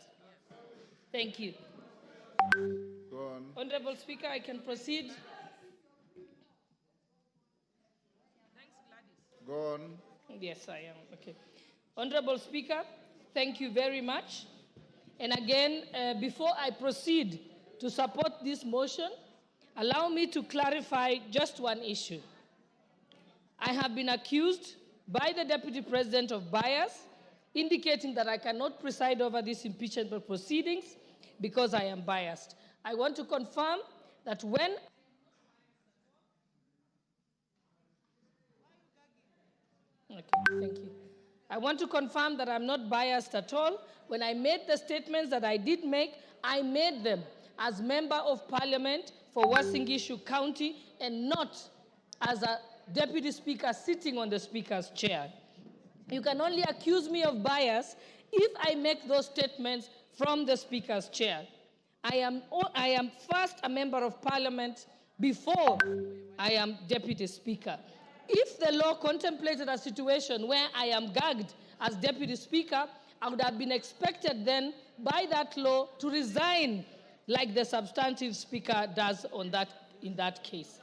Thank you. Go on. Honorable Speaker, I can proceed. Thanks, Gladys. Go on. Yes, I am. Okay. Honorable Speaker, thank you very much. And again, before I proceed to support this motion, allow me to clarify just one issue. I have been accused by the Deputy President of bias, indicating that I cannot preside over these impeachment proceedings because I am biased. I want to confirm that when thank you. I want to confirm that I'm not biased at all. When I made the statements that I did make, I made them as Member of Parliament for Uasin Gishu County and not as a Deputy Speaker sitting on the Speaker's chair. You can only accuse me of bias if I make those statements from the Speaker's chair. I am first a Member of Parliament before I am Deputy Speaker. If the law contemplated a situation where I am gagged as Deputy Speaker, I would have been expected then by that law to resign like the substantive Speaker does in that case.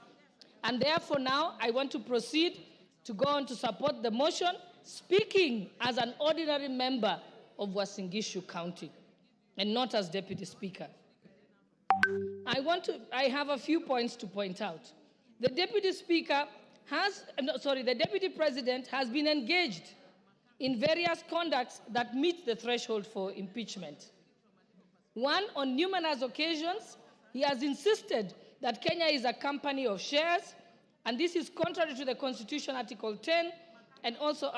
And therefore now I want to proceed to go on to support the motion, speaking as an ordinary member of Uasin Gishu County and not as Deputy Speaker. I have a few points to point out. The Deputy President has been engaged in various conducts that meet the threshold for impeachment. One, on numerous occasions, he has insisted that Kenya is a company of shares, and this is contrary to the Constitution, Article 10, and also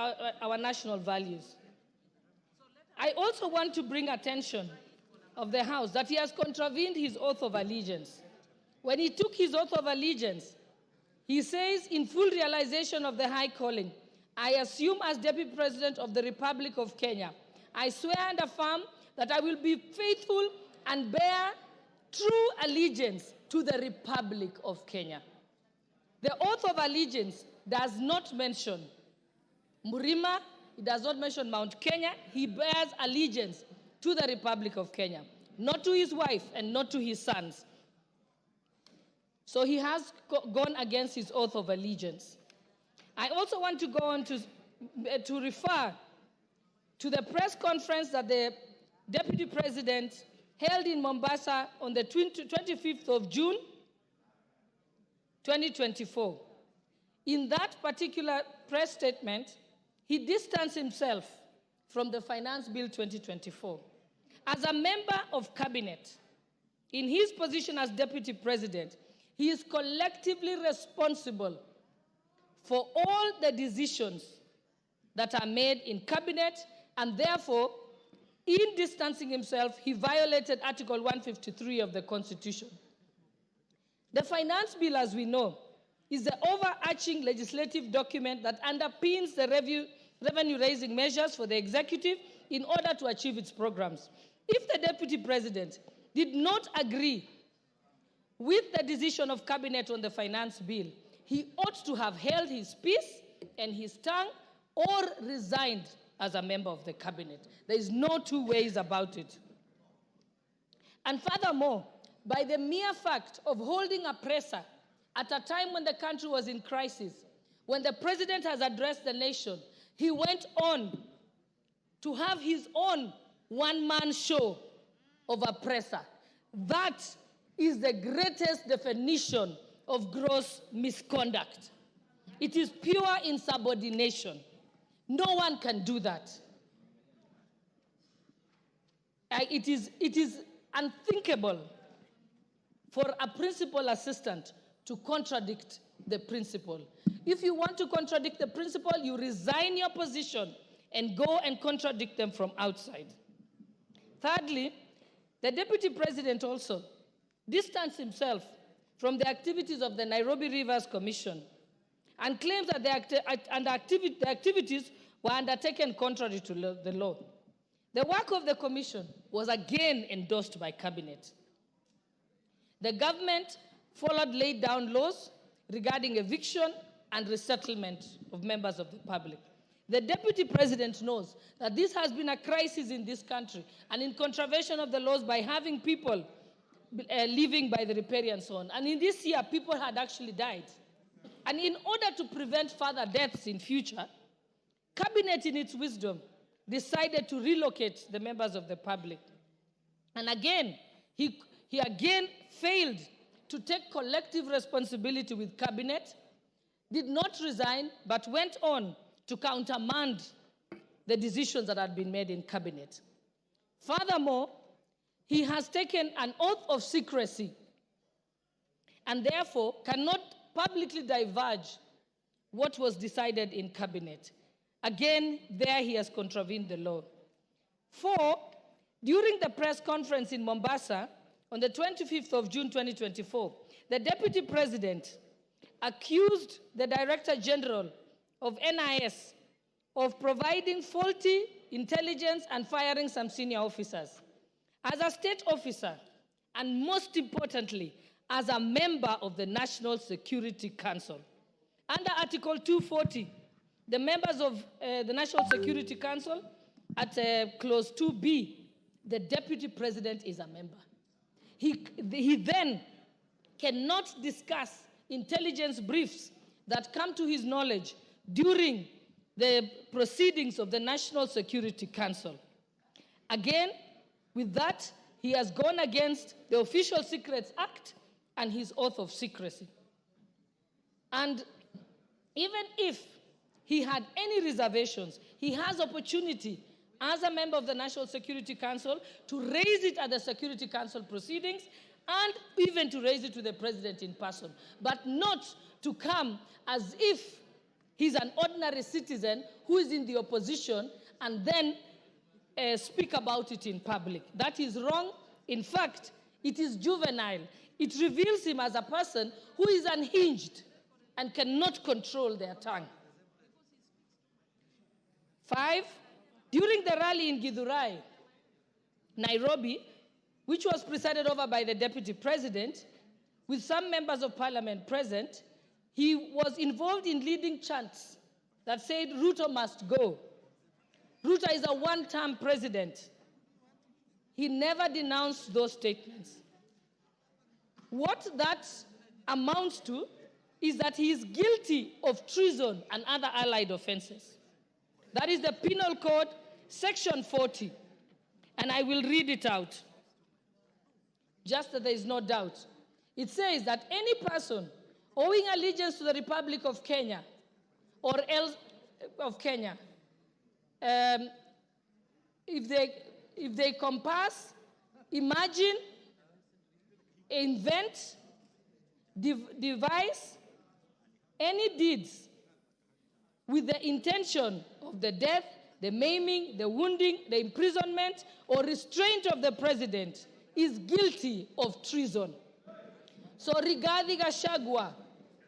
our national values. I also want to bring attention of the House that he has contravened his oath of allegiance. When he took his oath of allegiance, he says, in full realization of the high calling, I assume as Deputy President of the Republic of Kenya, I swear and affirm that I will be faithful and bear true allegiance to the Republic of Kenya. The oath of allegiance does not mention Murima, it does not mention Mount Kenya. He bears allegiance to the Republic of Kenya, not to his wife and not to his sons. So he has gone against his oath of allegiance. I also want to go on to refer to the press conference that the Deputy President held in Mombasa on the 25th of June, 2024. In that particular press statement, he distanced himself from the Finance Bill 2024. As a member of cabinet, in his position as Deputy President, he is collectively responsible for all the decisions that are made in cabinet, and therefore, in distancing himself, he violated Article 153 of the Constitution. The Finance Bill, as we know, is the overarching legislative document that underpins the revenue-raising measures for the executive in order to achieve its programs. If the Deputy President did not agree with the decision of Cabinet on the Finance Bill, he ought to have held his peace and his tongue or resigned as a member of the Cabinet. There is no two ways about it. And furthermore, by the mere fact of holding a presser at a time when the country was in crisis, when the President has addressed the nation, he went on to have his own one-man show of a presser. That is the greatest definition of gross misconduct. It is pure insubordination. No one can do that. It is unthinkable for a principal assistant to contradict the principal. If you want to contradict the principal, you resign your position and go and contradict them from outside. Thirdly, the Deputy President also distanced himself from the activities of the Nairobi Rivers Commission and claims that the activities were undertaken contrary to the law. The work of the commission was again endorsed by Cabinet. The government followed laid down laws regarding eviction and resettlement of members of the public. The Deputy President knows that this has been a crisis in this country and in contravention of the laws by having people living by the riparian zone. And in this year, people had actually died. And in order to prevent further deaths in future, Cabinet, in its wisdom, decided to relocate the members of the public. And again, he again failed to take collective responsibility with Cabinet, did not resign, but went on to countermand the decisions that had been made in Cabinet. Furthermore, he has taken an oath of secrecy and therefore cannot publicly divulge what was decided in Cabinet. Again, there he has contravened the law. 4, during the press conference in Mombasa on the 25th of June 2024, the Deputy President accused the Director General of NIS of providing faulty intelligence and firing some senior officers. As a state officer, and most importantly, as a member of the National Security Council, under Article 240, the members of the National Security Council, at Clause 2B, the Deputy President is a member. He then cannot discuss intelligence briefs that come to his knowledge during the proceedings of the National Security Council. Again, with that, he has gone against the Official Secrets Act and his oath of secrecy. And even if he had any reservations, he has opportunity as a member of the National Security Council to raise it at the Security Council proceedings and even to raise it to the president in person, but not to come as if he's an ordinary citizen who is in the opposition and then speak about it in public. That is wrong. In fact, it is juvenile. It reveals him as a person who is unhinged and cannot control their tongue. 5, during the rally in Githurai, Nairobi, which was presided over by the Deputy President, with some members of Parliament present, he was involved in leading chants that said, Ruto must go. Ruto is a one-term president. He never denounced those statements. What that amounts to is that he is guilty of treason and other allied offenses. That is the Penal Code, Section 40. And I will read it out, just that there is no doubt. It says that any person owing allegiance to the Republic of Kenya or else of Kenya, if they compass, imagine, invent, devise any deeds with the intention of the death, the maiming, the wounding, the imprisonment, or restraint of the president is guilty of treason. So Rigathi Gachagua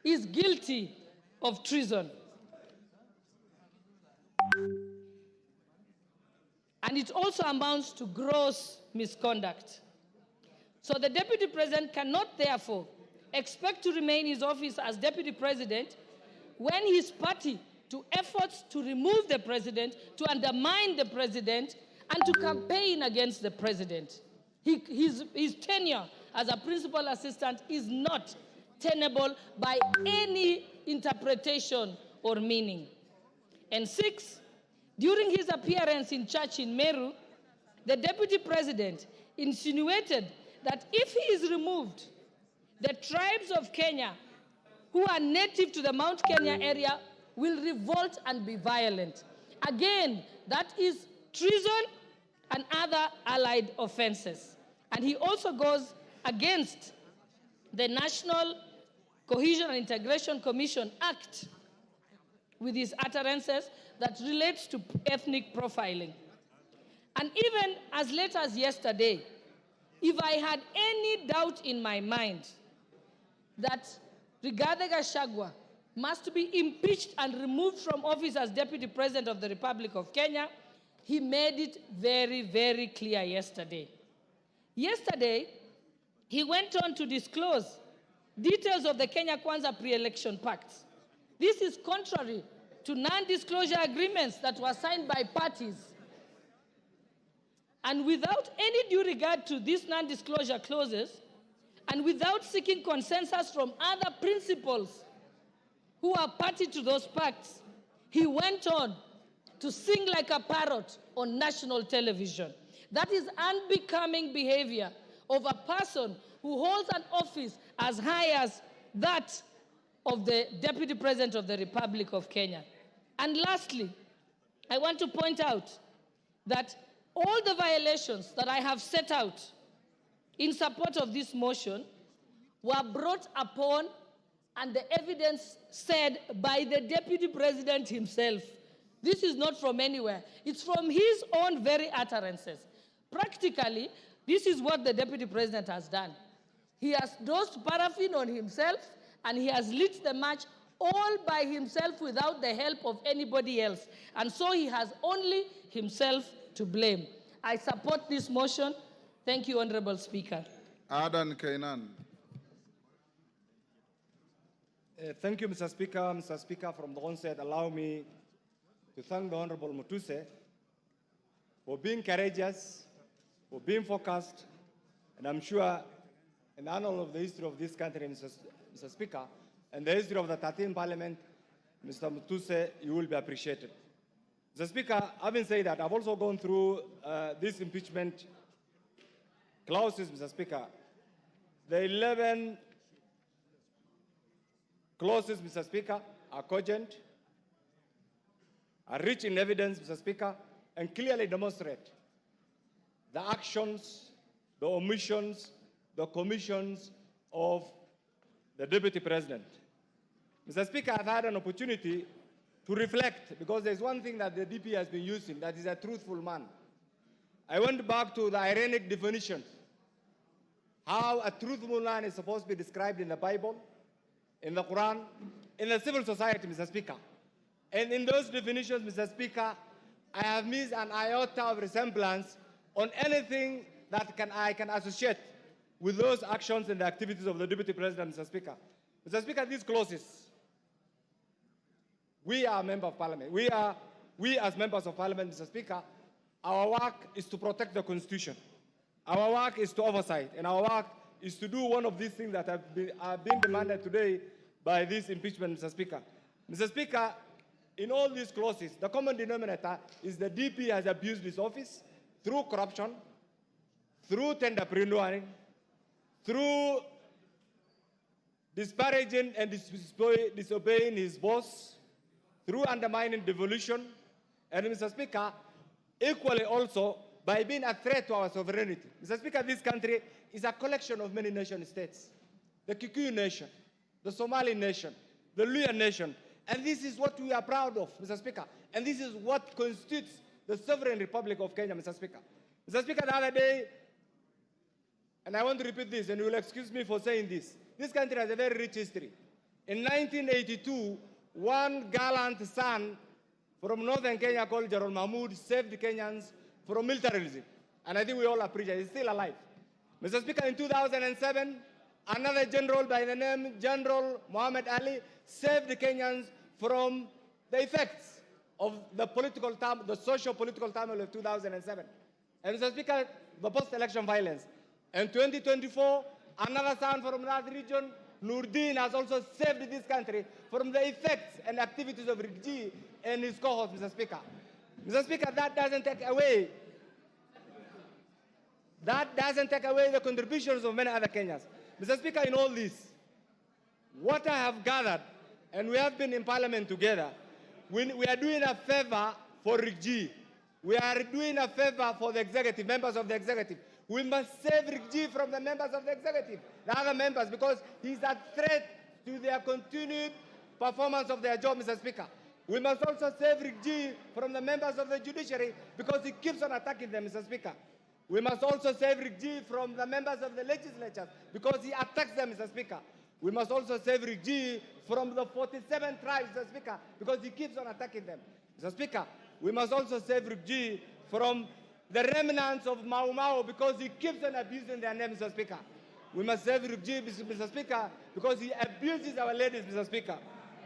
is guilty of treason. And it also amounts to gross misconduct. So the Deputy President cannot therefore expect to remain in his office as Deputy President when his party to efforts to remove the President, to undermine the President, and to campaign against the President. His tenure as a principal assistant is not tenable by any interpretation or meaning. And 6, during his appearance in church in Meru, the Deputy President insinuated that if he is removed, the tribes of Kenya who are native to the Mount Kenya area will revolt and be violent. Again, that is treason and other allied offenses. And he also goes against the National Cohesion and Integration Commission Act with his utterances that relates to ethnic profiling. And even as late as yesterday, if I had any doubt in my mind that Rigathi Gachagua must be impeached and removed from office as Deputy President of the Republic of Kenya, he made it very, very clear yesterday. Yesterday, he went on to disclose details of the Kenya Kwanza pre-election pacts. This is contrary to non-disclosure agreements that were signed by parties. And without any due regard to these non-disclosure clauses, and without seeking consensus from other principals who are party to those pacts, he went on to sing like a parrot on national television. That is unbecoming behavior of a person who holds an office as high as that of the Deputy President of the Republic of Kenya. And lastly, I want to point out that all the violations that I have set out in support of this motion were brought upon and the evidence said by the Deputy President himself. This is not from anywhere. It's from his own very utterances. Practically, this is what the Deputy President has done. He has dosed paraffin on himself and he has lit the match all by himself without the help of anybody else. And so he has only himself to blame. I support this motion. Thank you, Honorable Speaker. Adan Kainan. Thank you, Mr. Speaker. Mr. Speaker, from the onset, allow me to thank the Honorable Mutuse for being courageous, for being focused, and I'm sure in the annal of the history of this country, Mr. Speaker, and the history of the 13th Parliament, Mr. Mutuse, you will be appreciated. Mr. Speaker, having said that, I've also gone through this impeachment clauses, Mr. Speaker, the 11 clauses, Mr. Speaker, are cogent, are rich in evidence, Mr. Speaker, and clearly demonstrate the actions, the omissions, the commissions of the Deputy President. Mr. Speaker, I've had an opportunity to reflect, because there's one thing that the DP has been using, that is a truthful man. I went back to the ironic definition, how a truthful man is supposed to be described in the Bible, in the Quran, in the civil society, Mr. Speaker. And in those definitions, Mr. Speaker, I have missed an iota of resemblance on anything that I can associate with those actions and the activities of the Deputy President, Mr. Speaker. Mr. Speaker, these clauses, we are a member of Parliament. We as members of Parliament, Mr. Speaker, our work is to protect the Constitution. Our work is to oversight, and our work is to do one of these things that have been demanded today by this impeachment, Mr. Speaker. Mr. Speaker, in all these clauses, the common denominator is the DP has abused his office through corruption, through tender pre-knowing, through disparaging and disobeying his boss, through undermining devolution, and Mr. Speaker, equally also by being a threat to our sovereignty. Mr. Speaker, this country is a collection of many nation states. The Kikuyu nation, the Somali nation, the Luya nation, and this is what we are proud of, Mr. Speaker, and this is what constitutes the sovereign Republic of Kenya, Mr. Speaker. Mr. Speaker, the other day, and I want to repeat this, and you will excuse me for saying this country has a very rich history. In 1982, one gallant son from northern Kenya called Gerald Mahmoud saved Kenyans from militarism. And I think we all appreciate it. He's still alive. Mr. Speaker, in 2007, another general by the name General Muhammad Ali saved the Kenyans from the effects of the socio-political turmoil of 2007. And Mr. Speaker, the post-election violence. In 2024, another son from that region, Nurdin, has also saved this country from the effects and activities of Rigji and his cohorts, Mr. Speaker. Mr. Speaker, that doesn't take away the contributions of many other Kenyans. Mr. Speaker, in all this, what I have gathered, and we have been in Parliament together, we are doing a favor for Rigji. We are doing a favor for the executive, members of the executive. We must save Rigji from the members of the executive, the other members, because he's a threat to their continued performance of their job, Mr. Speaker. We must also save Rigji from the members of the judiciary because he keeps on attacking them, Mr. Speaker. We must also save Rigji from the members of the legislature because he attacks them, Mr. Speaker. We must also save Rigji from the 47 tribes, Mr. Speaker, because he keeps on attacking them. Mr. Speaker, we must also save Rigji from the remnants of Mau Mau because he keeps on abusing their name, Mr. Speaker. We must save Rigji, Mr. Speaker, because he abuses our ladies, Mr. Speaker.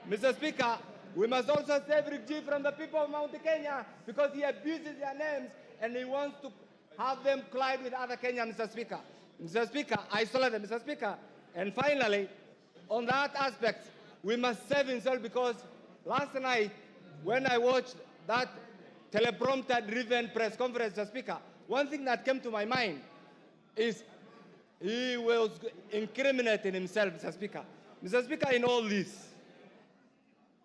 Mr. Speaker, we must also save Rigji from the people of Mount Kenya because he abuses their names and he wants to have them collide with other Kenyans, Mr. Speaker. Mr. Speaker, isolate them, Mr. Speaker. And finally, on that aspect, we must save himself because last night, when I watched that teleprompter-driven press conference, Mr. Speaker, one thing that came to my mind is he was incriminating himself, Mr. Speaker. Mr. Speaker, in all this,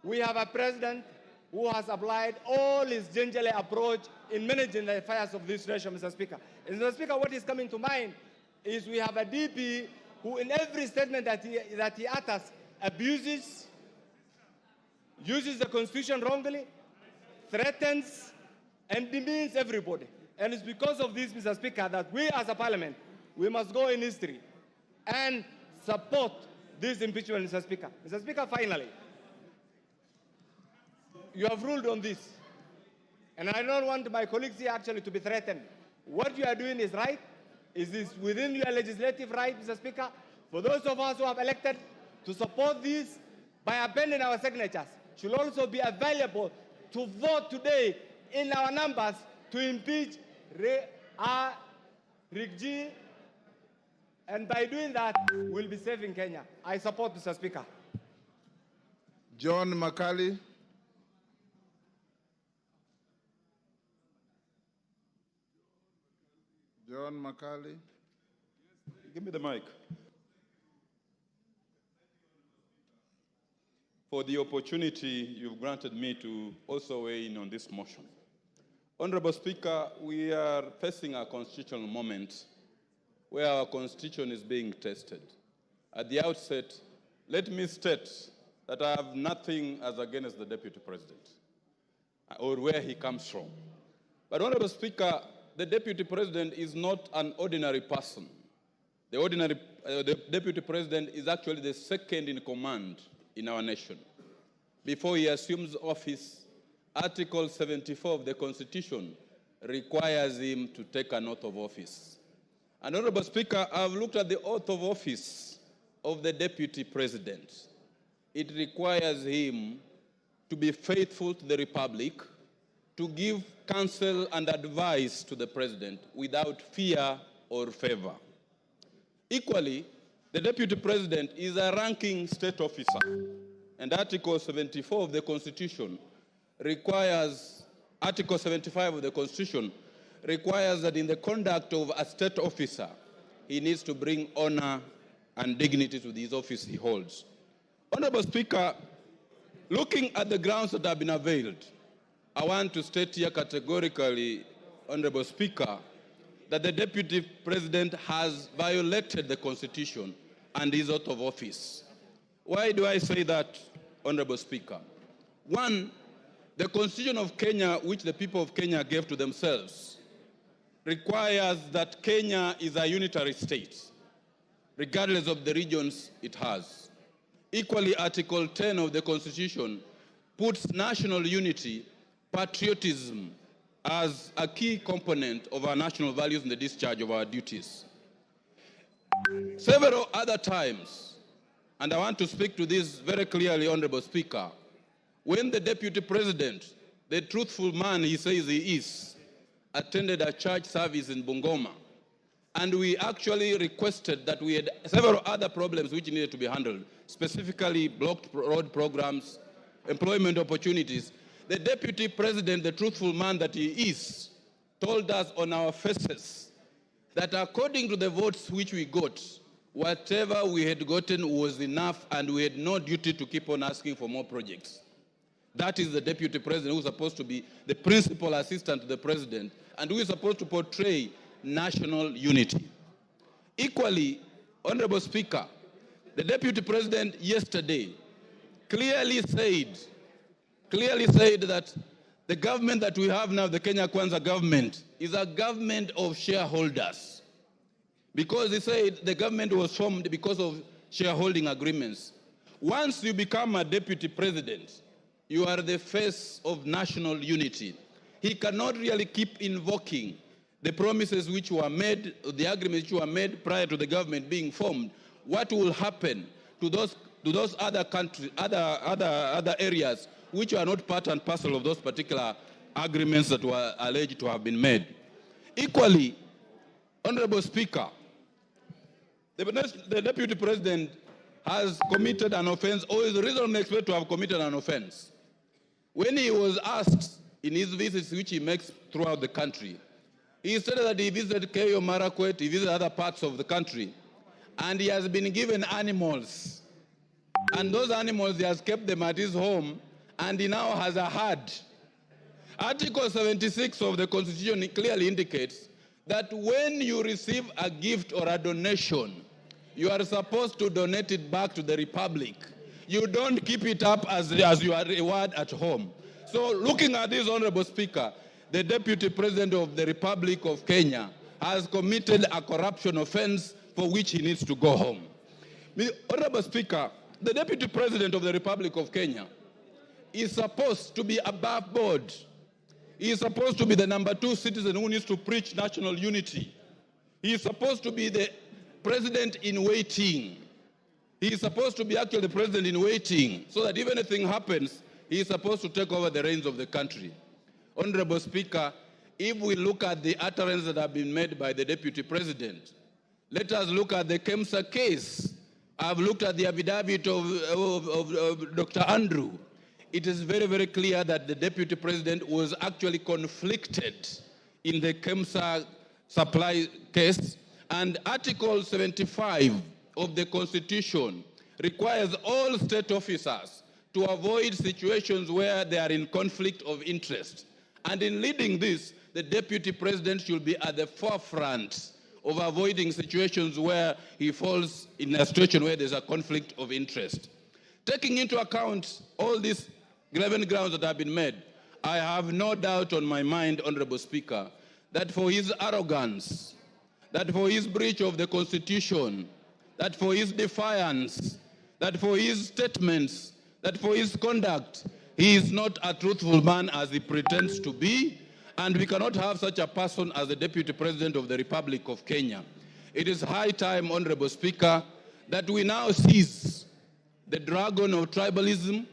we have a president who has applied all his gingerly approach in managing the affairs of this nation, Mr. Speaker. And Mr. Speaker, what is coming to mind is we have a DP who in every statement that he utters abuses, uses the Constitution wrongly, threatens, and demeans everybody. And it's because of this, Mr. Speaker, that we as a parliament, we must go in history and support this impeachment, Mr. Speaker. Mr. Speaker, finally, you have ruled on this. And I don't want my colleagues here actually to be threatened. What you are doing is right. Is this within your legislative right, Mr. Speaker? For those of us who have elected to support this by appending our signatures, should also be available to vote today in our numbers to impeach Rigji. And by doing that, we'll be saving Kenya. I support, Mr. Speaker. John Makali. John Makali. Give me the mic. For the opportunity you've granted me to also weigh in on this motion. Honorable Speaker, we are facing a constitutional moment where our constitution is being tested. At the outset, let me state that I have nothing as against the Deputy President or where he comes from. But Honorable Speaker, the Deputy President is not an ordinary person. The Deputy President is actually the second in command in our nation. Before he assumes office, Article 74 of the Constitution requires him to take an oath of office. And Honorable Speaker, I've looked at the oath of office of the Deputy President. It requires him to be faithful to the Republic, to give counsel and advice to the President without fear or favor. Equally, the Deputy President is a ranking state officer, and Article 74 of the Constitution requires, Article 75 of the Constitution requires that in the conduct of a state officer, he needs to bring honor and dignity to this office he holds. Honorable Speaker, looking at the grounds that have been availed, I want to state here categorically, Honorable Speaker, that the Deputy President has violated the Constitution and his oath of office. Why do I say that, Honorable Speaker? One, the Constitution of Kenya, which the people of Kenya gave to themselves, requires that Kenya is a unitary state, regardless of the regions it has. Equally, Article 10 of the Constitution puts national unity, patriotism, as a key component of our national values in the discharge of our duties. Several other times, and I want to speak to this very clearly, Honorable Speaker, when the Deputy President, the truthful man he says he is, attended a church service in Bungoma, and we actually requested that we had several other problems which needed to be handled, specifically blocked road programs, employment opportunities. The Deputy President, the truthful man that he is, told us on our faces that according to the votes which we got, whatever we had gotten was enough and we had no duty to keep on asking for more projects. That is the Deputy President who is supposed to be the principal assistant to the President and who is supposed to portray national unity. Equally, Honorable Speaker, the Deputy President yesterday clearly said that the government that we have now, the Kenya Kwanza government, is a government of shareholders. Because he said the government was formed because of shareholding agreements. Once you become a Deputy President, you are the face of national unity. He cannot really keep invoking the promises which were made, the agreements which were made prior to the government being formed. What will happen to those other countries, other areas which are not part and parcel of those particular agreements that were alleged to have been made? Equally, Honorable Speaker, the Deputy President has committed an offense, or is reasonably expected to have committed an offense. When he was asked in his visits which he makes throughout the country, he stated that he visited Keyo Marakwet, he visited other parts of the country, and he has been given animals. And those animals, he has kept them at his home, and he now has a herd. Article 76 of the Constitution clearly indicates that when you receive a gift or a donation, you are supposed to donate it back to the Republic. You don't keep it up as your reward at home. So looking at this, Honorable Speaker, the Deputy President of the Republic of Kenya has committed a corruption offense for which he needs to go home. Honorable Speaker, the Deputy President of the Republic of Kenya is supposed to be above board. He is supposed to be the number 2 citizen who needs to preach national unity. He is supposed to be the president in waiting. He is supposed to be actually the president in waiting, so that if anything happens, he is supposed to take over the reins of the country. Honorable Speaker, if we look at the utterances that have been made by the Deputy President, let us look at the KEMSA case. I've looked at the affidavit of Dr. Andrew. It is very, very clear that the Deputy President was actually conflicted in the KEMSA supply case, And Article 75 of the Constitution requires all state officers to avoid situations where they are in conflict of interest. And in leading this, the Deputy President should be at the forefront of avoiding situations where he falls in a situation where there's a conflict of interest. Taking into account all these 11 grounds that have been made, I have no doubt on my mind, Honorable Speaker, that for his arrogance, that for his breach of the Constitution, that for his defiance, that for his statements, that for his conduct, he is not a truthful man as he pretends to be, and we cannot have such a person as the Deputy President of the Republic of Kenya. It is high time, Honorable Speaker, that we now seize the dragon of tribalism,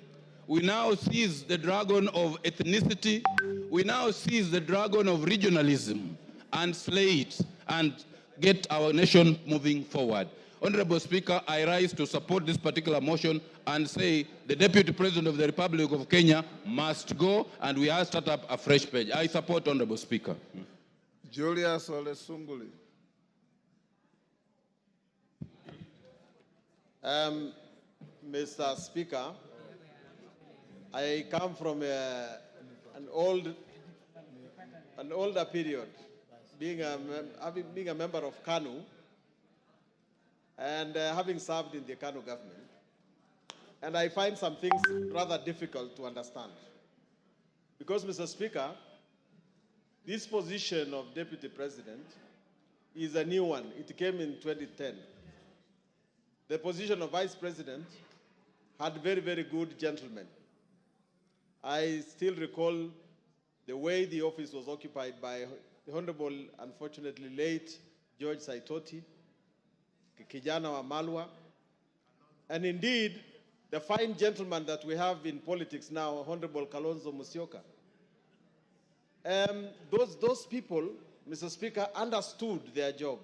we now seize the dragon of ethnicity, we now seize the dragon of regionalism and slay it and get our nation moving forward. Honorable Speaker, I rise to support this particular motion and say the Deputy President of the Republic of Kenya must go and we have to start up a fresh page. I support, Honorable Speaker. Julius Ole Sunguli. Mr. Speaker, I come from an older period, being a member of KANU, and having served in the KANU government. And I find some things rather difficult to understand. Because, Mr. Speaker, this position of Deputy President is a new one. It came in 2010. The position of Vice President had very, very good gentlemen. I still recall the way the office was occupied by the Honorable, unfortunately late, George Saitoti, Kijana wa Malwa, and indeed, the fine gentleman that we have in politics now, Honorable Kalonzo Musyoka. Those people, Mr. Speaker, understood their job.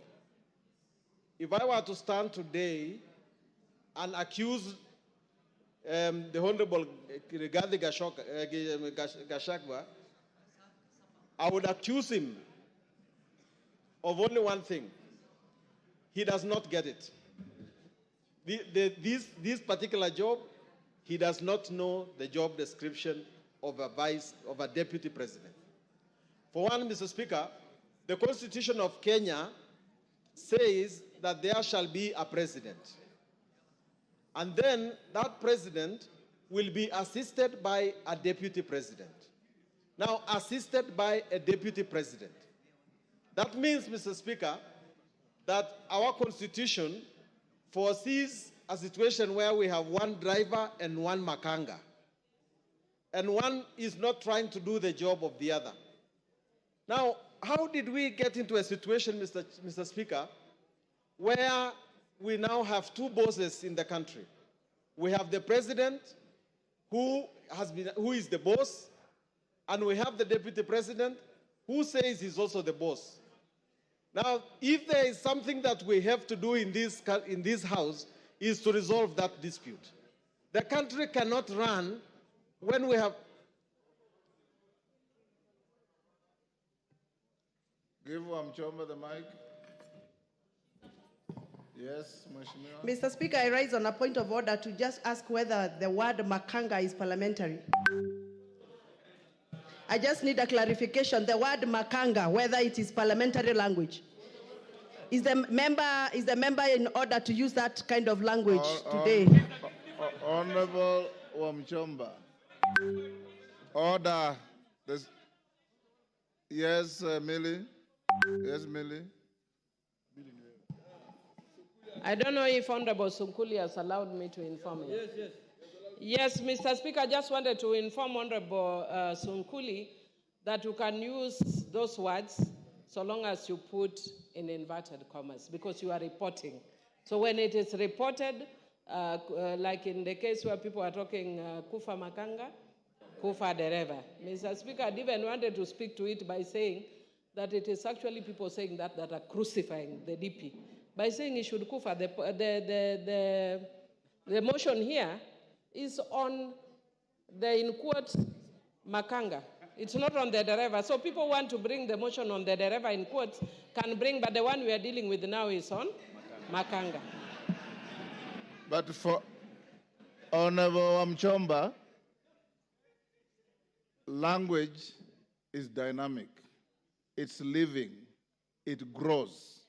If I were to stand today and accuse the Honorable Rigathi Gachagua, I would accuse him of only one thing. He does not get it. This particular job, he does not know the job description of a deputy president. For one, Mr. Speaker, the Constitution of Kenya says that there shall be a president. And then that president will be assisted by a deputy president. Now, assisted by a deputy president. That means, Mr. Speaker, that our Constitution foresees a situation where we have one driver and one makanga. And one is not trying to do the job of the other. Now, how did we get into a situation, Mr. Speaker, where we now have two bosses in the country? We have the president who is the boss, and we have the deputy president who says he's also the boss. Now, if there is something that we have to do in this house is to resolve that dispute. The country cannot run when we have... Give Wamchomba the mic. Yes, Mheshimiwa. Mr. Speaker, I rise on a point of order to just ask whether the word makanga is parliamentary. I just need a clarification. The word makanga, whether it is parliamentary language. Is the member in order to use that kind of language today? Honorable Wamchomba. Order. Yes, Millie. Yes, Millie. I don't know if Honorable Sunkuli has allowed me to inform you. Yes, Mr. Speaker, I just wanted to inform Honorable Sunkuli that you can use those words so long as you put in inverted commas, because you are reporting. So when it is reported, like in the case where people are talking kufa makanga, kufa dereva. Mr. Speaker, I even wanted to speak to it by saying that it is actually people saying that are crucifying the DP. By saying he should kufa, the motion here is on the, in quotes, makanga. It's not on the driver. So people want to bring the motion on the driver in quotes, can bring, but the one we are dealing with now is on Makanga. But for Honorable Mchomba, language is dynamic. It's living. It grows.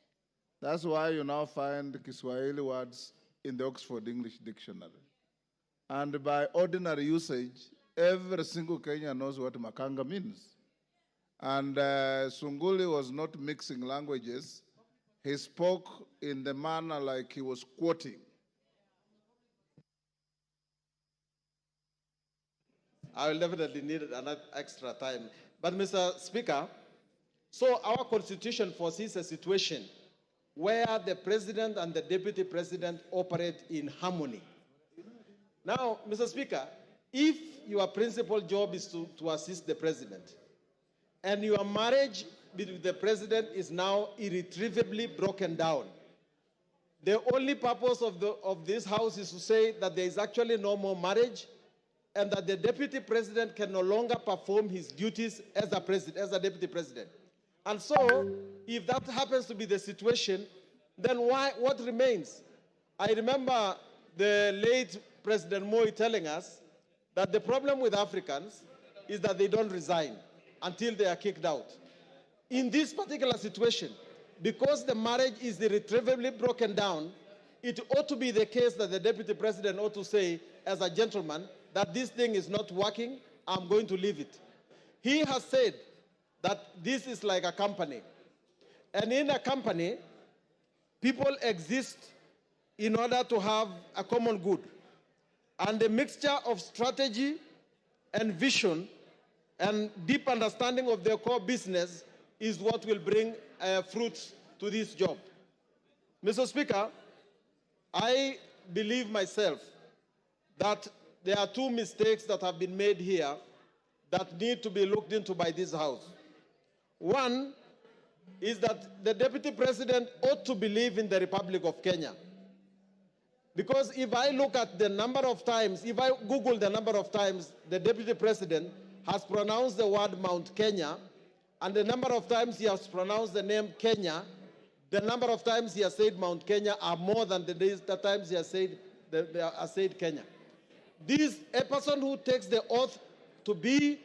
That's why you now find Kiswahili words in the Oxford English Dictionary. And by ordinary usage, every single Kenyan knows what Makanga means. And Sunguli was not mixing languages. He spoke in the manner like he was quoting. I will definitely need another extra time. But Mr. Speaker, so our constitution foresees a situation where the president and the deputy president operate in harmony. Now, Mr. Speaker, if your principal job is to assist the president, and your marriage with the president is now irretrievably broken down, the only purpose of this house is to say that there is actually no more marriage, and that the deputy president can no longer perform his duties as a deputy president. And so, if that happens to be the situation, then what remains? I remember the late President Moi telling us that the problem with Africans is that they don't resign until they are kicked out. In this particular situation, because the marriage is irretrievably broken down, it ought to be the case that the deputy president ought to say, as a gentleman, that this thing is not working, I'm going to leave it. He has said that this is like a company. And in a company, people exist in order to have a common good. And the mixture of strategy and vision and deep understanding of their core business is what will bring fruits to this job. Mr. Speaker, I believe myself that there are two mistakes that have been made here that need to be looked into by this House. One is that the Deputy President ought to believe in the Republic of Kenya. Because if I look at the number of times, if I Google the number of times the Deputy President has pronounced the word Mount Kenya, and the number of times he has pronounced the name Kenya, the number of times he has said Mount Kenya are more than the times he has said Kenya. A person who takes the oath to be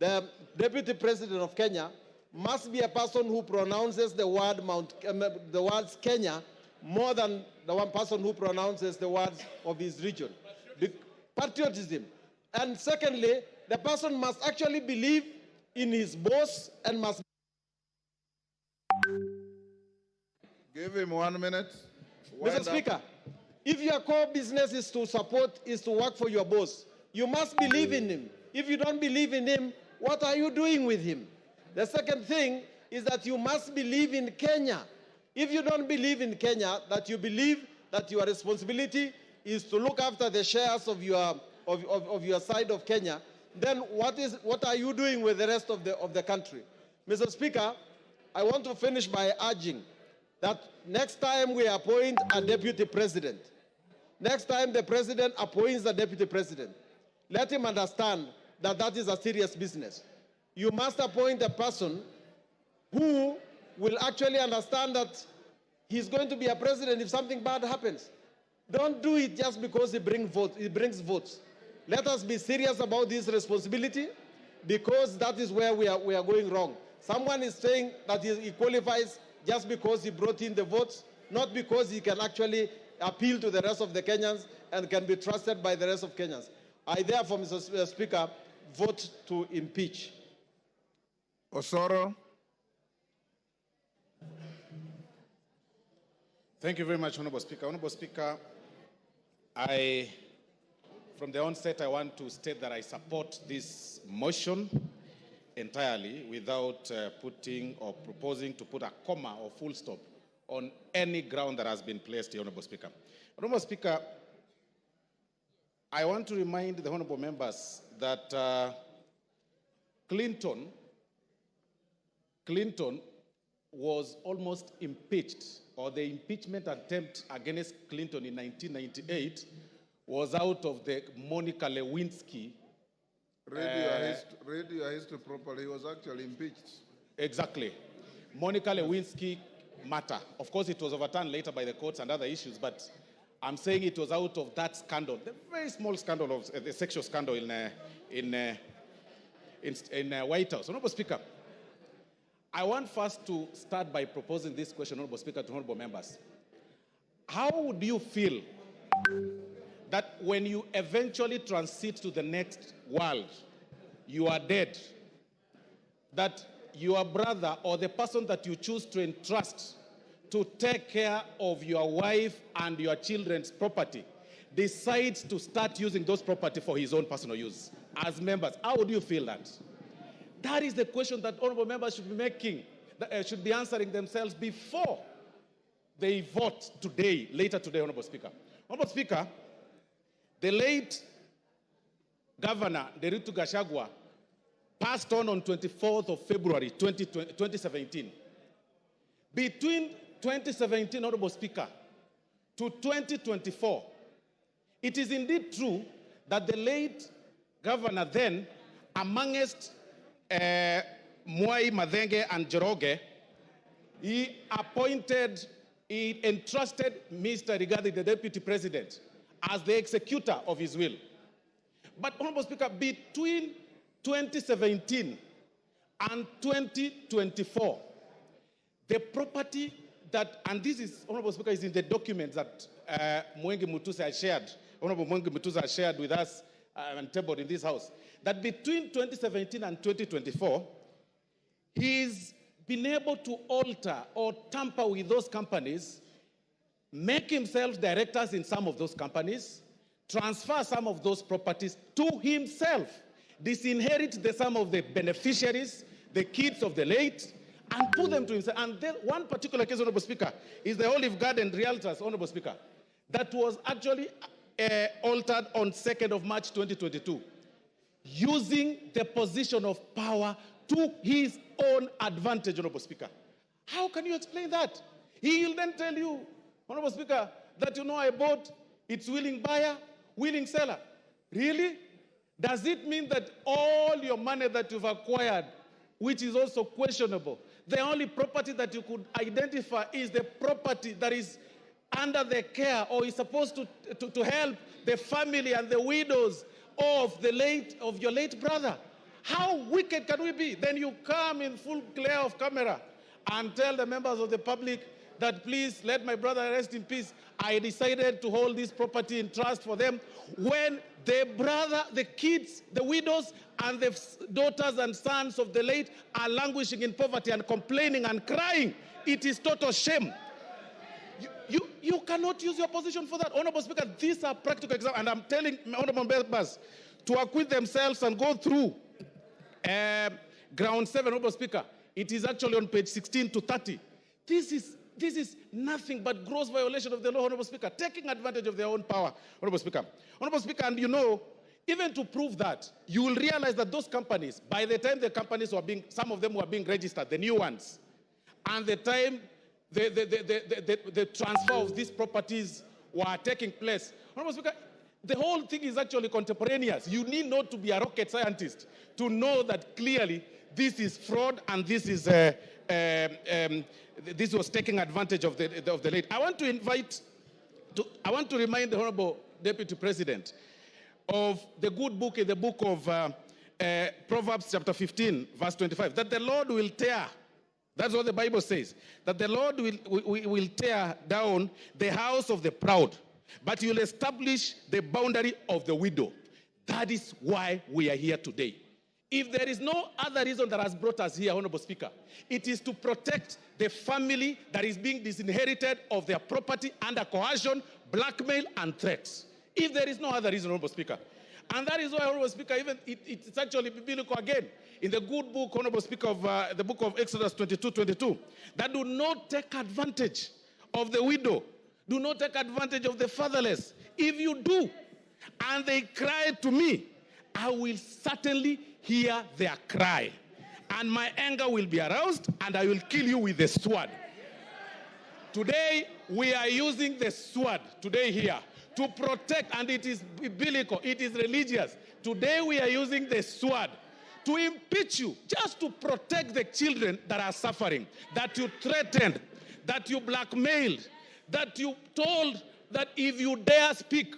the Deputy President of Kenya must be a person who pronounces the words Kenya more than the one person who pronounces the words of his region. Patriotism. And secondly, the person must actually believe in his boss and must... Give him 1 minute. Mr. Speaker, if your core business is to work for your boss, you must believe in him. If you don't believe in him, what are you doing with him? The second thing is that you must believe in Kenya. If you don't believe in Kenya, that you believe that your responsibility is to look after the shares of your side of Kenya, then what are you doing with the rest of the country? Mr. Speaker, I want to finish by urging that next time we appoint a deputy president, next time the president appoints a deputy president, let him understand that that is a serious business. You must appoint a person who will actually understand that he's going to be a president if something bad happens. Don't do it just because he brings votes. Let us be serious about this responsibility, because that is where we are going wrong. Someone is saying that he qualifies just because he brought in the votes, not because he can actually appeal to the rest of the Kenyans and can be trusted by the rest of Kenyans. I therefore, Mr. Speaker, vote to impeach. Osoro. Thank you very much, Honorable Speaker. Honorable Speaker, from the onset, I want to state that I support this motion entirely without putting or proposing to put a comma or full stop on any ground that has been placed here, Honorable Speaker. Honorable Speaker, I want to remind the honorable members that Clinton was almost impeached, or the impeachment attempt against Clinton in 1998 was out of the Monica Lewinsky Read your history properly. He was actually impeached. Exactly. Monica Lewinsky matter. Of course, it was overturned later by the courts and other issues, but I'm saying it was out of that scandal, the very small scandal of the sexual scandal in White House. Honorable Speaker, I want first to start by proposing this question, Honorable Speaker, to honorable members. How would you feel that when you eventually transit to the next world, you are dead, that your brother or the person that you choose to entrust to take care of your wife and your children's property decides to start using those property for his own personal use? As members, how would you feel that? That is the question that honorable members should be making, should be answering themselves before they vote today, later today, Honorable Speaker. Honorable Speaker, the late Governor Deritu Gachagua passed on 24th of February 2017. Between 2017, Honorable Speaker, to 2024, it is indeed true that the late governor then, amongst Mwai, Madenge, and Joroge, he entrusted Mr. Rigathi, the deputy president, as the executor of his will. But, Honorable Speaker, between 2017 and 2024, the property that, and this is, Honorable Speaker, is in the documents that Mwengi Mutuse has shared, Honorable Mwengi Mutuse has shared with us and tabled in this house, that between 2017 and 2024, he's been able to alter or tamper with those companies, make himself directors in some of those companies, transfer some of those properties to himself, disinherit some of the beneficiaries, the kids of the late, and put them to himself. And then one particular case, Honorable Speaker, is the Olive Garden Realtors, Honorable Speaker, that was actually altered on 2nd of March 2022, using the position of power to his own advantage, Honorable Speaker. How can you explain that? He will then tell you, Honorable Speaker, that I bought its willing buyer, willing seller. Really? Does it mean that all your money that you've acquired, which is also questionable, the only property that you could identify is the property that is under the care or is supposed to help the family and the widows of your late brother? How wicked can we be? Then you come in full glare of camera and tell the members of the public that please let my brother rest in peace. I decided to hold this property in trust for them, when the brother, the kids, the widows, and the daughters and sons of the late are languishing in poverty and complaining and crying. It is total shame. You cannot use your position for that. Honorable Speaker, these are practical examples, and I'm telling honorable members to acquit themselves and go through ground 7, Honorable Speaker. It is actually on page 16 to 30. This is nothing but gross violation of the law, Honorable Speaker, taking advantage of their own power, Honorable Speaker. Honorable Speaker, and even to prove that, you will realize that those companies, by the time the companies some of them were being registered, the new ones, and the time the transfer of these properties were taking place, Honorable Speaker, the whole thing is actually contemporaneous. You need not to be a rocket scientist to know that clearly this is fraud and this is this was taking advantage of the late. I want to remind the Honorable Deputy President of the good book in the book of Proverbs chapter 15, verse 25, that the Lord will tear, that's what the Bible says, that the Lord will tear down the house of the proud, but he will establish the boundary of the widow. That is why we are here today. If there is no other reason that has brought us here, Honorable Speaker, it is to protect the family that is being disinherited of their property under coercion, blackmail, and threats. If there is no other reason, Honorable Speaker. And that is why, Honorable Speaker, even it's actually biblical again. In the good book, Honorable Speaker, of the book of Exodus 22:22, that do not take advantage of the widow. Do not take advantage of the fatherless. If you do, and they cry to me, I will certainly hear their cry. And my anger will be aroused, and I will kill you with the sword. Today, we are using the sword, today here, to protect, and it is biblical, it is religious. Today we are using the sword to impeach you, just to protect the children that are suffering, that you threatened, that you blackmailed, that you told that if you dare speak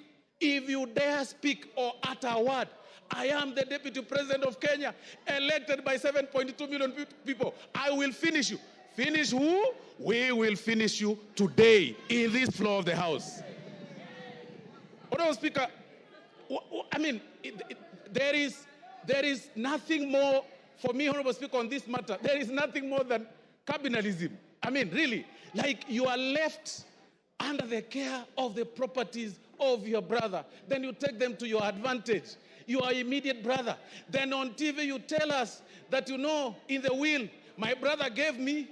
or utter a word, I am the Deputy President of Kenya, elected by 7.2 million people. I will finish you. Finish who? We will finish you today in this floor of the House. Honorable Speaker, I mean, there is nothing more, for me, Honorable Speaker, on this matter, there is nothing more than cabinalism. I mean, really, like you are left under the care of the properties of your brother. Then you take them to your advantage, your immediate brother. Then on TV you tell us that, you know, in the will, my brother gave me,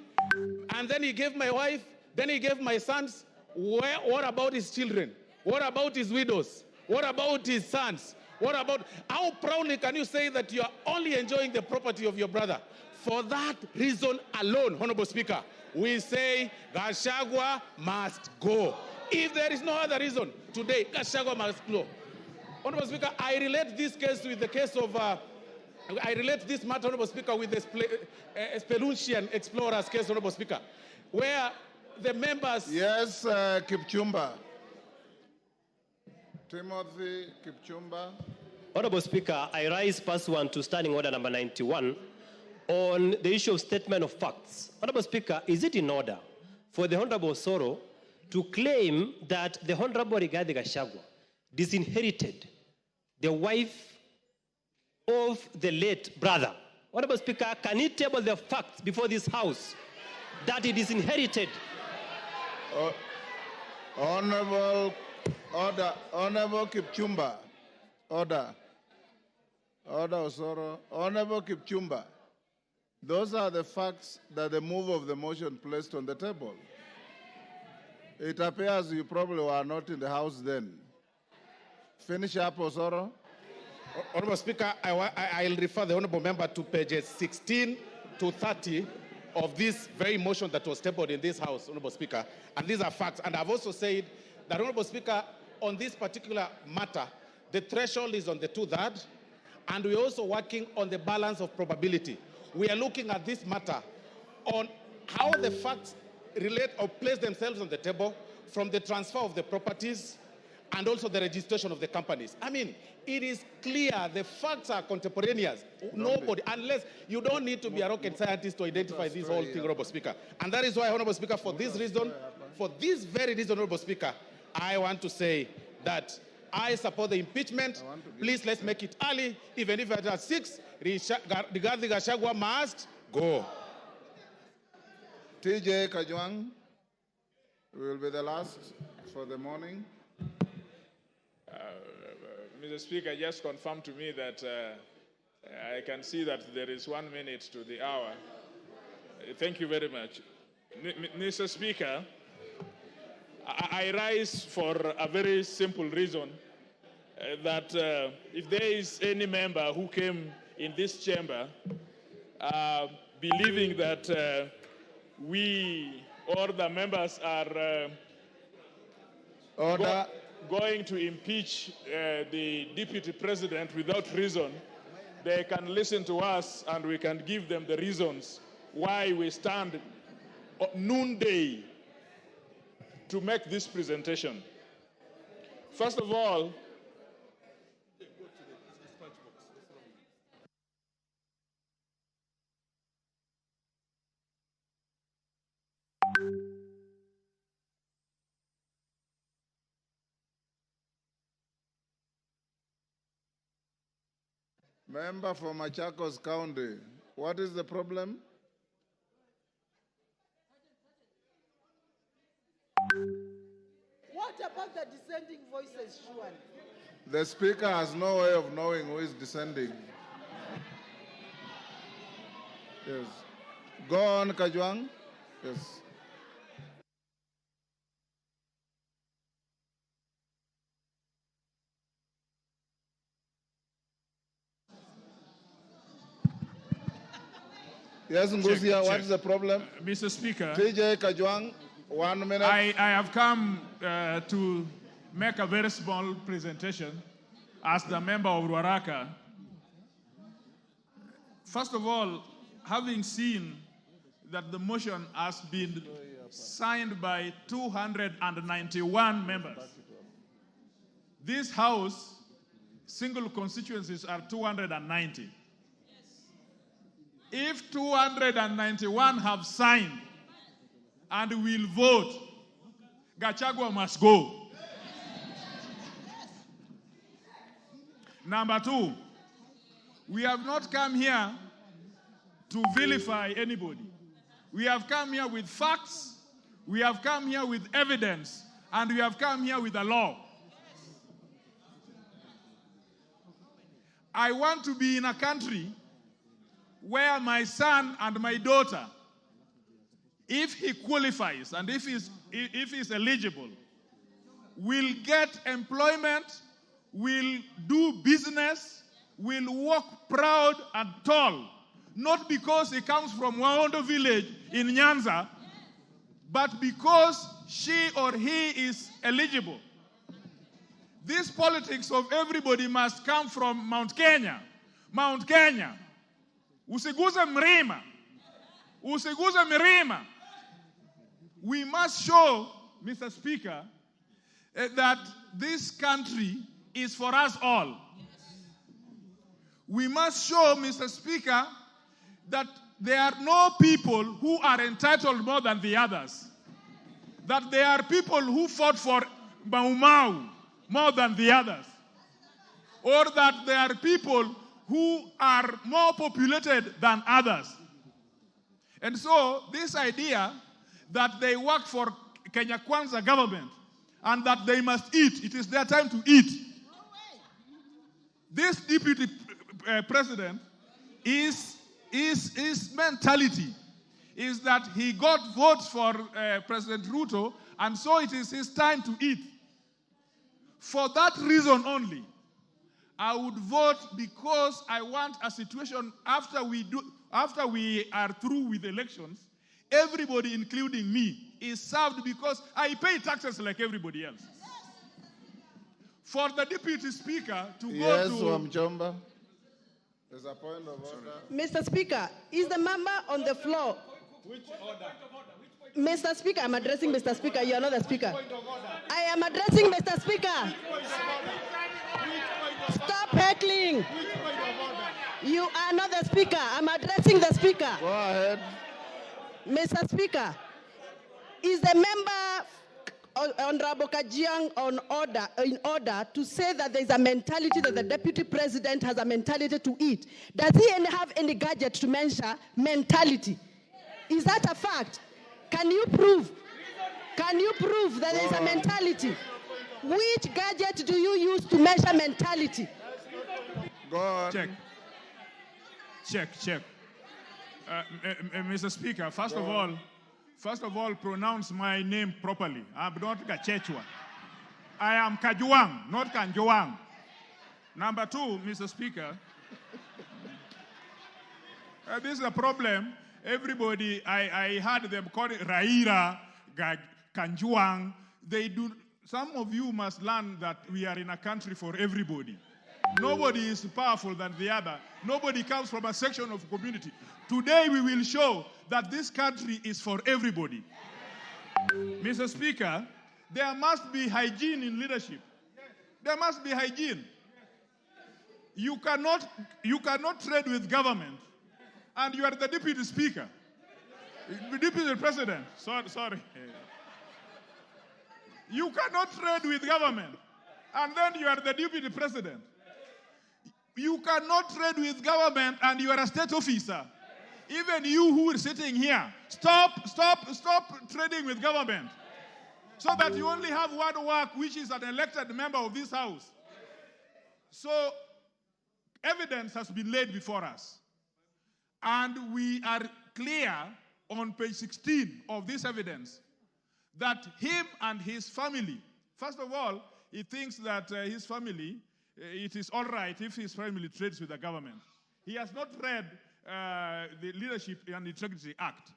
and then he gave my wife, then he gave my sons. What about his children? What about his widows? What about his sons? What about, how proudly can you say that you are only enjoying the property of your brother? For that reason alone, Honorable Speaker, we say Gachagua must go. If there is no other reason, today, Gachagua must go. Honorable Speaker, I relate this case with the case of, I relate this matter, Honorable Speaker, with the Spelunchian explorers case, Honorable Speaker, where the members... Yes, Kipchumba. Timothy Kipchumba. Honorable Speaker, I rise pursuant to Standing Order number 91 on the issue of statement of facts. Honorable Speaker, is it in order for the Honorable Soro to claim that the Honorable Rigathi Gachagua disinherited the wife of the late brother? Honorable Speaker, can he table the facts before this House that he disinherited? Honorable Kipchumba. Order, Osoro. Honorable Kipchumba. Those are the facts that the move of the motion placed on the table. It appears you probably were not in the House then. Finish up, Osoro. Honorable Speaker, I'll refer the Honorable Member to pages 16 to 30 of this very motion that was tabled in this House, Honorable Speaker. And these are facts. And I've also said that, Honorable Speaker, on this particular matter, the threshold is on the 2/3, and we're also working on the balance of probability. We are looking at this matter on how the facts relate or place themselves on the table from the transfer of the properties and also the registration of the companies. I mean, it is clear the facts are contemporaneous. Nobody, unless you don't need to be a rocket scientist to identify this whole thing, Honorable Speaker. And that is why, Honorable Speaker, for this reason, for this very reason, Honorable Speaker, I want to say that I support the impeachment. Please, let's make it early. Even if it's at 6, Rigathi Gachagua must go. TJ Kajwang will be the last for the morning. Mr. Speaker, just confirm to me that I can see that there is 1 minute to the hour. Thank you very much. Mr. Speaker, I rise for a very simple reason, that if there is any member who came in this chamber believing that we or the members are going to impeach the deputy president without reason, they can listen to us and we can give them the reasons why we stand noonday to make this presentation. First of all, Member for Machakos County, what is the problem? What about the descending voices, Shuan? The speaker has no way of knowing who is descending. Yes. Go on, Kajwang. Yes. Yes, Ngusia, what is the problem? Mr. Speaker, TJ Kajwang, 1 minute. I have come to make a very small presentation as the member of Ruaraka. First of all, having seen that the motion has been signed by 291 members. This House, single constituencies are 290. If 291 have signed and will vote, Gachagua must go. Number two, we have not come here to vilify anybody. We have come here with facts, we have come here with evidence, and we have come here with a law. I want to be in a country where my son and my daughter, if he qualifies and if he's eligible, will get employment, will do business, will walk proud and tall, not because he comes from Waondo village in Nyanza, but because she or he is eligible. This politics of everybody must come from Mount Kenya. Mount Kenya. Usiguze mlima. Usiguze milima. We must show, Mr. Speaker, that this country is for us all. We must show, Mr. Speaker, that there are no people who are entitled more than the others. That there are people who fought for Mau Mau more than the others. Or that there are people who are more populated than others. And so this idea that they work for Kenya Kwanza government and that they must eat, it is their time to eat. This deputy president his mentality is that he got votes for President Ruto, and so it is his time to eat. For that reason only, I would vote, because I want a situation after we are through with elections, everybody, including me, is served because I pay taxes like everybody else. For the deputy speaker to go to... Yes, Wamjomba. There's a point of order. Mr. Speaker, is the member on the floor? Which order? Mr. Speaker, I'm addressing Mr. Speaker. You are not the Speaker. I am addressing Mr. Speaker. Stop heckling. You are not the Speaker. I'm addressing the Speaker. Go ahead. Mr. Speaker, is the member Honorable Kajiang in order to say that there is a mentality that the deputy president has a mentality to eat? Does he have any gadget to measure mentality? Is that a fact? Can you prove? Can you prove that there is a mentality? Which gadget do you use to measure mentality? Go on. Check. Mr. Speaker, first of all, pronounce my name properly. I'm not Gachagua. I am Kajuang, not Kanjoang. Number two, Mr. Speaker, this is a problem. Everybody, I heard them call it Raira, Kanjuang. Some of you must learn that we are in a country for everybody. Nobody is powerful than the other. Nobody comes from a section of community. Today we will show that this country is for everybody. Mr. Speaker, there must be hygiene in leadership. There must be hygiene. You cannot trade with government, and you are the deputy speaker. Deputy president, sorry. You cannot trade with government, and then you are the deputy president. You cannot trade with government, and you are a state officer. Even you who are sitting here, stop trading with government, so that you only have one work, which is an elected member of this house. So evidence has been laid before us, and we are clear on page 16 of this evidence that him and his family, first of all, he thinks that his family, it is all right if his family trades with the government. He has not read the Leadership and Integrity Act.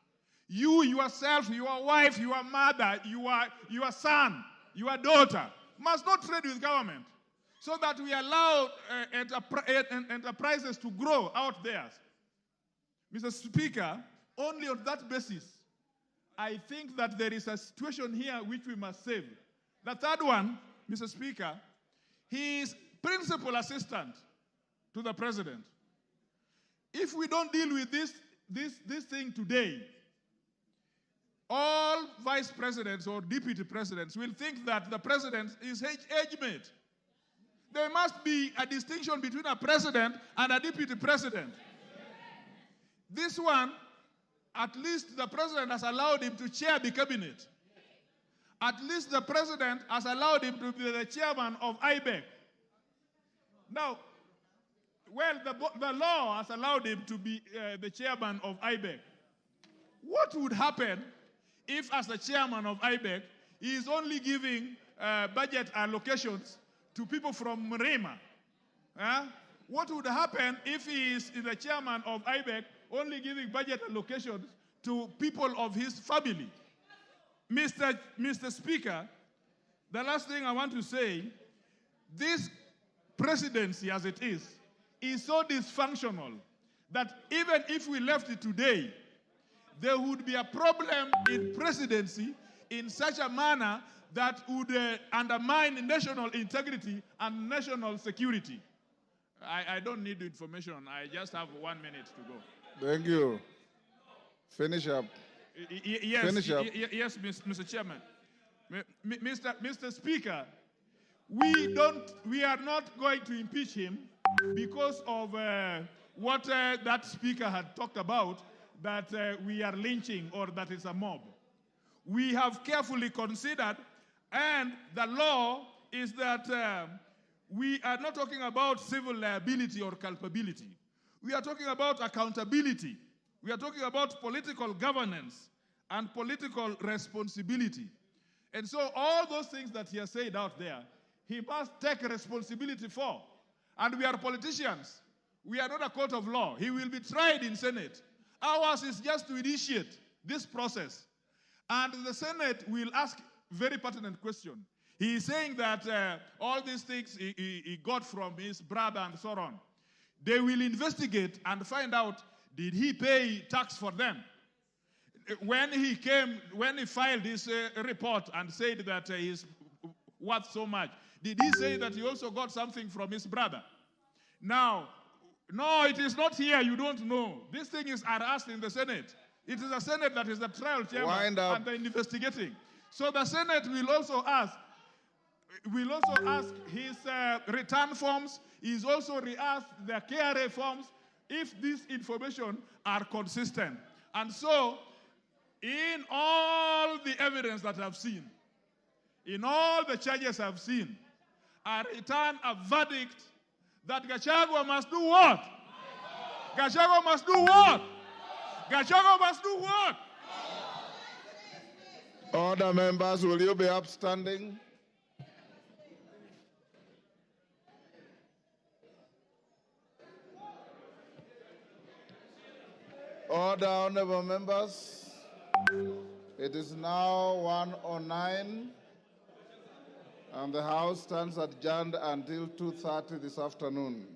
You yourself, your wife, your mother, your son, your daughter, must not trade with government so that we allow enterprises to grow out there. Mr. Speaker, only on that basis, I think that there is a situation here which we must save. The third one, Mr. Speaker, he is principal assistant to the president. If we don't deal with this thing today, all vice presidents or deputy presidents will think that the president is age mate. There must be a distinction between a president and a deputy president. This one, at least the president has allowed him to chair the cabinet. At least the president has allowed him to be the chairman of IBEC. Now, well, the law has allowed him to be the chairman of IBEC. What would happen if, as the chairman of IBEC, he is only giving budget allocations to people from Mrima? What would happen if he is the chairman of IBEC only giving budget allocations to people of his family? Mr. Speaker, the last thing I want to say, this presidency as it is so dysfunctional that even if we left it today, there would be a problem in presidency in such a manner that would undermine national integrity and national security. I don't need the information. I just have 1 minute to go. Thank you. Finish up. Yes, Finish up. Yes, Mr. Chairman. Mr. Speaker, we are not going to impeach him because of what that speaker had talked about, that we are lynching or that it's a mob. We have carefully considered, and the law is that we are not talking about civil liability or culpability. We are talking about accountability. We are talking about political governance and political responsibility. And so all those things that he has said out there, he must take responsibility for. And we are politicians. We are not a court of law. He will be tried in Senate. Ours is just to initiate this process. And the Senate will ask very pertinent question. He is saying that all these things he got from his brother and so on. They will investigate and find out, did he pay tax for them? When he filed his report and said that he's worth so much, did he say that he also got something from his brother? Now, no, it is not here. You don't know. This thing is asked in the Senate. It is the Senate that is the trial chairman and the investigating. So the Senate will also ask his return forms. He's also re-asked the KRA forms if this information are consistent. And so, in all the evidence that I've seen, in all the charges I've seen, I return a verdict that Gachagua must do what? Gachagua must do what? Gachagua must do what? Order, members, will you be upstanding? Order, honorable members. It is now 1:09, and the House stands adjourned until 2:30 this afternoon.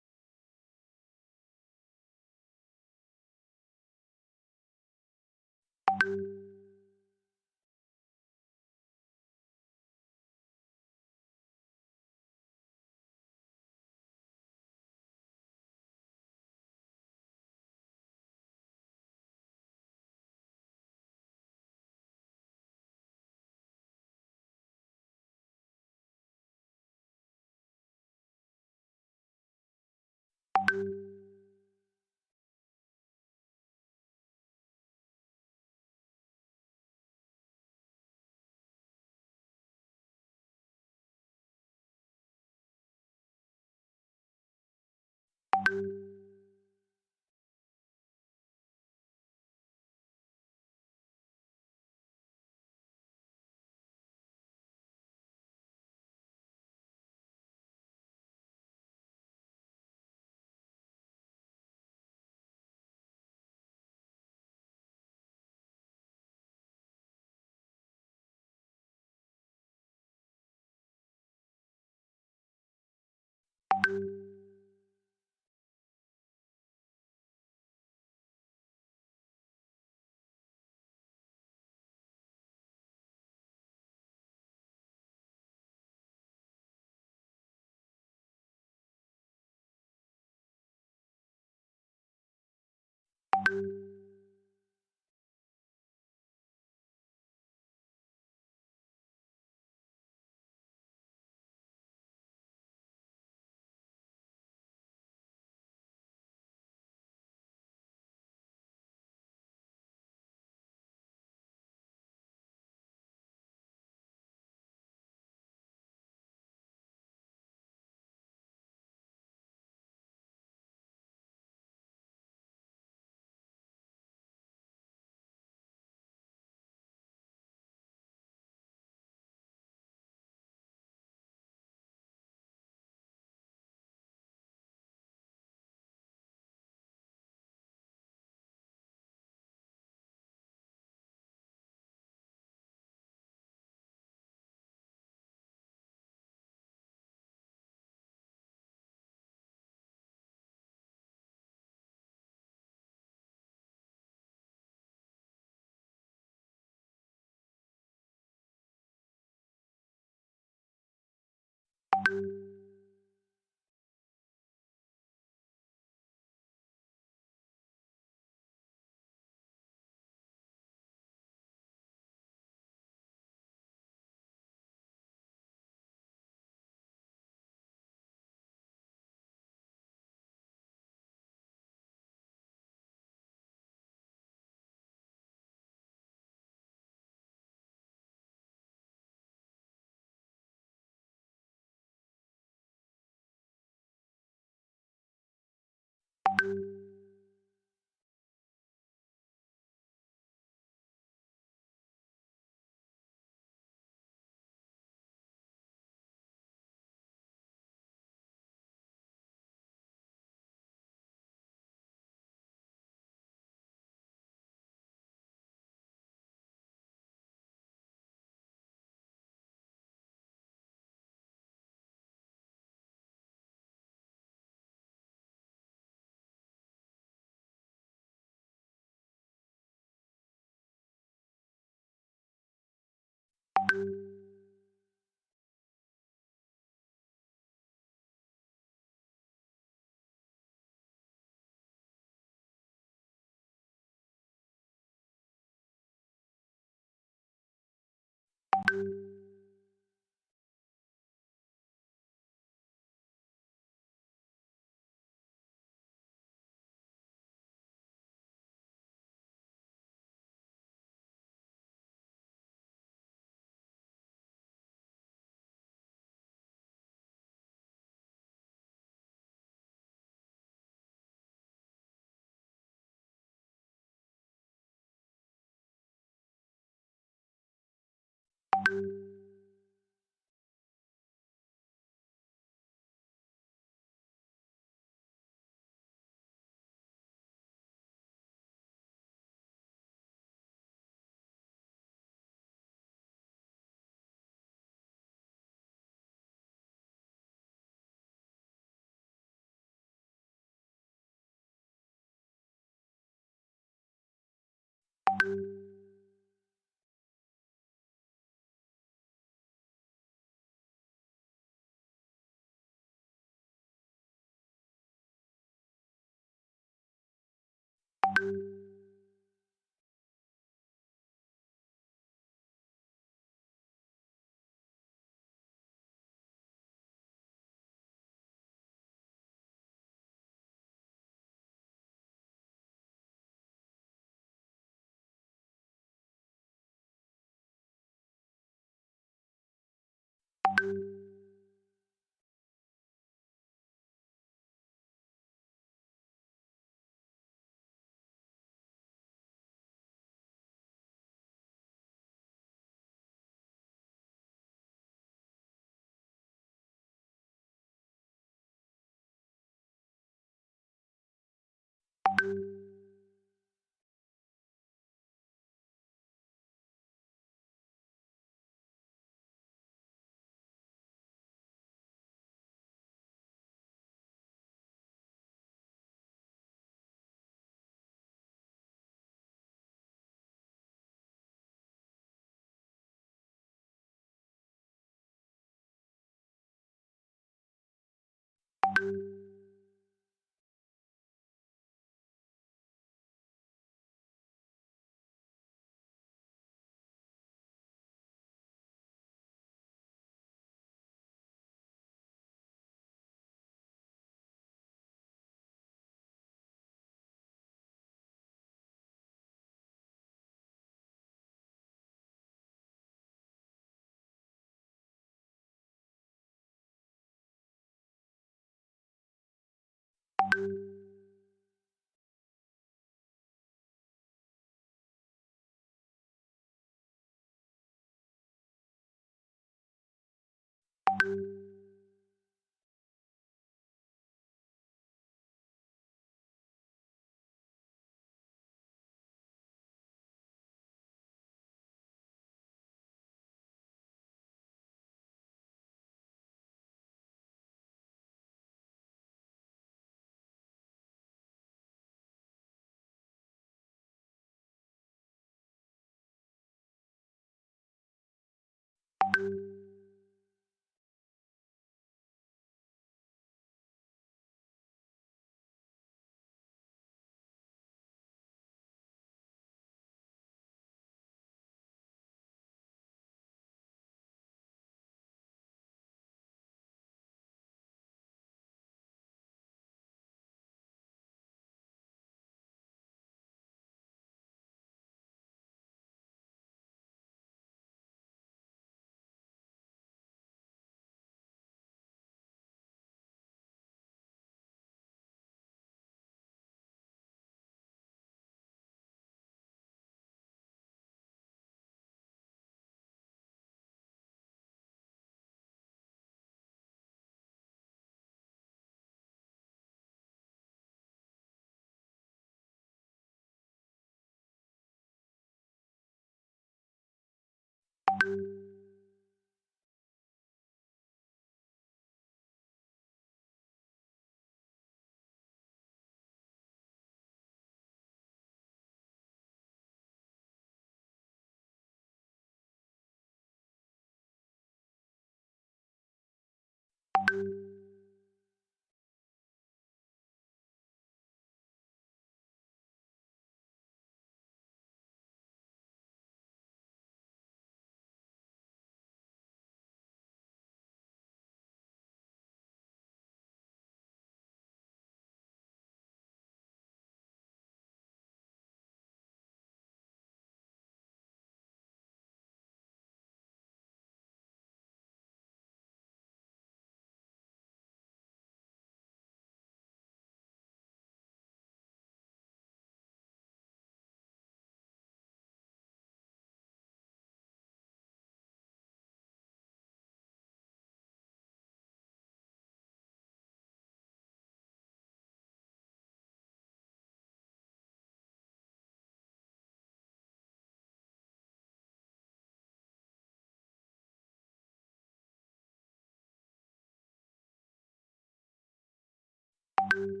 you.